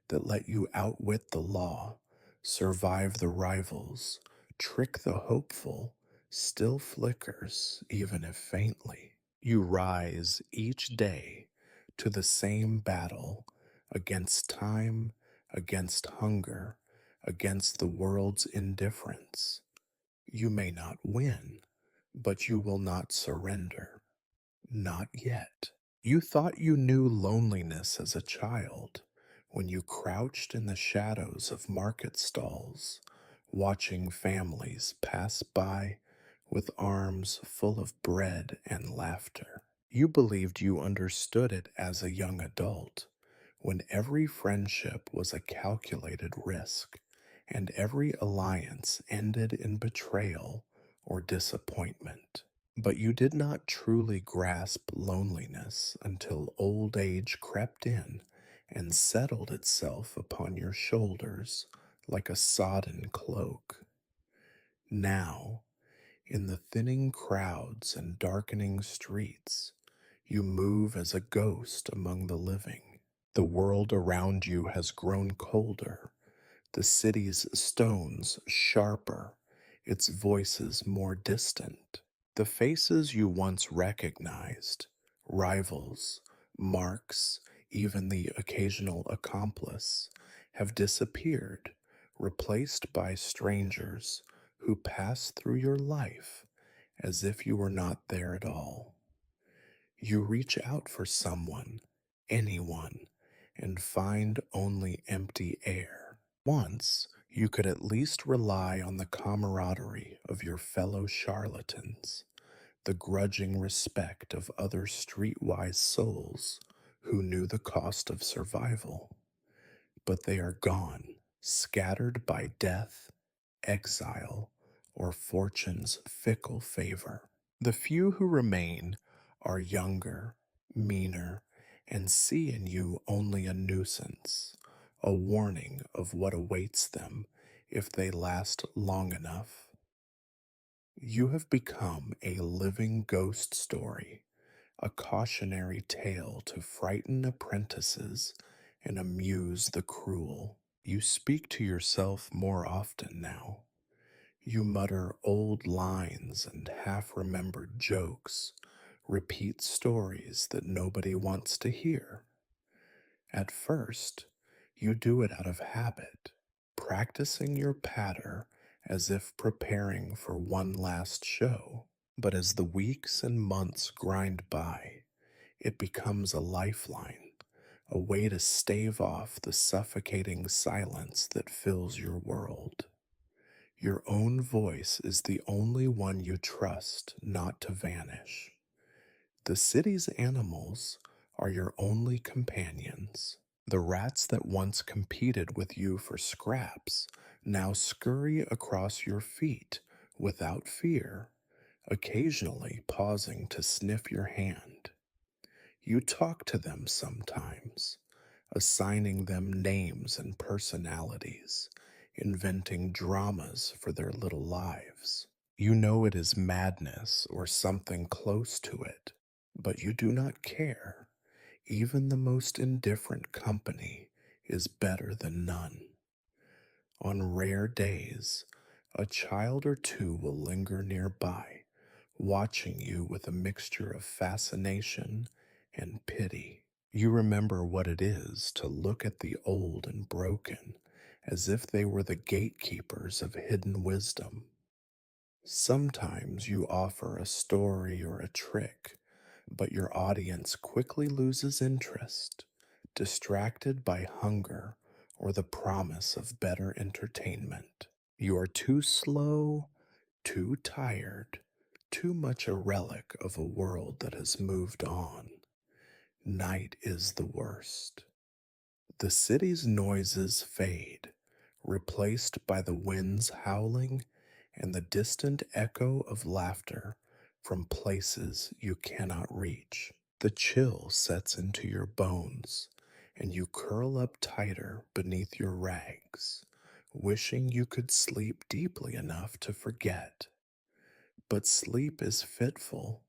that let you outwit the law, survive the rivals, trick the hopeful, still flickers, even if faintly. You rise each day to the same battle against time, against hunger, against the world's indifference. You may not win, but you will not surrender. Not yet. You thought you knew loneliness as a child when you crouched in the shadows of market stalls, watching families pass by with arms full of bread and laughter. You believed you understood it as a young adult, when every friendship was a calculated risk, and every alliance ended in betrayal or disappointment. But you did not truly grasp loneliness until old age crept in and settled itself upon your shoulders like a sodden cloak. Now, in the thinning crowds and darkening streets, you move as a ghost among the living. The world around you has grown colder, the city's stones sharper, its voices more distant. The faces you once recognized, rivals, marks, even the occasional accomplice, have disappeared, replaced by strangers who pass through your life as if you were not there at all. You reach out for someone, anyone, and find only empty air. Once, you could at least rely on the camaraderie of your fellow charlatans, the grudging respect of other streetwise souls who knew the cost of survival. But they are gone, scattered by death, exile, or fortune's fickle favor. The few who remain are younger, meaner, and see in you only a nuisance, a warning of what awaits them if they last long enough. You have become a living ghost story, a cautionary tale to frighten apprentices and amuse the cruel. You speak to yourself more often now. You mutter old lines and half remembered jokes, repeat stories that nobody wants to hear. At first, you do it out of habit, practicing your patter as if preparing for one last show. But as the weeks and months grind by, it becomes a lifeline, a way to stave off the suffocating silence that fills your world. Your own voice is the only one you trust not to vanish. The city's animals are your only companions. The rats that once competed with you for scraps now scurry across your feet without fear, occasionally pausing to sniff your hand. You talk to them sometimes, assigning them names and personalities, inventing dramas for their little lives. You know it is madness or something close to it, but you do not care. Even the most indifferent company is better than none. On rare days, a child or two will linger nearby, watching you with a mixture of fascination and pity. You remember what it is to look at the old and broken as if they were the gatekeepers of hidden wisdom. Sometimes you offer a story or a trick, but your audience quickly loses interest, distracted by hunger or the promise of better entertainment. You are too slow, too tired, too much a relic of a world that has moved on. Night is the worst. The city's noises fade, replaced by the winds howling and the distant echo of laughter from places you cannot reach. The chill sets into your bones, and you curl up tighter beneath your rags, wishing you could sleep deeply enough to forget. But sleep is fitful,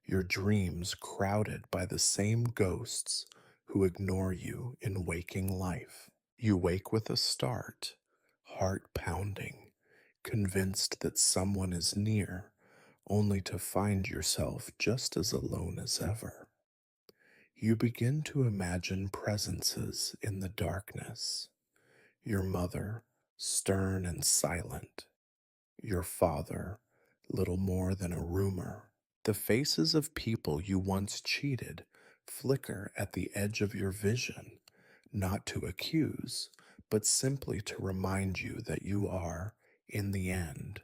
your dreams crowded by the same ghosts who ignore you in waking life. You wake with a start, heart pounding, convinced that someone is near, only to find yourself just as alone as ever. You begin to imagine presences in the darkness. Your mother, stern and silent. Your father, little more than a rumor. The faces of people you once cheated flicker at the edge of your vision, not to accuse, but simply to remind you that you are, in the end,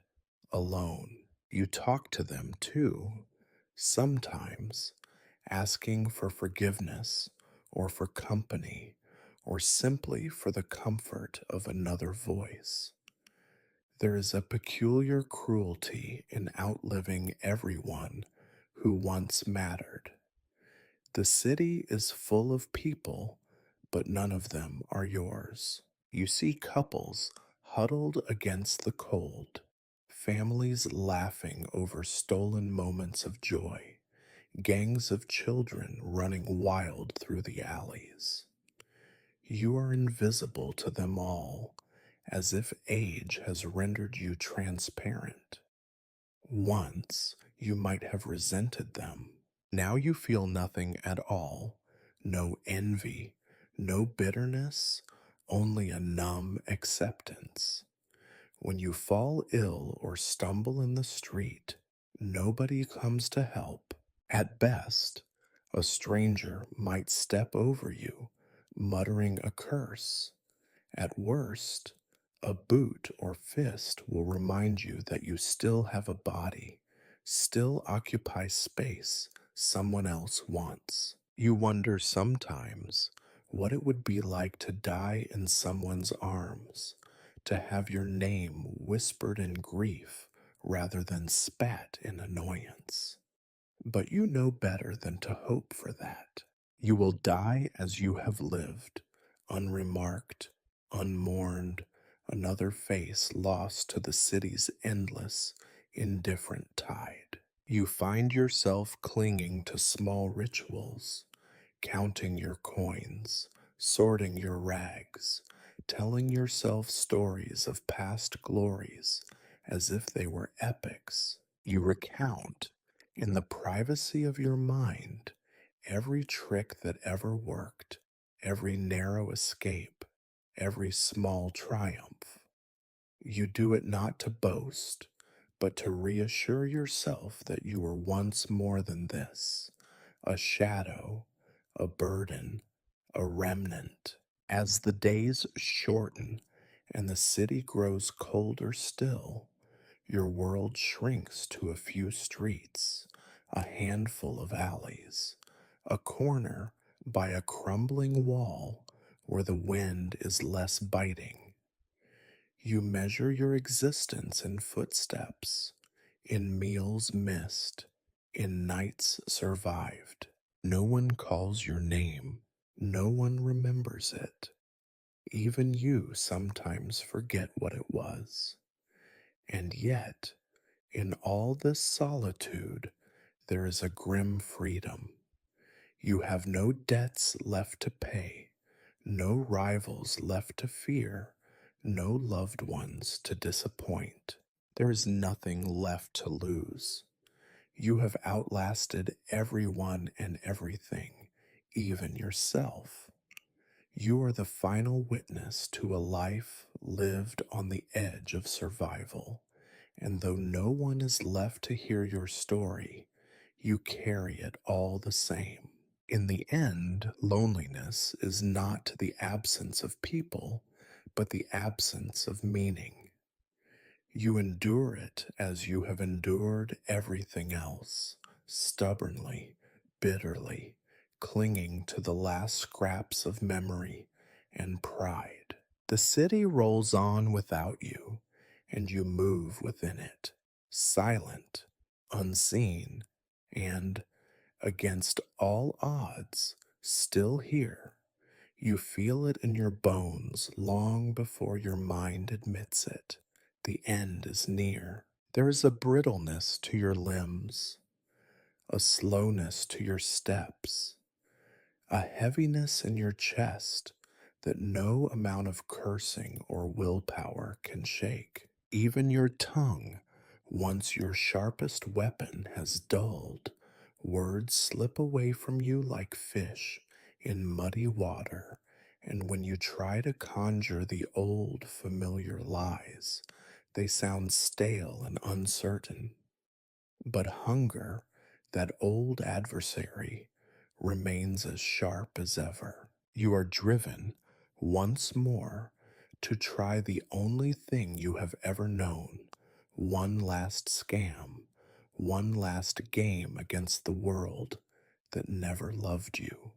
alone. You talk to them too, sometimes, asking for forgiveness or for company or simply for the comfort of another voice. There is a peculiar cruelty in outliving everyone who once mattered. The city is full of people, but none of them are yours. You see couples huddled against the cold, families laughing over stolen moments of joy, gangs of children running wild through the alleys. You are invisible to them all, as if age has rendered you transparent. Once you might have resented them. Now you feel nothing at all. No envy, no bitterness, only a numb acceptance. When you fall ill or stumble in the street, nobody comes to help. At best, a stranger might step over you, muttering a curse. At worst, a boot or fist will remind you that you still have a body, still occupy space someone else wants. You wonder sometimes what it would be like to die in someone's arms, to have your name whispered in grief rather than spat in annoyance. But you know better than to hope for that. You will die as you have lived, unremarked, unmourned, another face lost to the city's endless, indifferent tide. You find yourself clinging to small rituals, counting your coins, sorting your rags, telling yourself stories of past glories as if they were epics. You recount, in the privacy of your mind, every trick that ever worked, every narrow escape, every small triumph. You do it not to boast, but to reassure yourself that you were once more than this, a shadow, a burden, a remnant. As the days shorten and the city grows colder still, your world shrinks to a few streets, a handful of alleys, a corner by a crumbling wall where the wind is less biting. You measure your existence in footsteps, in meals missed, in nights survived. No one calls your name, no one remembers it. Even you sometimes forget what it was. And yet, in all this solitude, there is a grim freedom. You have no debts left to pay, no rivals left to fear, no loved ones to disappoint. There is nothing left to lose. You have outlasted everyone and everything, even yourself. You are the final witness to a life lived on the edge of survival, and though no one is left to hear your story, you carry it all the same. In the end, loneliness is not the absence of people, but the absence of meaning. You endure it as you have endured everything else, stubbornly, bitterly, clinging to the last scraps of memory and pride. The city rolls on without you, and you move within it, silent, unseen, and, against all odds, still here. You feel it in your bones long before your mind admits it. The end is near. There is a brittleness to your limbs, a slowness to your steps, a heaviness in your chest that no amount of cursing or willpower can shake. Even your tongue, once your sharpest weapon, has dulled. Words slip away from you like fish in muddy water, and when you try to conjure the old familiar lies, they sound stale and uncertain. But hunger, that old adversary, remains as sharp as ever. You are driven, once more, to try the only thing you have ever known, one last scam, one last game against the world that never loved you.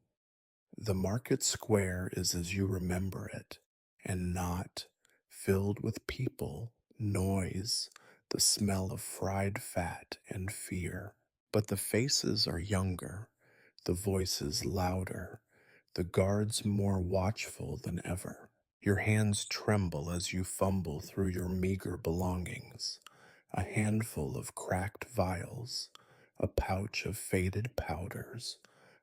The market square is as you remember it, and not filled with people, noise, the smell of fried fat, and fear. But the faces are younger, the voices louder, the guards more watchful than ever. Your hands tremble as you fumble through your meager belongings, a handful of cracked vials, a pouch of faded powders,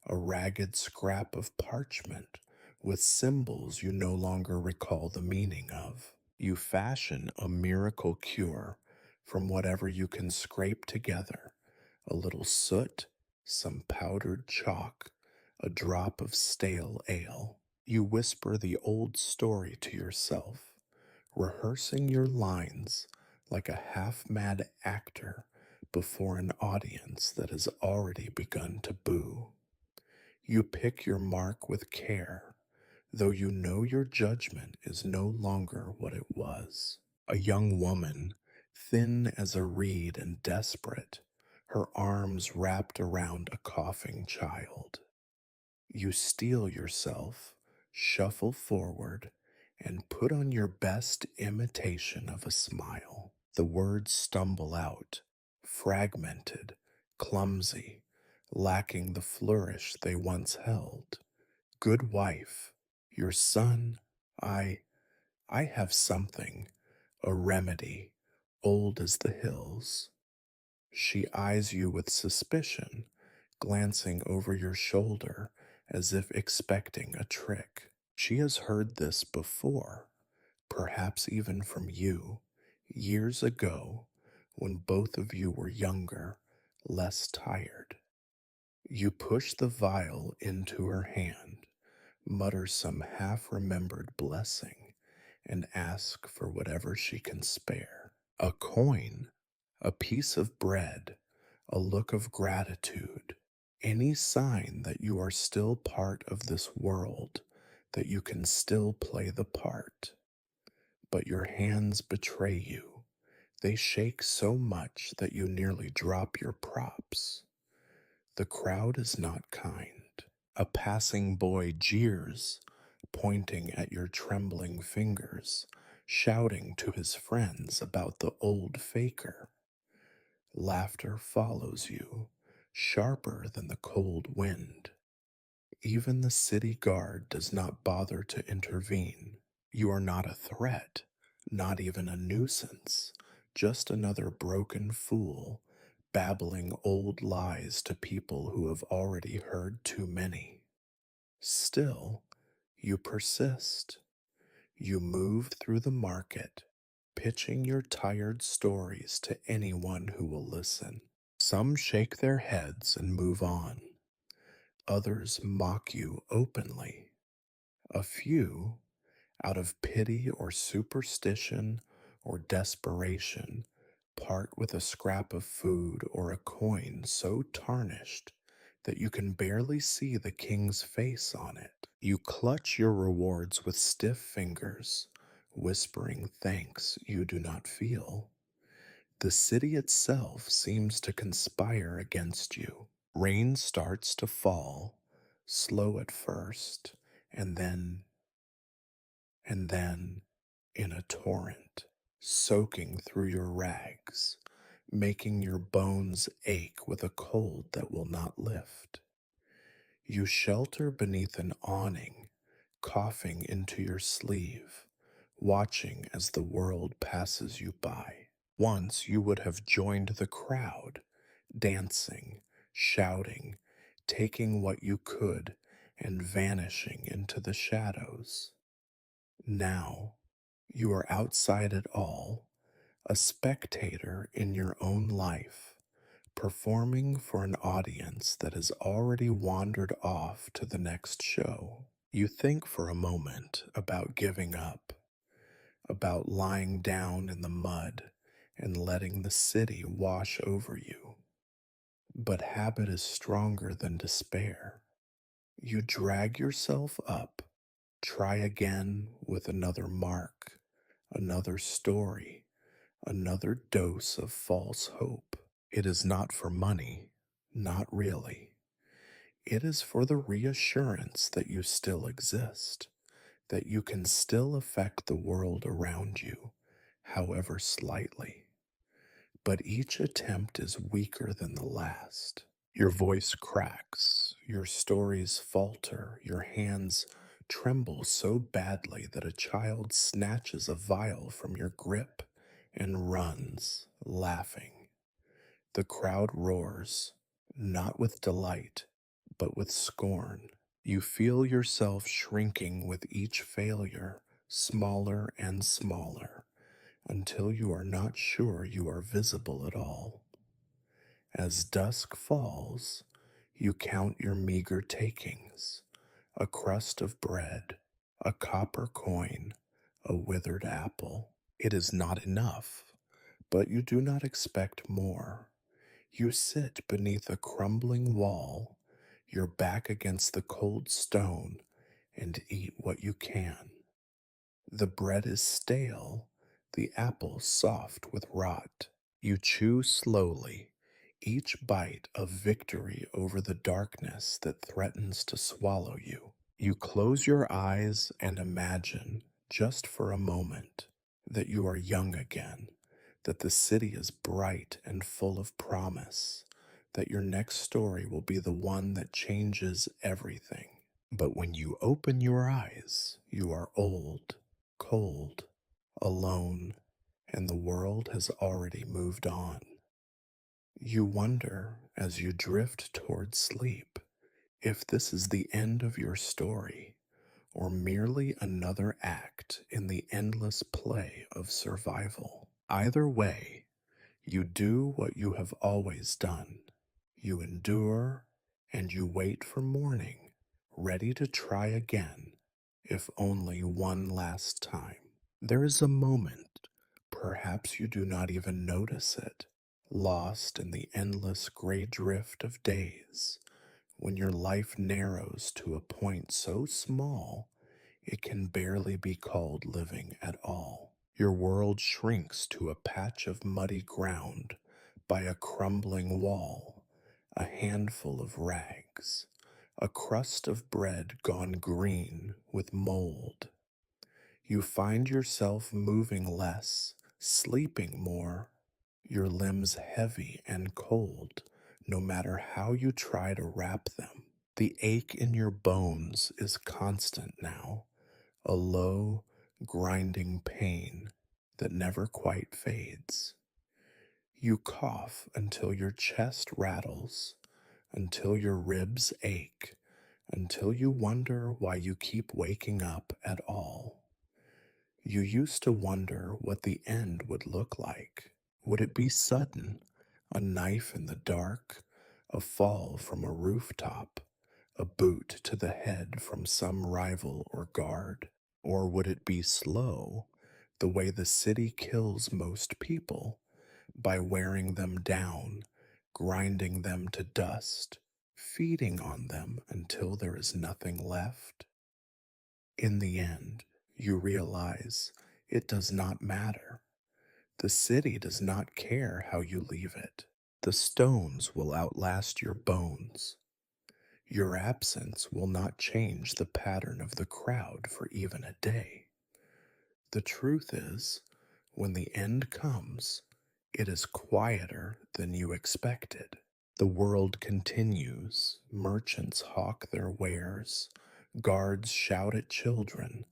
a ragged scrap of parchment with symbols you no longer recall the meaning of. You fashion a miracle cure from whatever you can scrape together, a little soot, some powdered chalk, a drop of stale ale. You whisper the old story to yourself, rehearsing your lines like a half mad actor before an audience that has already begun to boo. You pick your mark with care, though you know your judgment is no longer what it was. A young woman, thin as a reed and desperate, her arms wrapped around a coughing child. You steel yourself, shuffle forward, and put on your best imitation of a smile. The words stumble out, fragmented, clumsy, lacking the flourish they once held. Good wife, your son, I, I have something, a remedy, old as the hills. She eyes you with suspicion, glancing over your shoulder as if expecting a trick. She has heard this before, perhaps even from you, years ago, when both of you were younger, less tired. You push the vial into her hand, mutter some half remembered blessing, and ask for whatever she can spare. A coin, a piece of bread, a look of gratitude, any sign that you are still part of this world, that you can still play the part. But your hands betray you. They shake so much that you nearly drop your props. The crowd is not kind. A passing boy jeers, pointing at your trembling fingers, shouting to his friends about the old faker. Laughter follows you, sharper than the cold wind. Even the city guard does not bother to intervene. You are not a threat, not even a nuisance, just another broken fool, babbling old lies to people who have already heard too many. Still, you persist. You move through the market, pitching your tired stories to anyone who will listen. Some shake their heads and move on. Others mock you openly. A few, out of pity or superstition or desperation, part with a scrap of food or a coin so tarnished that you can barely see the king's face on it. You clutch your rewards with stiff fingers, whispering thanks you do not feel. The city itself seems to conspire against you. Rain starts to fall, slow at first, and then in a torrent, soaking through your rags, making your bones ache with a cold that will not lift. You shelter beneath an awning, coughing into your sleeve, watching as the world passes you by. Once you would have joined the crowd, dancing, shouting, taking what you could, and vanishing into the shadows. Now you are outside it all, a spectator in your own life, performing for an audience that has already wandered off to the next show. You think for a moment about giving up, about lying down in the mud and letting the city wash over you. But habit is stronger than despair. You drag yourself up, try again with another mark, another story, another dose of false hope. It is not for money, not really. It is for the reassurance that you still exist, that you can still affect the world around you, however slightly. But each attempt is weaker than the last. Your voice cracks, your stories falter, your hands tremble so badly that a child snatches a vial from your grip and runs, laughing. The crowd roars, not with delight, but with scorn. You feel yourself shrinking with each failure, smaller and smaller, until you are not sure you are visible at all. As dusk falls, you count your meager takings: a crust of bread, a copper coin, a withered apple. It is not enough, but you do not expect more. You sit beneath a crumbling wall, your back against the cold stone, and eat what you can. The bread is stale, the apple soft with rot. You chew slowly, each bite a victory over the darkness that threatens to swallow you. You close your eyes and imagine, just for a moment, that you are young again, that the city is bright and full of promise, that your next story will be the one that changes everything. But when you open your eyes, you are old, cold, alone, and the world has already moved on. You wonder, as you drift toward sleep, if this is the end of your story, or merely another act in the endless play of survival. Either way, you do what you have always done. You endure, and you wait for morning, ready to try again, if only one last time. There is a moment, perhaps you do not even notice it, lost in the endless gray drift of days, when your life narrows to a point so small it can barely be called living at all. Your world shrinks to a patch of muddy ground by a crumbling wall, a handful of rags, a crust of bread gone green with mold. You find yourself moving less, sleeping more, your limbs heavy and cold, no matter how you try to wrap them. The ache in your bones is constant now, a low, grinding pain that never quite fades. You cough until your chest rattles, until your ribs ache, until you wonder why you keep waking up at all. You used to wonder what the end would look like. Would it be sudden, a knife in the dark, a fall from a rooftop, a boot to the head from some rival or guard? Or would it be slow, the way the city kills most people, by wearing them down, grinding them to dust, feeding on them until there is nothing left? In the end, you realize it does not matter. The city does not care how you leave it. The stones will outlast your bones. Your absence will not change the pattern of the crowd for even a day. The truth is, when the end comes, it is quieter than you expected. The world continues, merchants hawk their wares, guards shout at children,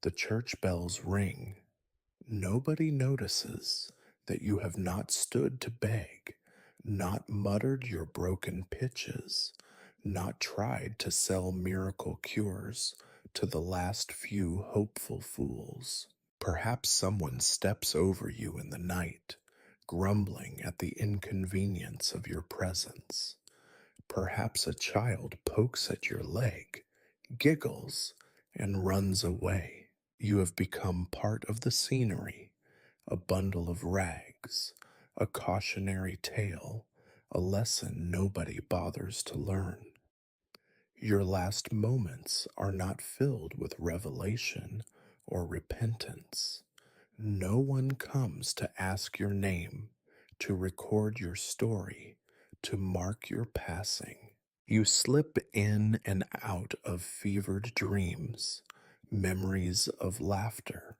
the church bells ring. Nobody notices that you have not stood to beg, not muttered your broken pitches, not tried to sell miracle cures to the last few hopeful fools. Perhaps someone steps over you in the night, grumbling at the inconvenience of your presence. Perhaps a child pokes at your leg, giggles, and runs away. You have become part of the scenery, a bundle of rags, a cautionary tale, a lesson nobody bothers to learn. Your last moments are not filled with revelation or repentance. No one comes to ask your name, to record your story, to mark your passing. You slip in and out of fevered dreams, memories of laughter,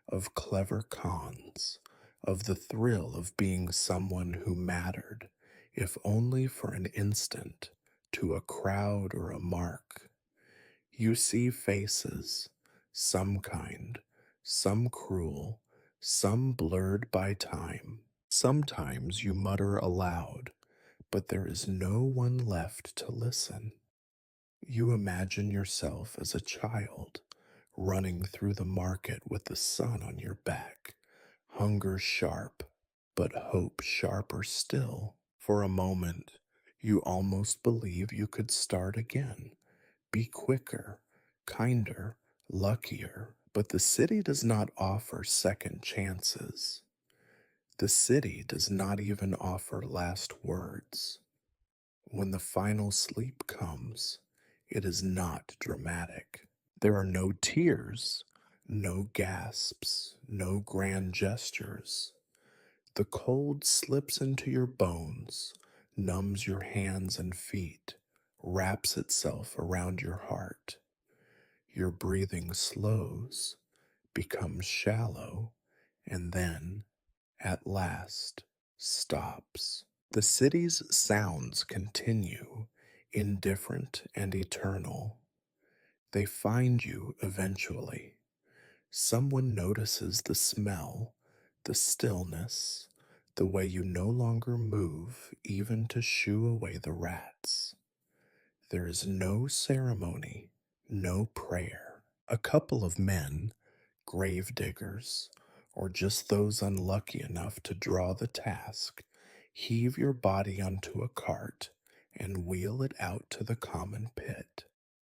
of clever cons, of the thrill of being someone who mattered, if only for an instant, to a crowd or a mark. You see faces, some kind, some cruel, some blurred by time. Sometimes you mutter aloud, but there is no one left to listen. You imagine yourself as a child, running through the market with the sun on your back, hunger sharp, but hope sharper still. For a moment, you almost believe you could start again, be quicker, kinder, luckier. But the city does not offer second chances. The city does not even offer last words. When the final sleep comes, it is not dramatic. There are no tears, no gasps, no grand gestures. The cold slips into your bones, numbs your hands and feet, wraps itself around your heart. Your breathing slows, becomes shallow, and then, at last, stops. The city's sounds continue, indifferent and eternal. They find you eventually. Someone notices the smell, the stillness, the way you no longer move even to shoo away the rats. There is no ceremony, no prayer. A couple of men, grave diggers, or just those unlucky enough to draw the task, heave your body onto a cart and wheel it out to the common pit,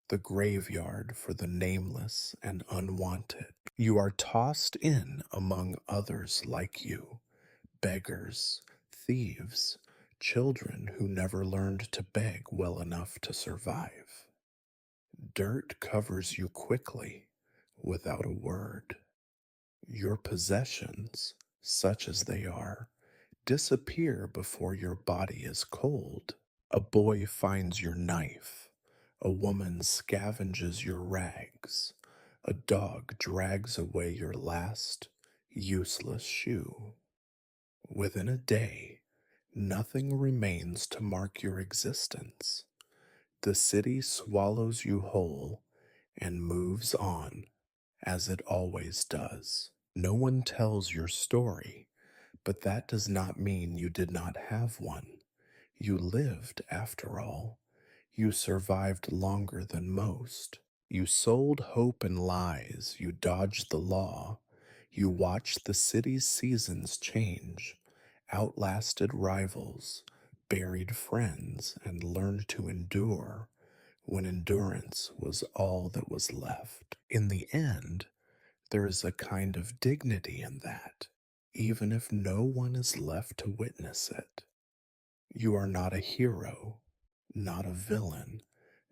the graveyard for the nameless and unwanted. You are tossed in among others like you, beggars, thieves, children who never learned to beg well enough to survive. Dirt covers you quickly, without a word. Your possessions, such as they are, disappear before your body is cold. A boy finds your knife. A woman scavenges your rags. A dog drags away your last useless shoe. Within a day, nothing remains to mark your existence. The city swallows you whole and moves on as it always does. No one tells your story, but that does not mean you did not have one. You lived, after all. You survived longer than most. You sold hope and lies. You dodged the law. You watched the city's seasons change, outlasted rivals, buried friends, and learned to endure when endurance was all that was left. In the end, there is a kind of dignity in that, even if no one is left to witness it. You are not a hero, not a villain,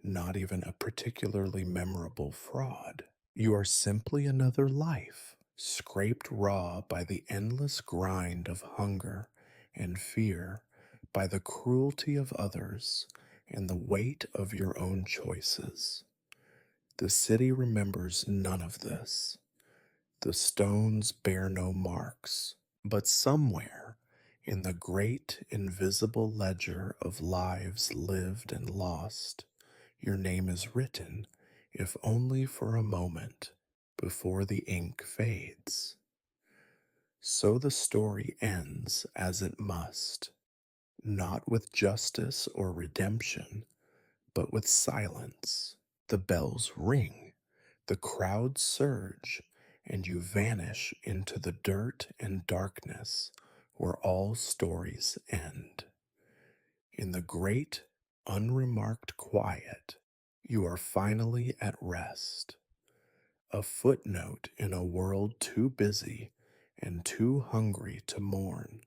not even a particularly memorable fraud. You are simply another life, scraped raw by the endless grind of hunger and fear, by the cruelty of others and the weight of your own choices. The city remembers none of this. The stones bear no marks, but somewhere in the great invisible ledger of lives lived and lost, your name is written, if only for a moment, before the ink fades. So the story ends as it must, not with justice or redemption, but with silence. The bells ring, the crowds surge, and you vanish into the dirt and darkness where all stories end. In the great, unremarked quiet, you are finally at rest, a footnote in a world too busy and too hungry to mourn.